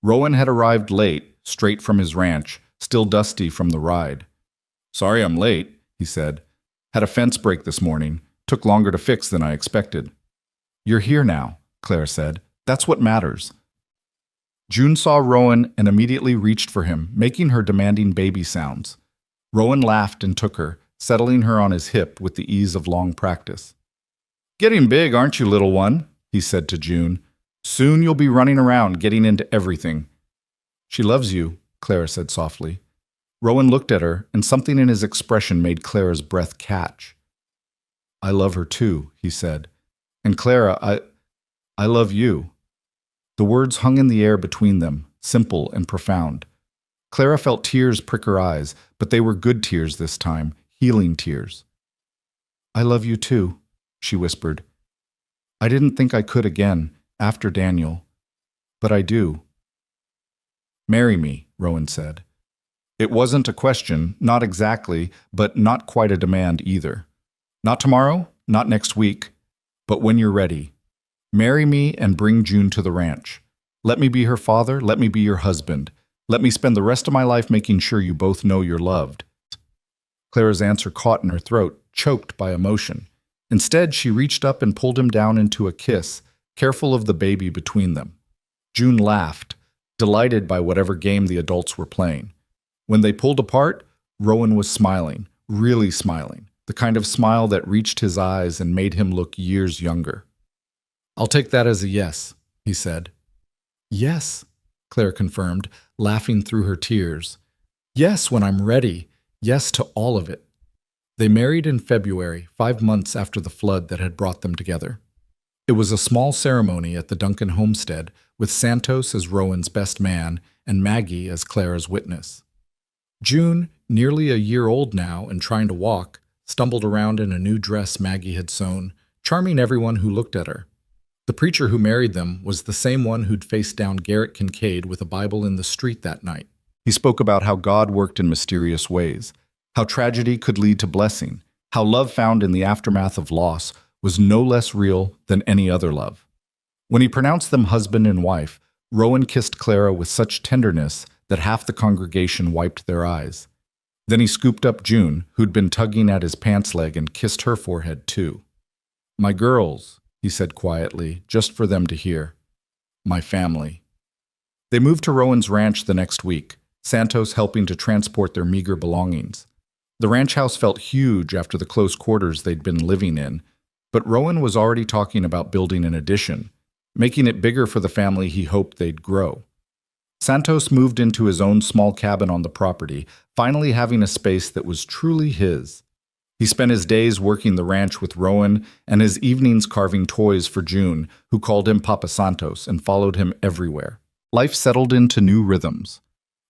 Rowan had arrived late, straight from his ranch, still dusty from the ride. "Sorry I'm late," he said. "Had a fence break this morning. Took longer to fix than I expected." "You're here now," Clara said. "That's what matters." June saw Rowan and immediately reached for him, making her demanding baby sounds. Rowan laughed and took her, settling her on his hip with the ease of long practice. "Getting big, aren't you, little one?" he said to June. "Soon you'll be running around, getting into everything." "She loves you," Clara said softly. Rowan looked at her, and something in his expression made Clara's breath catch. "I love her too," he said. "And Clara, I love you." The words hung in the air between them, simple and profound. Clara felt tears prick her eyes, but they were good tears this time, healing tears. "I love you too," she whispered. "I didn't think I could again, after Daniel. But I do." "Marry me," Rowan said. It wasn't a question, not exactly, but not quite a demand either. "Not tomorrow, not next week, but when you're ready. Marry me and bring June to the ranch. Let me be her father, let me be your husband. Let me spend the rest of my life making sure you both know you're loved." Clara's answer caught in her throat, choked by emotion. Instead, she reached up and pulled him down into a kiss, careful of the baby between them. June laughed, delighted by whatever game the adults were playing. When they pulled apart, Rowan was smiling, really smiling, the kind of smile that reached his eyes and made him look years younger. "I'll take that as a yes," he said. "Yes," Clara confirmed, laughing through her tears. "Yes, when I'm ready. Yes to all of it." They married in February, 5 months after the flood that had brought them together. It was a small ceremony at the Duncan homestead, with Santos as Rowan's best man and Maggie as Clara's witness. June, nearly a year old now and trying to walk, stumbled around in a new dress Maggie had sewn, charming everyone who looked at her. The preacher who married them was the same one who'd faced down Garrett Kincaid with a Bible in the street that night. He spoke about how God worked in mysterious ways, how tragedy could lead to blessing, how love found in the aftermath of loss was no less real than any other love. When he pronounced them husband and wife, Rowan kissed Clara with such tenderness that half the congregation wiped their eyes. Then he scooped up June, who'd been tugging at his pants leg, and kissed her forehead too. "My girls," he said quietly, just for them to hear. "My family." They moved to Rowan's ranch the next week, Santos helping to transport their meager belongings. The ranch house felt huge after the close quarters they'd been living in, but Rowan was already talking about building an addition, making it bigger for the family he hoped they'd grow. Santos moved into his own small cabin on the property, finally having a space that was truly his. He spent his days working the ranch with Rowan and his evenings carving toys for June, who called him Papa Santos and followed him everywhere. Life settled into new rhythms.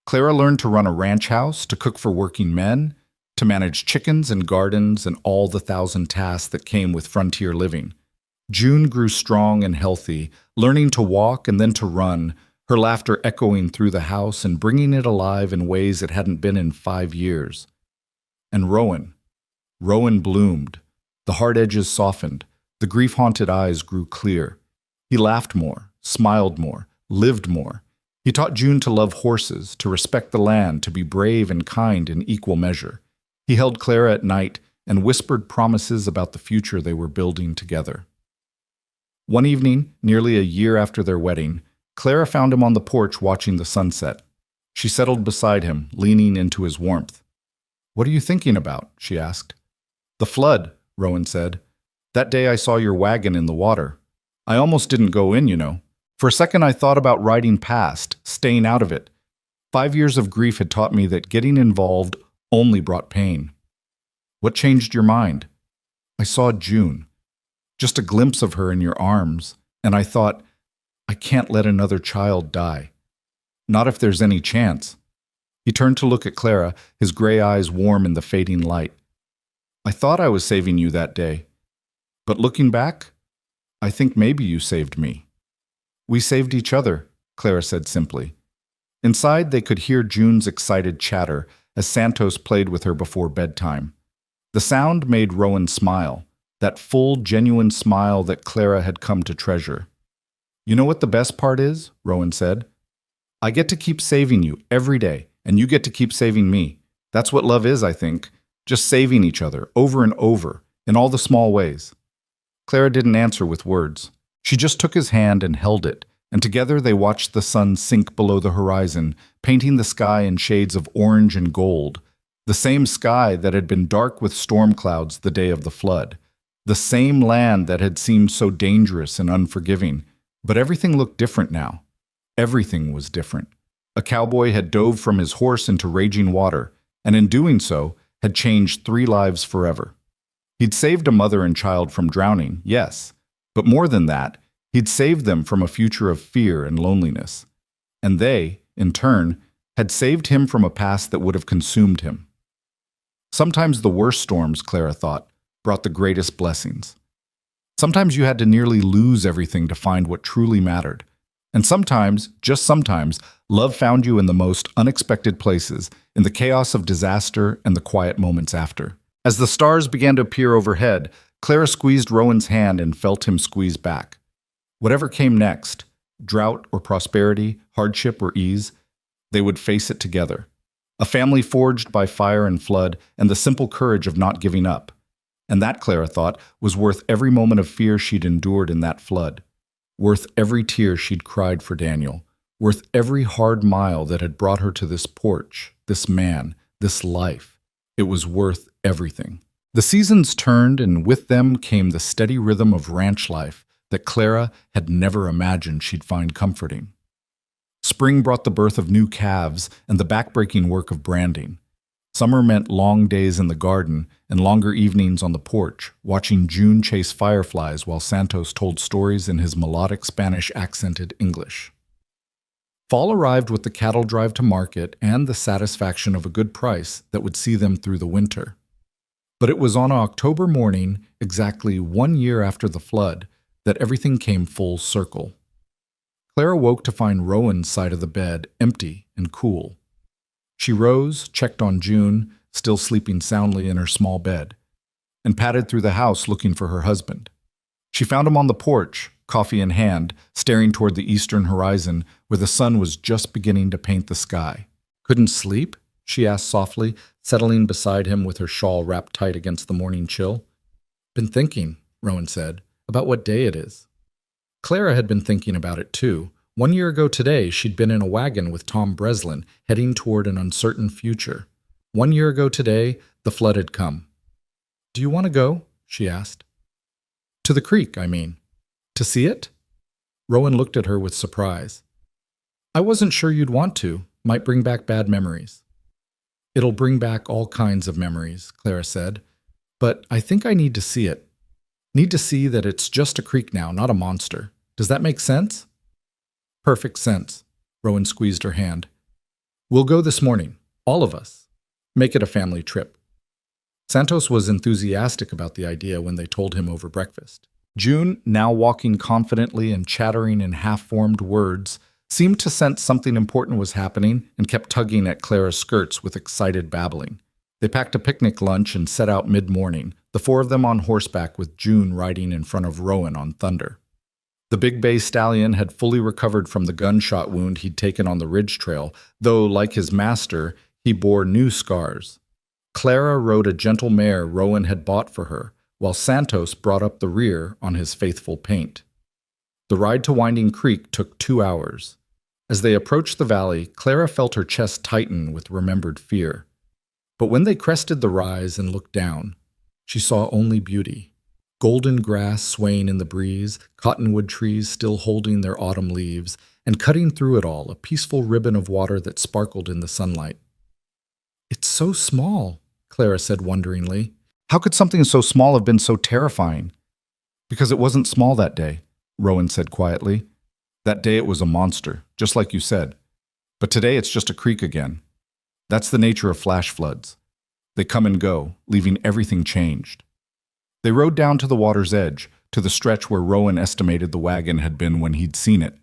Clara learned to run a ranch house, to cook for working men, to manage chickens and gardens and all the 1,000 tasks that came with frontier living. June grew strong and healthy, learning to walk and then to run, her laughter echoing through the house and bringing it alive in ways it hadn't been in 5 years. And Rowan bloomed. The hard edges softened. The grief-haunted eyes grew clear. He laughed more, smiled more, lived more. He taught June to love horses, to respect the land, to be brave and kind in equal measure. He held Clara at night and whispered promises about the future they were building together. One evening, nearly a year after their wedding, Clara found him on the porch watching the sunset. She settled beside him, leaning into his warmth. "What are you thinking about?" she asked. "The flood," Rowan said. "That day I saw your wagon in the water. I almost didn't go in, you know. For a second I thought about riding past, staying out of it. 5 years of grief had taught me that getting involved only brought pain." "What changed your mind?" "I saw June. Just a glimpse of her in your arms, and I thought, I can't let another child die. Not if there's any chance." He turned to look at Clara, his gray eyes warm in the fading light. "I thought I was saving you that day. But looking back, I think maybe you saved me." "We saved each other," Clara said simply. Inside, they could hear June's excited chatter as Santos played with her before bedtime. The sound made Rowan smile, that full, genuine smile that Clara had come to treasure. "You know what the best part is?" Rowan said. "I get to keep saving you every day, and you get to keep saving me. That's what love is, I think. Just saving each other, over and over, in all the small ways." Clara didn't answer with words. She just took his hand and held it, and together they watched the sun sink below the horizon, painting the sky in shades of orange and gold, the same sky that had been dark with storm clouds the day of the flood, the same land that had seemed so dangerous and unforgiving. But everything looked different now. Everything was different. A cowboy had dove from his horse into raging water, and in doing so, had changed 3 lives forever. He'd saved a mother and child from drowning, yes, but more than that, he'd saved them from a future of fear and loneliness. And they, in turn, had saved him from a past that would have consumed him. Sometimes the worst storms, Clara thought, brought the greatest blessings. Sometimes you had to nearly lose everything to find what truly mattered. And sometimes, just sometimes, love found you in the most unexpected places, in the chaos of disaster and the quiet moments after. As the stars began to appear overhead, Clara squeezed Rowan's hand and felt him squeeze back. Whatever came next, drought or prosperity, hardship or ease, they would face it together. A family forged by fire and flood and the simple courage of not giving up. And that, Clara thought, was worth every moment of fear she'd endured in that flood. Worth every tear she'd cried for Daniel. Worth every hard mile that had brought her to this porch, this man, this life. It was worth everything. The seasons turned, and with them came the steady rhythm of ranch life that Clara had never imagined she'd find comforting. Spring brought the birth of new calves and the backbreaking work of branding. Summer meant long days in the garden and longer evenings on the porch, watching June chase fireflies while Santos told stories in his melodic Spanish-accented English. Fall arrived with the cattle drive to market and the satisfaction of a good price that would see them through the winter. But it was on an October morning, exactly 1 year after the flood, that everything came full circle. Clara woke to find Rowan's side of the bed empty and cool. She rose, checked on June, still sleeping soundly in her small bed, and padded through the house looking for her husband. She found him on the porch, coffee in hand, staring toward the eastern horizon where the sun was just beginning to paint the sky. "Couldn't sleep?" she asked softly, settling beside him with her shawl wrapped tight against the morning chill. "Been thinking," Rowan said, "about what day it is." Clara had been thinking about it too. 1 year ago today, she'd been in a wagon with Tom Breslin, heading toward an uncertain future. 1 year ago today, the flood had come. "Do you want to go?" she asked. "To the creek, I mean. To see it?" Rowan looked at her with surprise. "I wasn't sure you'd want to. Might bring back bad memories." "It'll bring back all kinds of memories," Clara said. "But I think I need to see it. Need to see that it's just a creek now, not a monster. Does that make sense?" "Perfect sense." Rowan squeezed her hand. "We'll go this morning. All of us. Make it a family trip." Santos was enthusiastic about the idea when they told him over breakfast. June, now walking confidently and chattering in half-formed words, seemed to sense something important was happening and kept tugging at Clara's skirts with excited babbling. They packed a picnic lunch and set out mid-morning, the four of them on horseback with June riding in front of Rowan on Thunder. The big bay stallion had fully recovered from the gunshot wound he'd taken on the ridge trail, though, like his master, he bore new scars. Clara rode a gentle mare Rowan had bought for her, while Santos brought up the rear on his faithful Paint. The ride to Winding Creek took 2 hours. As they approached the valley, Clara felt her chest tighten with remembered fear. But when they crested the rise and looked down, she saw only beauty. Golden grass swaying in the breeze, cottonwood trees still holding their autumn leaves, and cutting through it all, a peaceful ribbon of water that sparkled in the sunlight. "It's so small," Clara said wonderingly. "How could something so small have been so terrifying?" "Because it wasn't small that day," Rowan said quietly. "That day it was a monster, just like you said. But today it's just a creek again. That's the nature of flash floods. They come and go, leaving everything changed." They rode down to the water's edge, to the stretch where Rowan estimated the wagon had been when he'd seen it.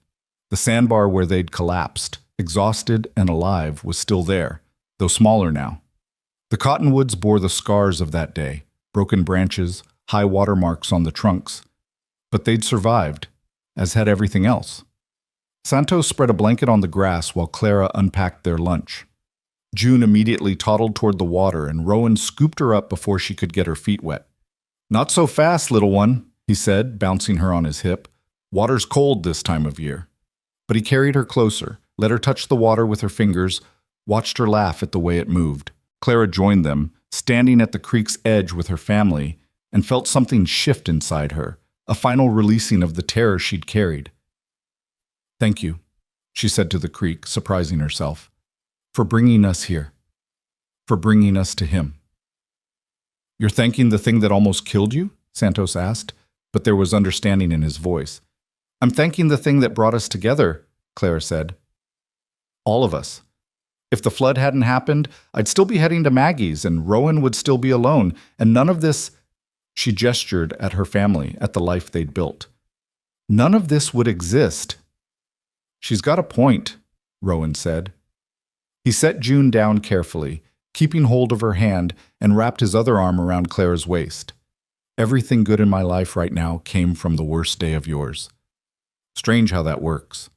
The sandbar where they'd collapsed, exhausted and alive, was still there, though smaller now. The cottonwoods bore the scars of that day, broken branches, high water marks on the trunks. But they'd survived, as had everything else. Santos spread a blanket on the grass while Clara unpacked their lunch. June immediately toddled toward the water, and Rowan scooped her up before she could get her feet wet. "Not so fast, little one," he said, bouncing her on his hip. "Water's cold this time of year." But he carried her closer, let her touch the water with her fingers, watched her laugh at the way it moved. Clara joined them, standing at the creek's edge with her family, and felt something shift inside her, a final releasing of the terror she'd carried. "Thank you," she said to the creek, surprising herself, "for bringing us here, for bringing us to him." "You're thanking the thing that almost killed you?" Santos asked, but there was understanding in his voice. "I'm thanking the thing that brought us together," Clara said. "All of us. If the flood hadn't happened, I'd still be heading to Maggie's, and Rowan would still be alone, and none of this—" She gestured at her family, at the life they'd built. "None of this would exist." "She's got a point," Rowan said. He set June down carefully, keeping hold of her hand, and wrapped his other arm around Clara's waist. "Everything good in my life right now came from the worst day of yours." Strange how that works.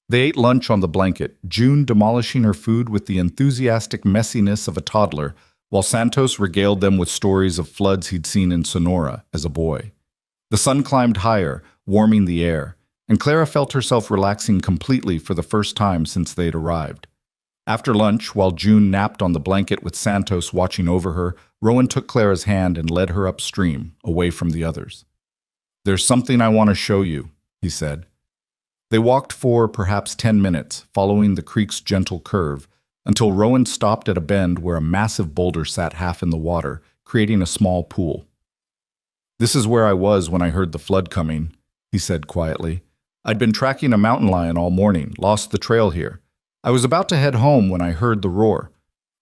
They ate lunch on the blanket, June demolishing her food with the enthusiastic messiness of a toddler, while Santos regaled them with stories of floods he'd seen in Sonora as a boy. The sun climbed higher, warming the air, and Clara felt herself relaxing completely for the first time since they'd arrived. After lunch, while June napped on the blanket with Santos watching over her, Rowan took Clara's hand and led her upstream, away from the others. "There's something I want to show you," he said. They walked for perhaps 10 minutes, following the creek's gentle curve, until Rowan stopped at a bend where a massive boulder sat half in the water, creating a small pool. "This is where I was when I heard the flood coming," he said quietly. "I'd been tracking a mountain lion all morning, lost the trail here. I was about to head home when I heard the roar.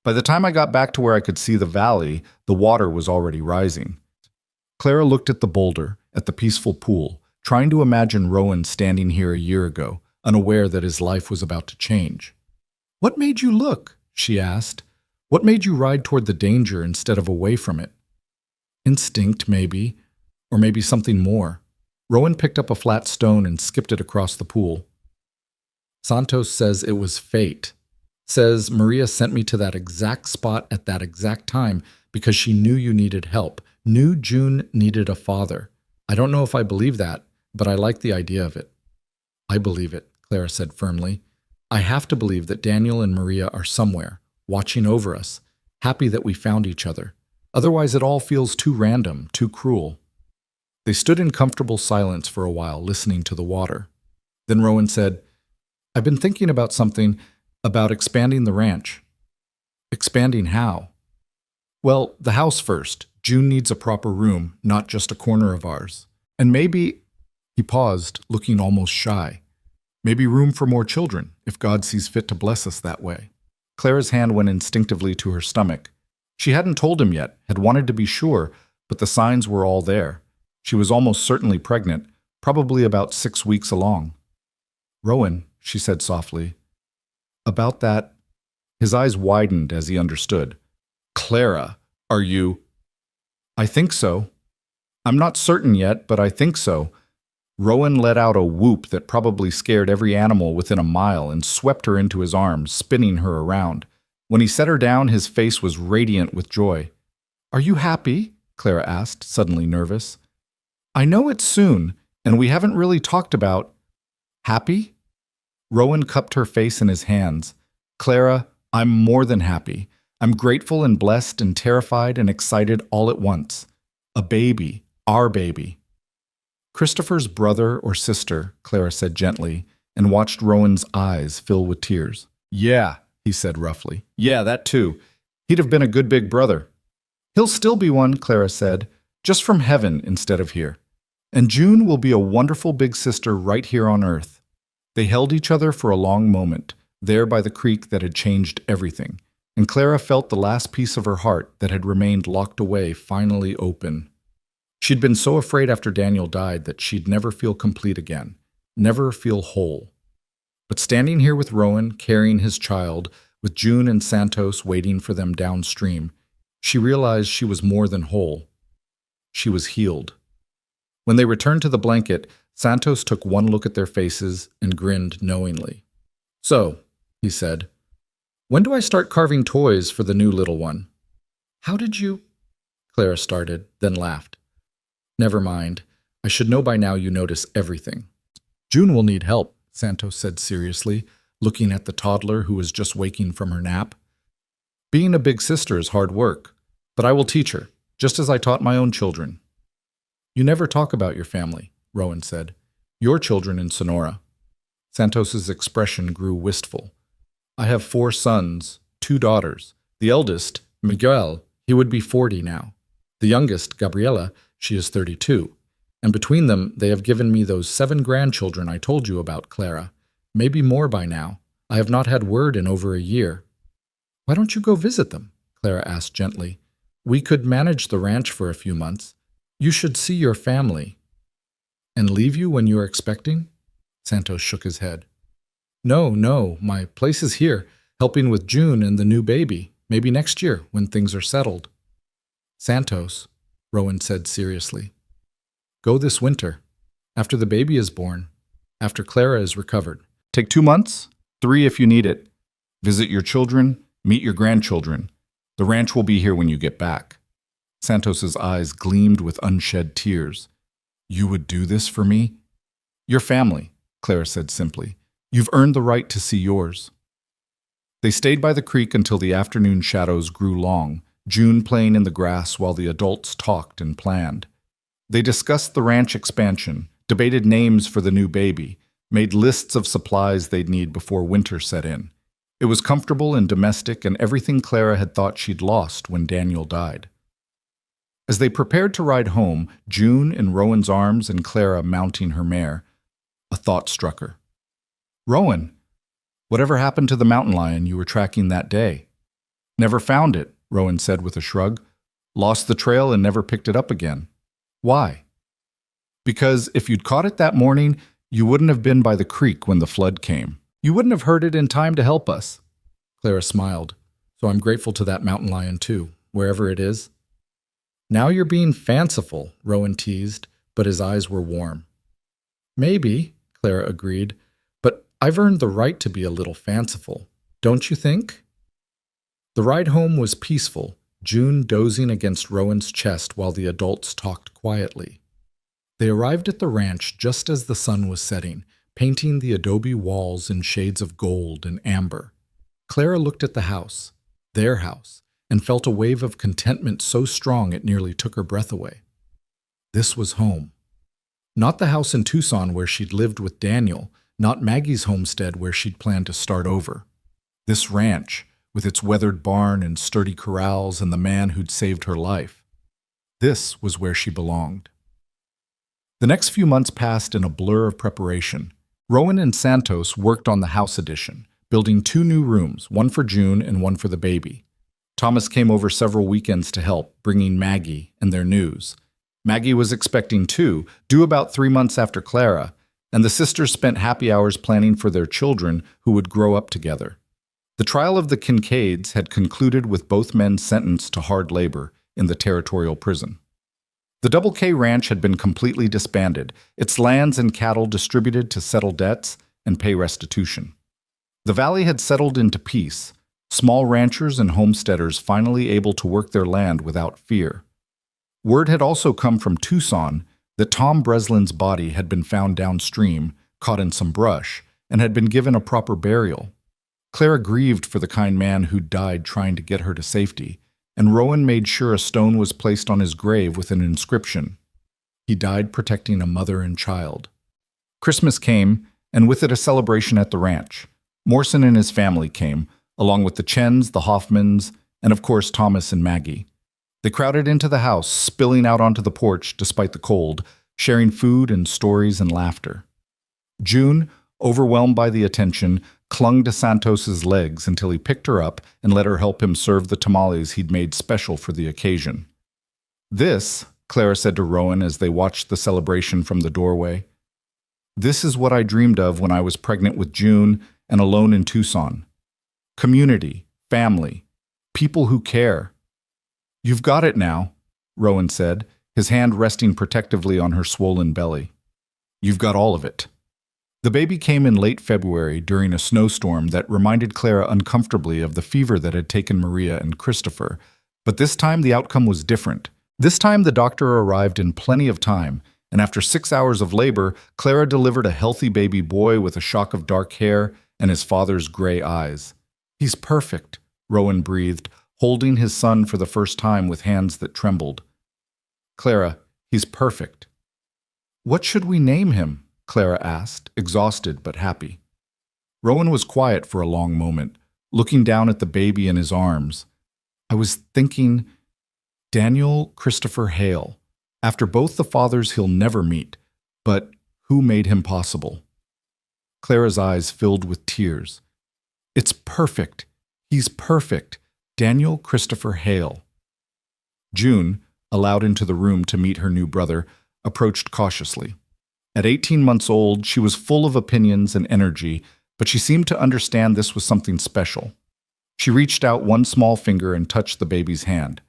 By the time I got back to where I could see the valley, the water was already rising." Clara looked at the boulder, at the peaceful pool, trying to imagine Rowan standing here a year ago, unaware that his life was about to change. "What made you look?" she asked. "What made you ride toward the danger instead of away from it?" "Instinct, maybe, or maybe something more." Rowan picked up a flat stone and skipped it across the pool. "Santos says it was fate. Says Maria sent me to that exact spot at that exact time because she knew you needed help, knew June needed a father. I don't know if I believe that, but I like the idea of it." "I believe it," Clara said firmly. "I have to believe that Daniel and Maria are somewhere, watching over us, happy that we found each other. Otherwise it all feels too random, too cruel." They stood in comfortable silence for a while, listening to the water. Then Rowan said, "I've been thinking about something, about expanding the ranch." "Expanding how?" "Well, the house first. June needs a proper room, not just a corner of ours. And maybe—" He paused, looking almost shy. "Maybe room for more children, if God sees fit to bless us that way." Clara's hand went instinctively to her stomach. She hadn't told him yet, had wanted to be sure, but the signs were all there. She was almost certainly pregnant, probably about 6 weeks along. "Rowan," she said softly, "about that—" His eyes widened as he understood. "Clara, are you—" "I think so. I'm not certain yet, but I think so." Rowan let out a whoop that probably scared every animal within a mile and swept her into his arms, spinning her around. When he set her down, his face was radiant with joy. "Are you happy?" Clara asked, suddenly nervous. "I know it's soon, and we haven't really talked about—" "Happy?" Rowan cupped her face in his hands. "Clara, I'm more than happy. I'm grateful and blessed and terrified and excited all at once. A baby, our baby." "Christopher's brother or sister," Clara said gently, and watched Rowan's eyes fill with tears. "Yeah," he said roughly. "Yeah, that too. He'd have been a good big brother." "He'll still be one," Clara said, "just from heaven instead of here. And June will be a wonderful big sister right here on earth." They held each other for a long moment, there by the creek that had changed everything, and Clara felt the last piece of her heart that had remained locked away finally open. She'd been so afraid after Daniel died that she'd never feel complete again, never feel whole. But standing here with Rowan, carrying his child, with June and Santos waiting for them downstream, she realized she was more than whole. She was healed. When they returned to the blanket, Santos took one look at their faces and grinned knowingly. "So," he said, "when do I start carving toys for the new little one?" "How did you—" Clara started, then laughed. "Never mind. I should know by now you notice everything." "June will need help," Santos said seriously, looking at the toddler who was just waking from her nap. "Being a big sister is hard work, but I will teach her, just as I taught my own children." "You never talk about your family," Rowan said. "Your children in Sonora." Santos's expression grew wistful. "I have 4 sons, 2 daughters. The eldest, Miguel, he would be 40 now. The youngest, Gabriela, she is 32. And between them, they have given me those 7 grandchildren I told you about, Clara. Maybe more by now. I have not had word in over a year." "Why don't you go visit them?" Clara asked gently. "We could manage the ranch for a few months. You should see your family." "And leave you when you are expecting?" Santos shook his head. No, my place is here, helping with June and the new baby, maybe next year when things are settled." "Santos," Rowan said seriously, "go this winter, after the baby is born, after Clara is recovered. Take 2 months, 3 if you need it. Visit your children, meet your grandchildren. The ranch will be here when you get back." Santos's eyes gleamed with unshed tears. "You would do this for me?" "Your family," Clara said simply. "You've earned the right to see yours." They stayed by the creek until the afternoon shadows grew long, June playing in the grass while the adults talked and planned. They discussed the ranch expansion, debated names for the new baby, made lists of supplies they'd need before winter set in. It was comfortable and domestic and everything Clara had thought she'd lost when Daniel died. As they prepared to ride home, June in Rowan's arms and Clara mounting her mare, a thought struck her. "Rowan, whatever happened to the mountain lion you were tracking that day?" "Never found it," Rowan said with a shrug. "Lost the trail and never picked it up again." "Why?" Because if you'd caught it that morning, you wouldn't have been by the creek when the flood came. You wouldn't have heard it in time to help us." Clara smiled. "So I'm grateful to that mountain lion too, wherever it is." "Now you're being fanciful," Rowan teased, but his eyes were warm. "Maybe," Clara agreed, "but I've earned the right to be a little fanciful. Don't you think?" The ride home was peaceful, June dozing against Rowan's chest while the adults talked quietly. They arrived at the ranch just as the sun was setting, painting the adobe walls in shades of gold and amber. Clara looked at the house, their house, and felt a wave of contentment so strong it nearly took her breath away. This was home. Not the house in Tucson where she'd lived with Daniel, not Maggie's homestead where she'd planned to start over. This ranch, with its weathered barn and sturdy corrals and the man who'd saved her life. This was where she belonged. The next few months passed in a blur of preparation. Rowan and Santos worked on the house addition, building 2 new rooms, one for June and one for the baby. Thomas came over several weekends to help, bringing Maggie and their news. Maggie was expecting 2, due about 3 months after Clara, and the sisters spent happy hours planning for their children who would grow up together. The trial of the Kincaids had concluded with both men sentenced to hard labor in the territorial prison. The Double K Ranch had been completely disbanded, its lands and cattle distributed to settle debts and pay restitution. The valley had settled into peace, small ranchers and homesteaders finally able to work their land without fear. Word had also come from Tucson that Tom Breslin's body had been found downstream, caught in some brush, and had been given a proper burial. Clara grieved for the kind man who'd died trying to get her to safety, and Rowan made sure a stone was placed on his grave with an inscription. He died protecting a mother and child. Christmas came, and with it a celebration at the ranch. Morrison and his family came, along with the Chens, the Hoffmans, and of course Thomas and Maggie. They crowded into the house, spilling out onto the porch despite the cold, sharing food and stories and laughter. June, overwhelmed by the attention, clung to Santos's legs until he picked her up and let her help him serve the tamales he'd made special for the occasion. "This," Clara said to Rowan as they watched the celebration from the doorway, "this is what I dreamed of when I was pregnant with June and alone in Tucson. Community, family, people who care." "You've got it now," Rowan said, his hand resting protectively on her swollen belly. "You've got all of it." The baby came in late February during a snowstorm that reminded Clara uncomfortably of the fever that had taken Maria and Christopher, but this time the outcome was different. This time the doctor arrived in plenty of time, and after 6 hours of labor, Clara delivered a healthy baby boy with a shock of dark hair and his father's gray eyes. "He's perfect," Rowan breathed, holding his son for the first time with hands that trembled. "Clara, he's perfect." "What should we name him?" Clara asked, exhausted but happy. Rowan was quiet for a long moment, looking down at the baby in his arms. "I was thinking, Daniel Christopher Hale, after both the fathers he'll never meet, but who made him possible?" Clara's eyes filled with tears. "It's perfect. He's perfect. Daniel Christopher Hale." June, allowed into the room to meet her new brother, approached cautiously. At 18 months old, she was full of opinions and energy, but she seemed to understand this was something special. She reached out one small finger and touched the baby's hand.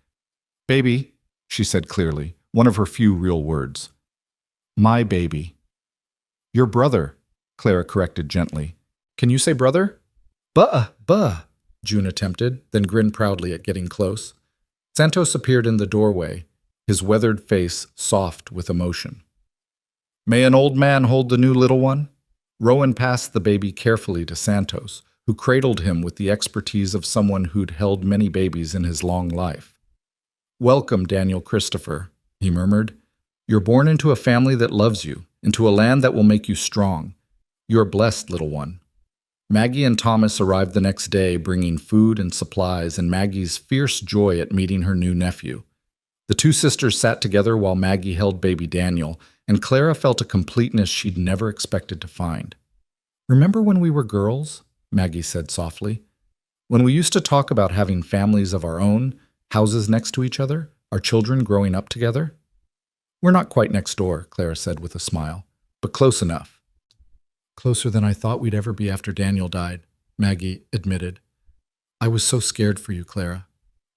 "Baby," she said clearly, one of her few real words. "My baby." "Your brother," Clara corrected gently. "Can you say brother?" Buh, June attempted, then grinned proudly at getting close. Santos appeared in the doorway, his weathered face soft with emotion. "May an old man hold the new little one?" Rowan passed the baby carefully to Santos, who cradled him with the expertise of someone who'd held many babies in his long life. "Welcome, Daniel Christopher," he murmured. "You're born into a family that loves you, into a land that will make you strong. You're blessed, little one." Maggie and Thomas arrived the next day, bringing food and supplies and Maggie's fierce joy at meeting her new nephew. The 2 sisters sat together while Maggie held baby Daniel, and Clara felt a completeness she'd never expected to find. "Remember when we were girls?" Maggie said softly. "When we used to talk about having families of our own, houses next to each other, our children growing up together?" We're not quite next door, Clara said with a smile, but close enough. Closer than I thought we'd ever be after Daniel died, Maggie admitted. I was so scared for you, Clara.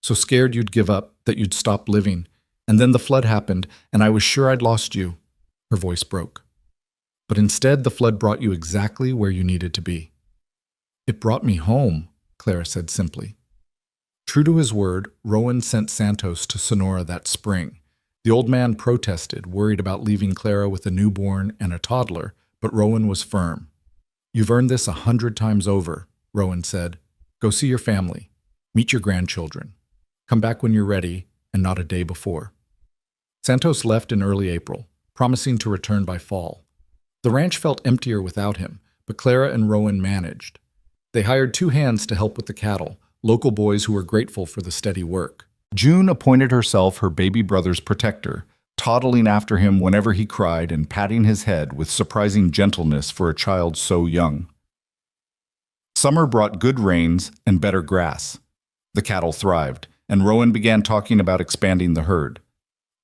So scared you'd give up, that you'd stop living. And then the flood happened, and I was sure I'd lost you. Her voice broke. But instead, the flood brought you exactly where you needed to be. It brought me home, Clara said simply. True to his word, Rowan sent Santos to Sonora that spring. The old man protested, worried about leaving Clara with a newborn and a toddler, but Rowan was firm. You've earned this 100 times over, Rowan said. Go see your family. Meet your grandchildren. Come back when you're ready, and not a day before. Santos left in early April, promising to return by fall. The ranch felt emptier without him, but Clara and Rowan managed. They hired 2 hands to help with the cattle, local boys who were grateful for the steady work. June appointed herself her baby brother's protector, toddling after him whenever he cried and patting his head with surprising gentleness for a child so young. Summer brought good rains and better grass. The cattle thrived, and Rowan began talking about expanding the herd.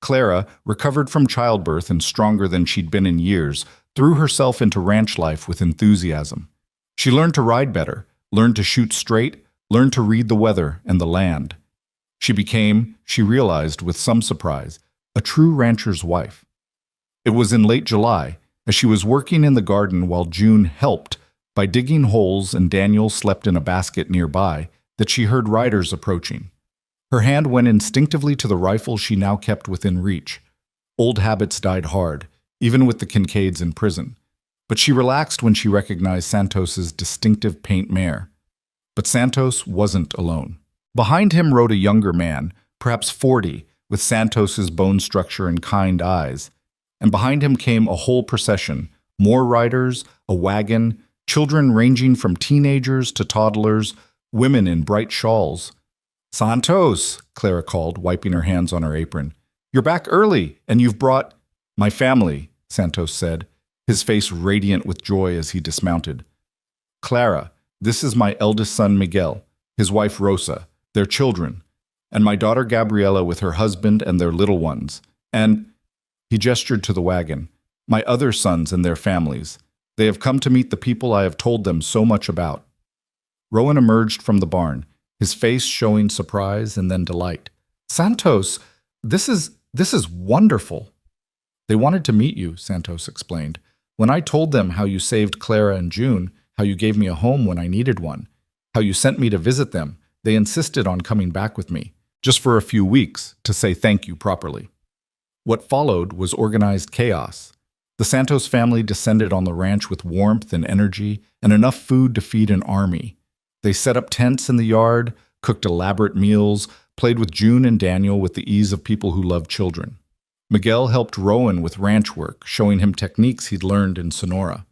Clara, recovered from childbirth and stronger than she'd been in years, threw herself into ranch life with enthusiasm. She learned to ride better, learned to shoot straight, learned to read the weather and the land. She became, she realized with some surprise, a true rancher's wife. It was in late July, as she was working in the garden while June helped by digging holes and Daniel slept in a basket nearby, that she heard riders approaching. Her hand went instinctively to the rifle she now kept within reach. Old habits died hard, even with the Kincaids in prison. But she relaxed when she recognized Santos's distinctive paint mare. But Santos wasn't alone. Behind him rode a younger man, perhaps 40, with Santos's bone structure and kind eyes. And behind him came a whole procession, more riders, a wagon, children ranging from teenagers to toddlers, women in bright shawls. Santos, Clara called, wiping her hands on her apron. You're back early, and you've brought... My family, Santos said, his face radiant with joy as he dismounted. Clara, this is my eldest son Miguel, his wife Rosa, their children, and my daughter Gabriela with her husband and their little ones, and, he gestured to the wagon, my other sons and their families. They have come to meet the people I have told them so much about. Rowan emerged from the barn, his face showing surprise and then delight. Santos, this is wonderful. They wanted to meet you, Santos explained. When I told them how you saved Clara and June, how you gave me a home when I needed one, how you sent me to visit them, they insisted on coming back with me, just for a few weeks, to say thank you properly. What followed was organized chaos. The Santos family descended on the ranch with warmth and energy and enough food to feed an army. They set up tents in the yard, cooked elaborate meals, played with June and Daniel with the ease of people who love children. Miguel helped Rowan with ranch work, showing him techniques he'd learned in Sonora.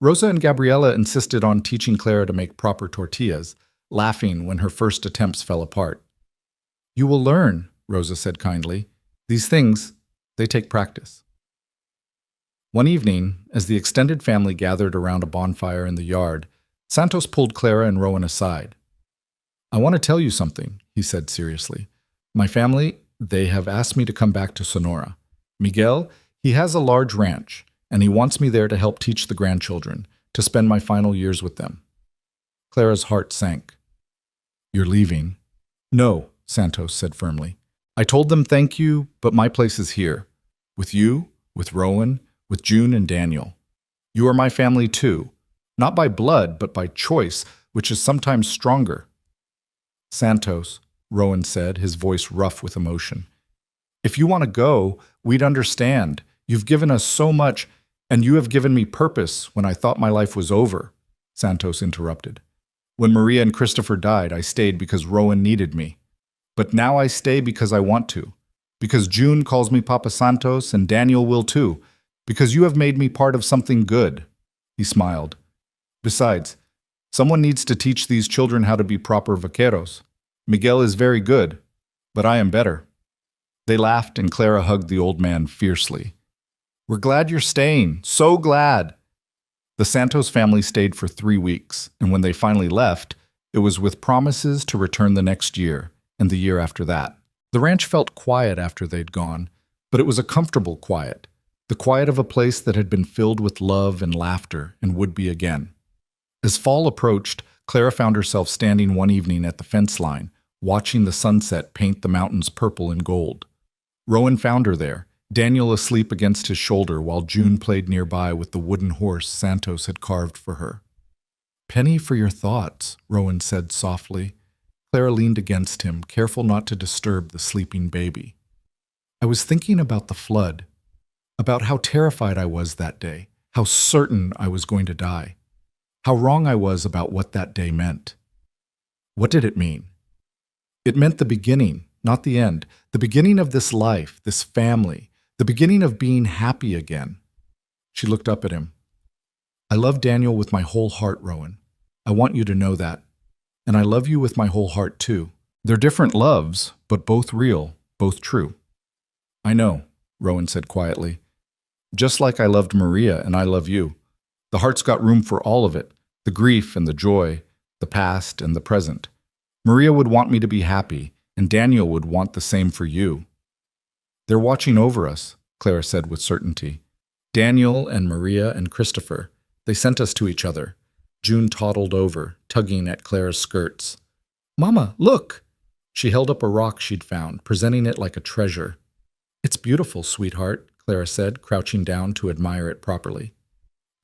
Rosa and Gabriela insisted on teaching Clara to make proper tortillas, laughing when her first attempts fell apart. You will learn, Rosa said kindly. These things, they take practice. One evening, as the extended family gathered around a bonfire in the yard, Santos pulled Clara and Rowan aside. I want to tell you something, he said seriously. My family, they have asked me to come back to Sonora. Miguel, he has a large ranch, and he wants me there to help teach the grandchildren, to spend my final years with them. Clara's heart sank. You're leaving? No, Santos said firmly. I told them thank you, but my place is here. With you, with Rowan, with June and Daniel. You are my family too, not by blood, but by choice, which is sometimes stronger. Santos, Rowan said, his voice rough with emotion. If you want to go, we'd understand. You've given us so much, and you have given me purpose when I thought my life was over, Santos interrupted. When Maria and Christopher died, I stayed because Rowan needed me. But now I stay because I want to. Because June calls me Papa Santos and Daniel will too. Because you have made me part of something good. He smiled. Besides, someone needs to teach these children how to be proper vaqueros. Miguel is very good, but I am better. They laughed and Clara hugged the old man fiercely. We're glad you're staying. So glad. The Santos family stayed for 3 weeks, and when they finally left, it was with promises to return the next year and the year after that. The ranch felt quiet after they'd gone, But it was a comfortable quiet, the quiet of a place that had been filled with love and laughter and would be again. As fall approached, Clara found herself standing one evening at the fence line, watching the sunset paint the mountains purple and gold. Rowan found her there, Daniel asleep against his shoulder while June played nearby with the wooden horse Santos had carved for her. "Penny for your thoughts," Rowan said softly. Clara leaned against him, careful not to disturb the sleeping baby. "I was thinking about the flood, about how terrified I was that day, how certain I was going to die, how wrong I was about what that day meant." "What did it mean?" "It meant the beginning, not the end, the beginning of this life, this family, the beginning of being happy again." She looked up at him. "I love Daniel with my whole heart, Rowan. I want you to know that. And I love you with my whole heart, too. They're different loves, but both real, both true." "I know," Rowan said quietly. "Just like I loved Maria and I love you. The heart's got room for all of it, the grief and the joy, the past and the present. Maria would want me to be happy, and Daniel would want the same for you." "They're watching over us," Clara said with certainty. "Daniel and Maria and Christopher. They sent us to each other." June toddled over, tugging at Clara's skirts. "Mama, look!" She held up a rock she'd found, presenting it like a treasure. "It's beautiful, sweetheart," Clara said, crouching down to admire it properly.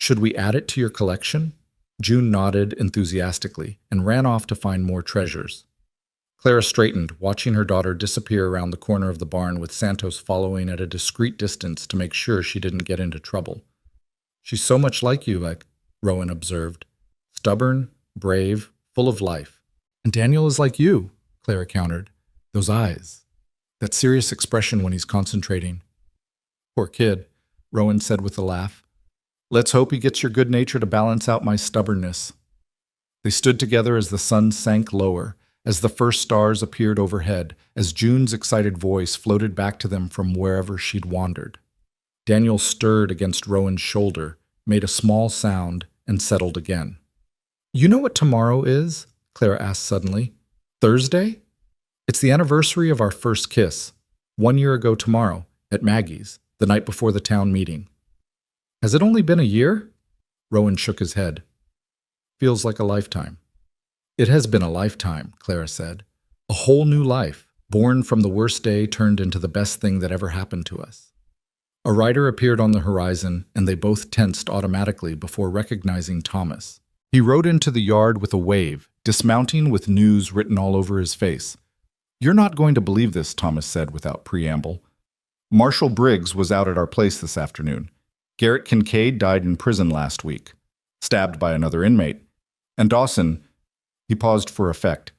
"Should we add it to your collection?" June nodded enthusiastically and ran off to find more treasures. Clara straightened, watching her daughter disappear around the corner of the barn with Santos following at a discreet distance to make sure she didn't get into trouble. "She's so much like you," Rowan observed. "Stubborn, brave, full of life." "And Daniel is like you," Clara countered. "Those eyes. That serious expression when he's concentrating." "Poor kid," Rowan said with a laugh. "Let's hope he gets your good nature to balance out my stubbornness." They stood together as the sun sank lower, as the first stars appeared overhead, as June's excited voice floated back to them from wherever she'd wandered. Daniel stirred against Rowan's shoulder, made a small sound, and settled again. "You know what tomorrow is?" Clara asked suddenly. "Thursday? It's the anniversary of our first kiss. 1 year ago tomorrow, at Maggie's, the night before the town meeting." "Has it only been a year?" Rowan shook his head. "Feels like a lifetime." "It has been a lifetime," Clara said. "A whole new life, born from the worst day turned into the best thing that ever happened to us." A rider appeared on the horizon, and they both tensed automatically before recognizing Thomas. He rode into the yard with a wave, dismounting with news written all over his face. "You're not going to believe this," Thomas said without preamble. "Marshal Briggs was out at our place this afternoon. Garrett Kincaid died in prison last week, stabbed by another inmate. And Dawson..." He paused for effect.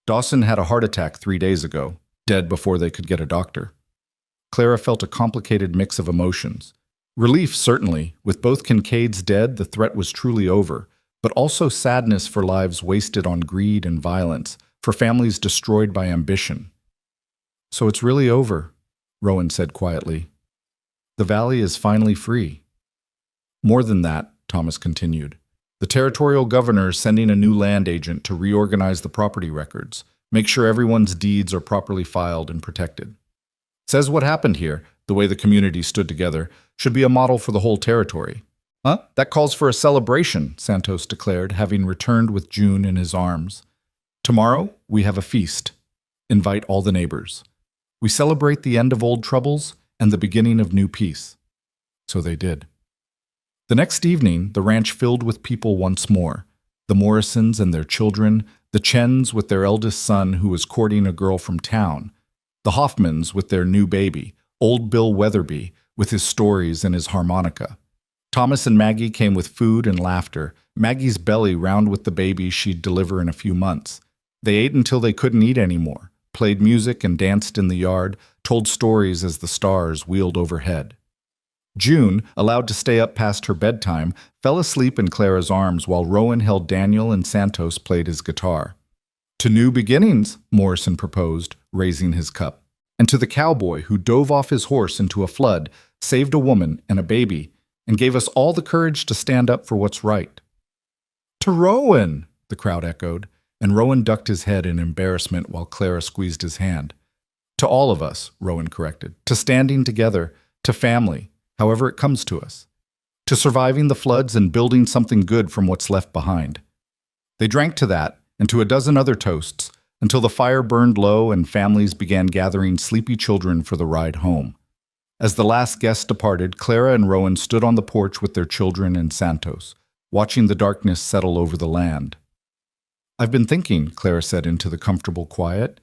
"Dawson had a heart attack 3 days ago, dead before they could get a doctor." Clara felt a complicated mix of emotions. Relief, certainly. With both Kincaids dead, the threat was truly over, but also sadness for lives wasted on greed and violence, for families destroyed by ambition. "So it's really over," Rowan said quietly. "The valley is finally free." "More than that," Thomas continued. "The territorial governor is sending a new land agent to reorganize the property records, make sure everyone's deeds are properly filed and protected. Says what happened here, the way the community stood together, should be a model for the whole territory." "Huh? That calls for a celebration," Santos declared, having returned with June in his arms. "Tomorrow, we have a feast. Invite all the neighbors. We celebrate the end of old troubles and the beginning of new peace." So they did. The next evening, the ranch filled with people once more. The Morrisons and their children, the Chens with their eldest son who was courting a girl from town, the Hoffmans with their new baby, old Bill Weatherby with his stories and his harmonica. Thomas and Maggie came with food and laughter, Maggie's belly round with the baby she'd deliver in a few months. They ate until they couldn't eat anymore, played music and danced in the yard, told stories as the stars wheeled overhead. June, allowed to stay up past her bedtime, fell asleep in Clara's arms while Rowan held Daniel and Santos played his guitar. "To new beginnings," Morrison proposed, raising his cup. "And to the cowboy who dove off his horse into a flood, saved a woman and a baby, and gave us all the courage to stand up for what's right." "To Rowan!" the crowd echoed, and Rowan ducked his head in embarrassment while Clara squeezed his hand. To all of us, Rowan corrected. To standing together, to family, however it comes to us. To surviving the floods and building something good from what's left behind. They drank to that, and to a dozen other toasts, until the fire burned low and families began gathering sleepy children for the ride home. As the last guest departed, Clara and Rowan stood on the porch with their children and Santos, watching the darkness settle over the land. "I've been thinking," Clara said into the comfortable quiet,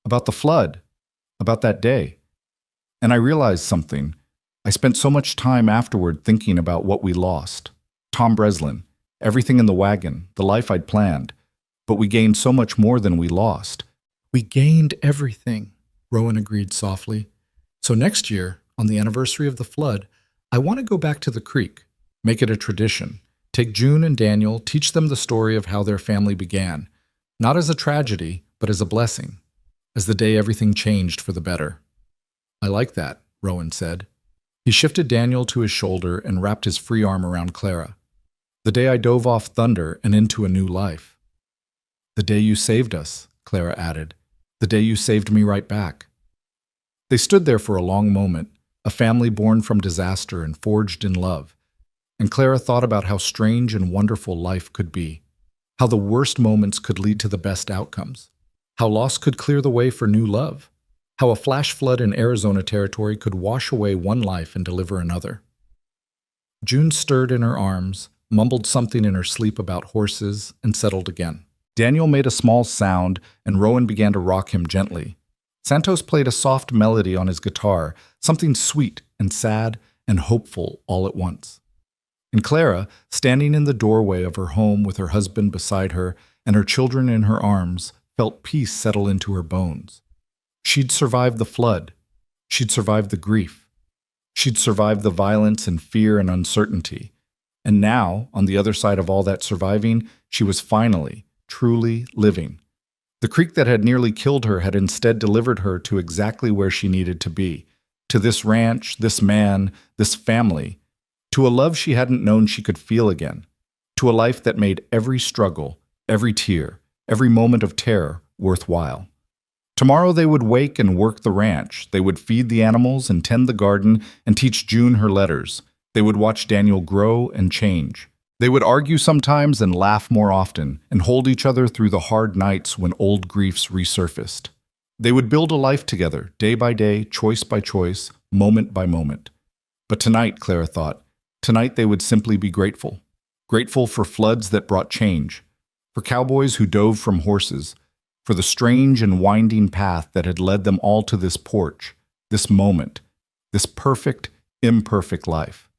"about the flood, about that day. And I realized something. I spent so much time afterward thinking about what we lost. Tom Breslin, everything in the wagon, the life I'd planned. But we gained so much more than we lost." "We gained everything," Rowan agreed softly. "So next year, on the anniversary of the flood, I want to go back to the creek, make it a tradition. Take June and Daniel, teach them the story of how their family began, not as a tragedy, but as a blessing, as the day everything changed for the better." "I like that," Rowan said. He shifted Daniel to his shoulder and wrapped his free arm around Clara. "The day I dove off thunder and into a new life." "The day you saved us," Clara added. "The day you saved me right back." They stood there for a long moment, a family born from disaster and forged in love. And Clara thought about how strange and wonderful life could be, how the worst moments could lead to the best outcomes, how loss could clear the way for new love, how a flash flood in Arizona territory could wash away one life and deliver another. June stirred in her arms, mumbled something in her sleep about horses, and settled again. Daniel made a small sound, and Rowan began to rock him gently. Santos played a soft melody on his guitar, something sweet and sad and hopeful all at once. And Clara, standing in the doorway of her home with her husband beside her and her children in her arms, felt peace settle into her bones. She'd survived the flood. She'd survived the grief. She'd survived the violence and fear and uncertainty. And now, on the other side of all that surviving, she was finally, truly living. The creek that had nearly killed her had instead delivered her to exactly where she needed to be, to this ranch, this man, this family, to a love she hadn't known she could feel again, to a life that made every struggle, every tear, every moment of terror worthwhile. Tomorrow they would wake and work the ranch. They would feed the animals and tend the garden and teach June her letters. They would watch Daniel grow and change. They would argue sometimes and laugh more often, and hold each other through the hard nights when old griefs resurfaced. They would build a life together, day by day, choice by choice, moment by moment. But tonight, Clara thought, tonight they would simply be grateful. Grateful for floods that brought change, for cowboys who dove from horses, for the strange and winding path that had led them all to this porch, this moment, this perfect, imperfect life.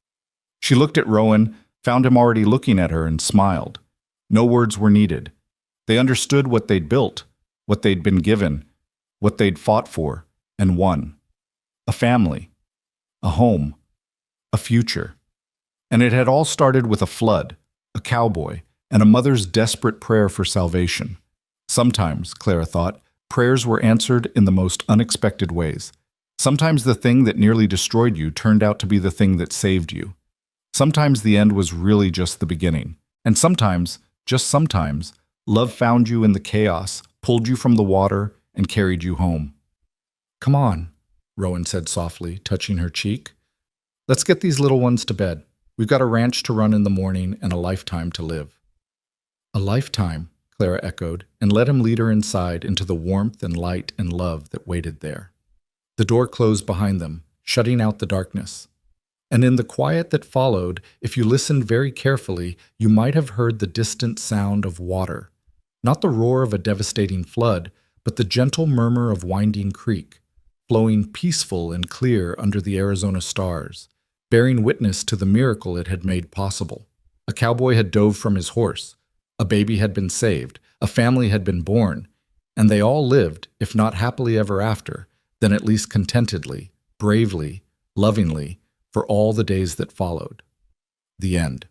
She looked at Rowan, found him already looking at her, and smiled. No words were needed. They understood what they'd built, what they'd been given, what they'd fought for, and won. A family, a home, a future. And it had all started with a flood, a cowboy, and a mother's desperate prayer for salvation. Sometimes, Clara thought, prayers were answered in the most unexpected ways. Sometimes the thing that nearly destroyed you turned out to be the thing that saved you. Sometimes the end was really just the beginning. And sometimes, just sometimes, love found you in the chaos, pulled you from the water, and carried you home. "Come on," Rowan said softly, touching her cheek. "Let's get these little ones to bed. We've got a ranch to run in the morning and a lifetime to live." "A lifetime," Clara echoed, and let him lead her inside into the warmth and light and love that waited there. The door closed behind them, shutting out the darkness. And in the quiet that followed, if you listened very carefully, you might have heard the distant sound of water. Not the roar of a devastating flood, but the gentle murmur of winding creek, flowing peaceful and clear under the Arizona stars, bearing witness to the miracle it had made possible. A cowboy had dove from his horse, a baby had been saved, a family had been born, and they all lived, if not happily ever after, then at least contentedly, bravely, lovingly, for all the days that followed. The end.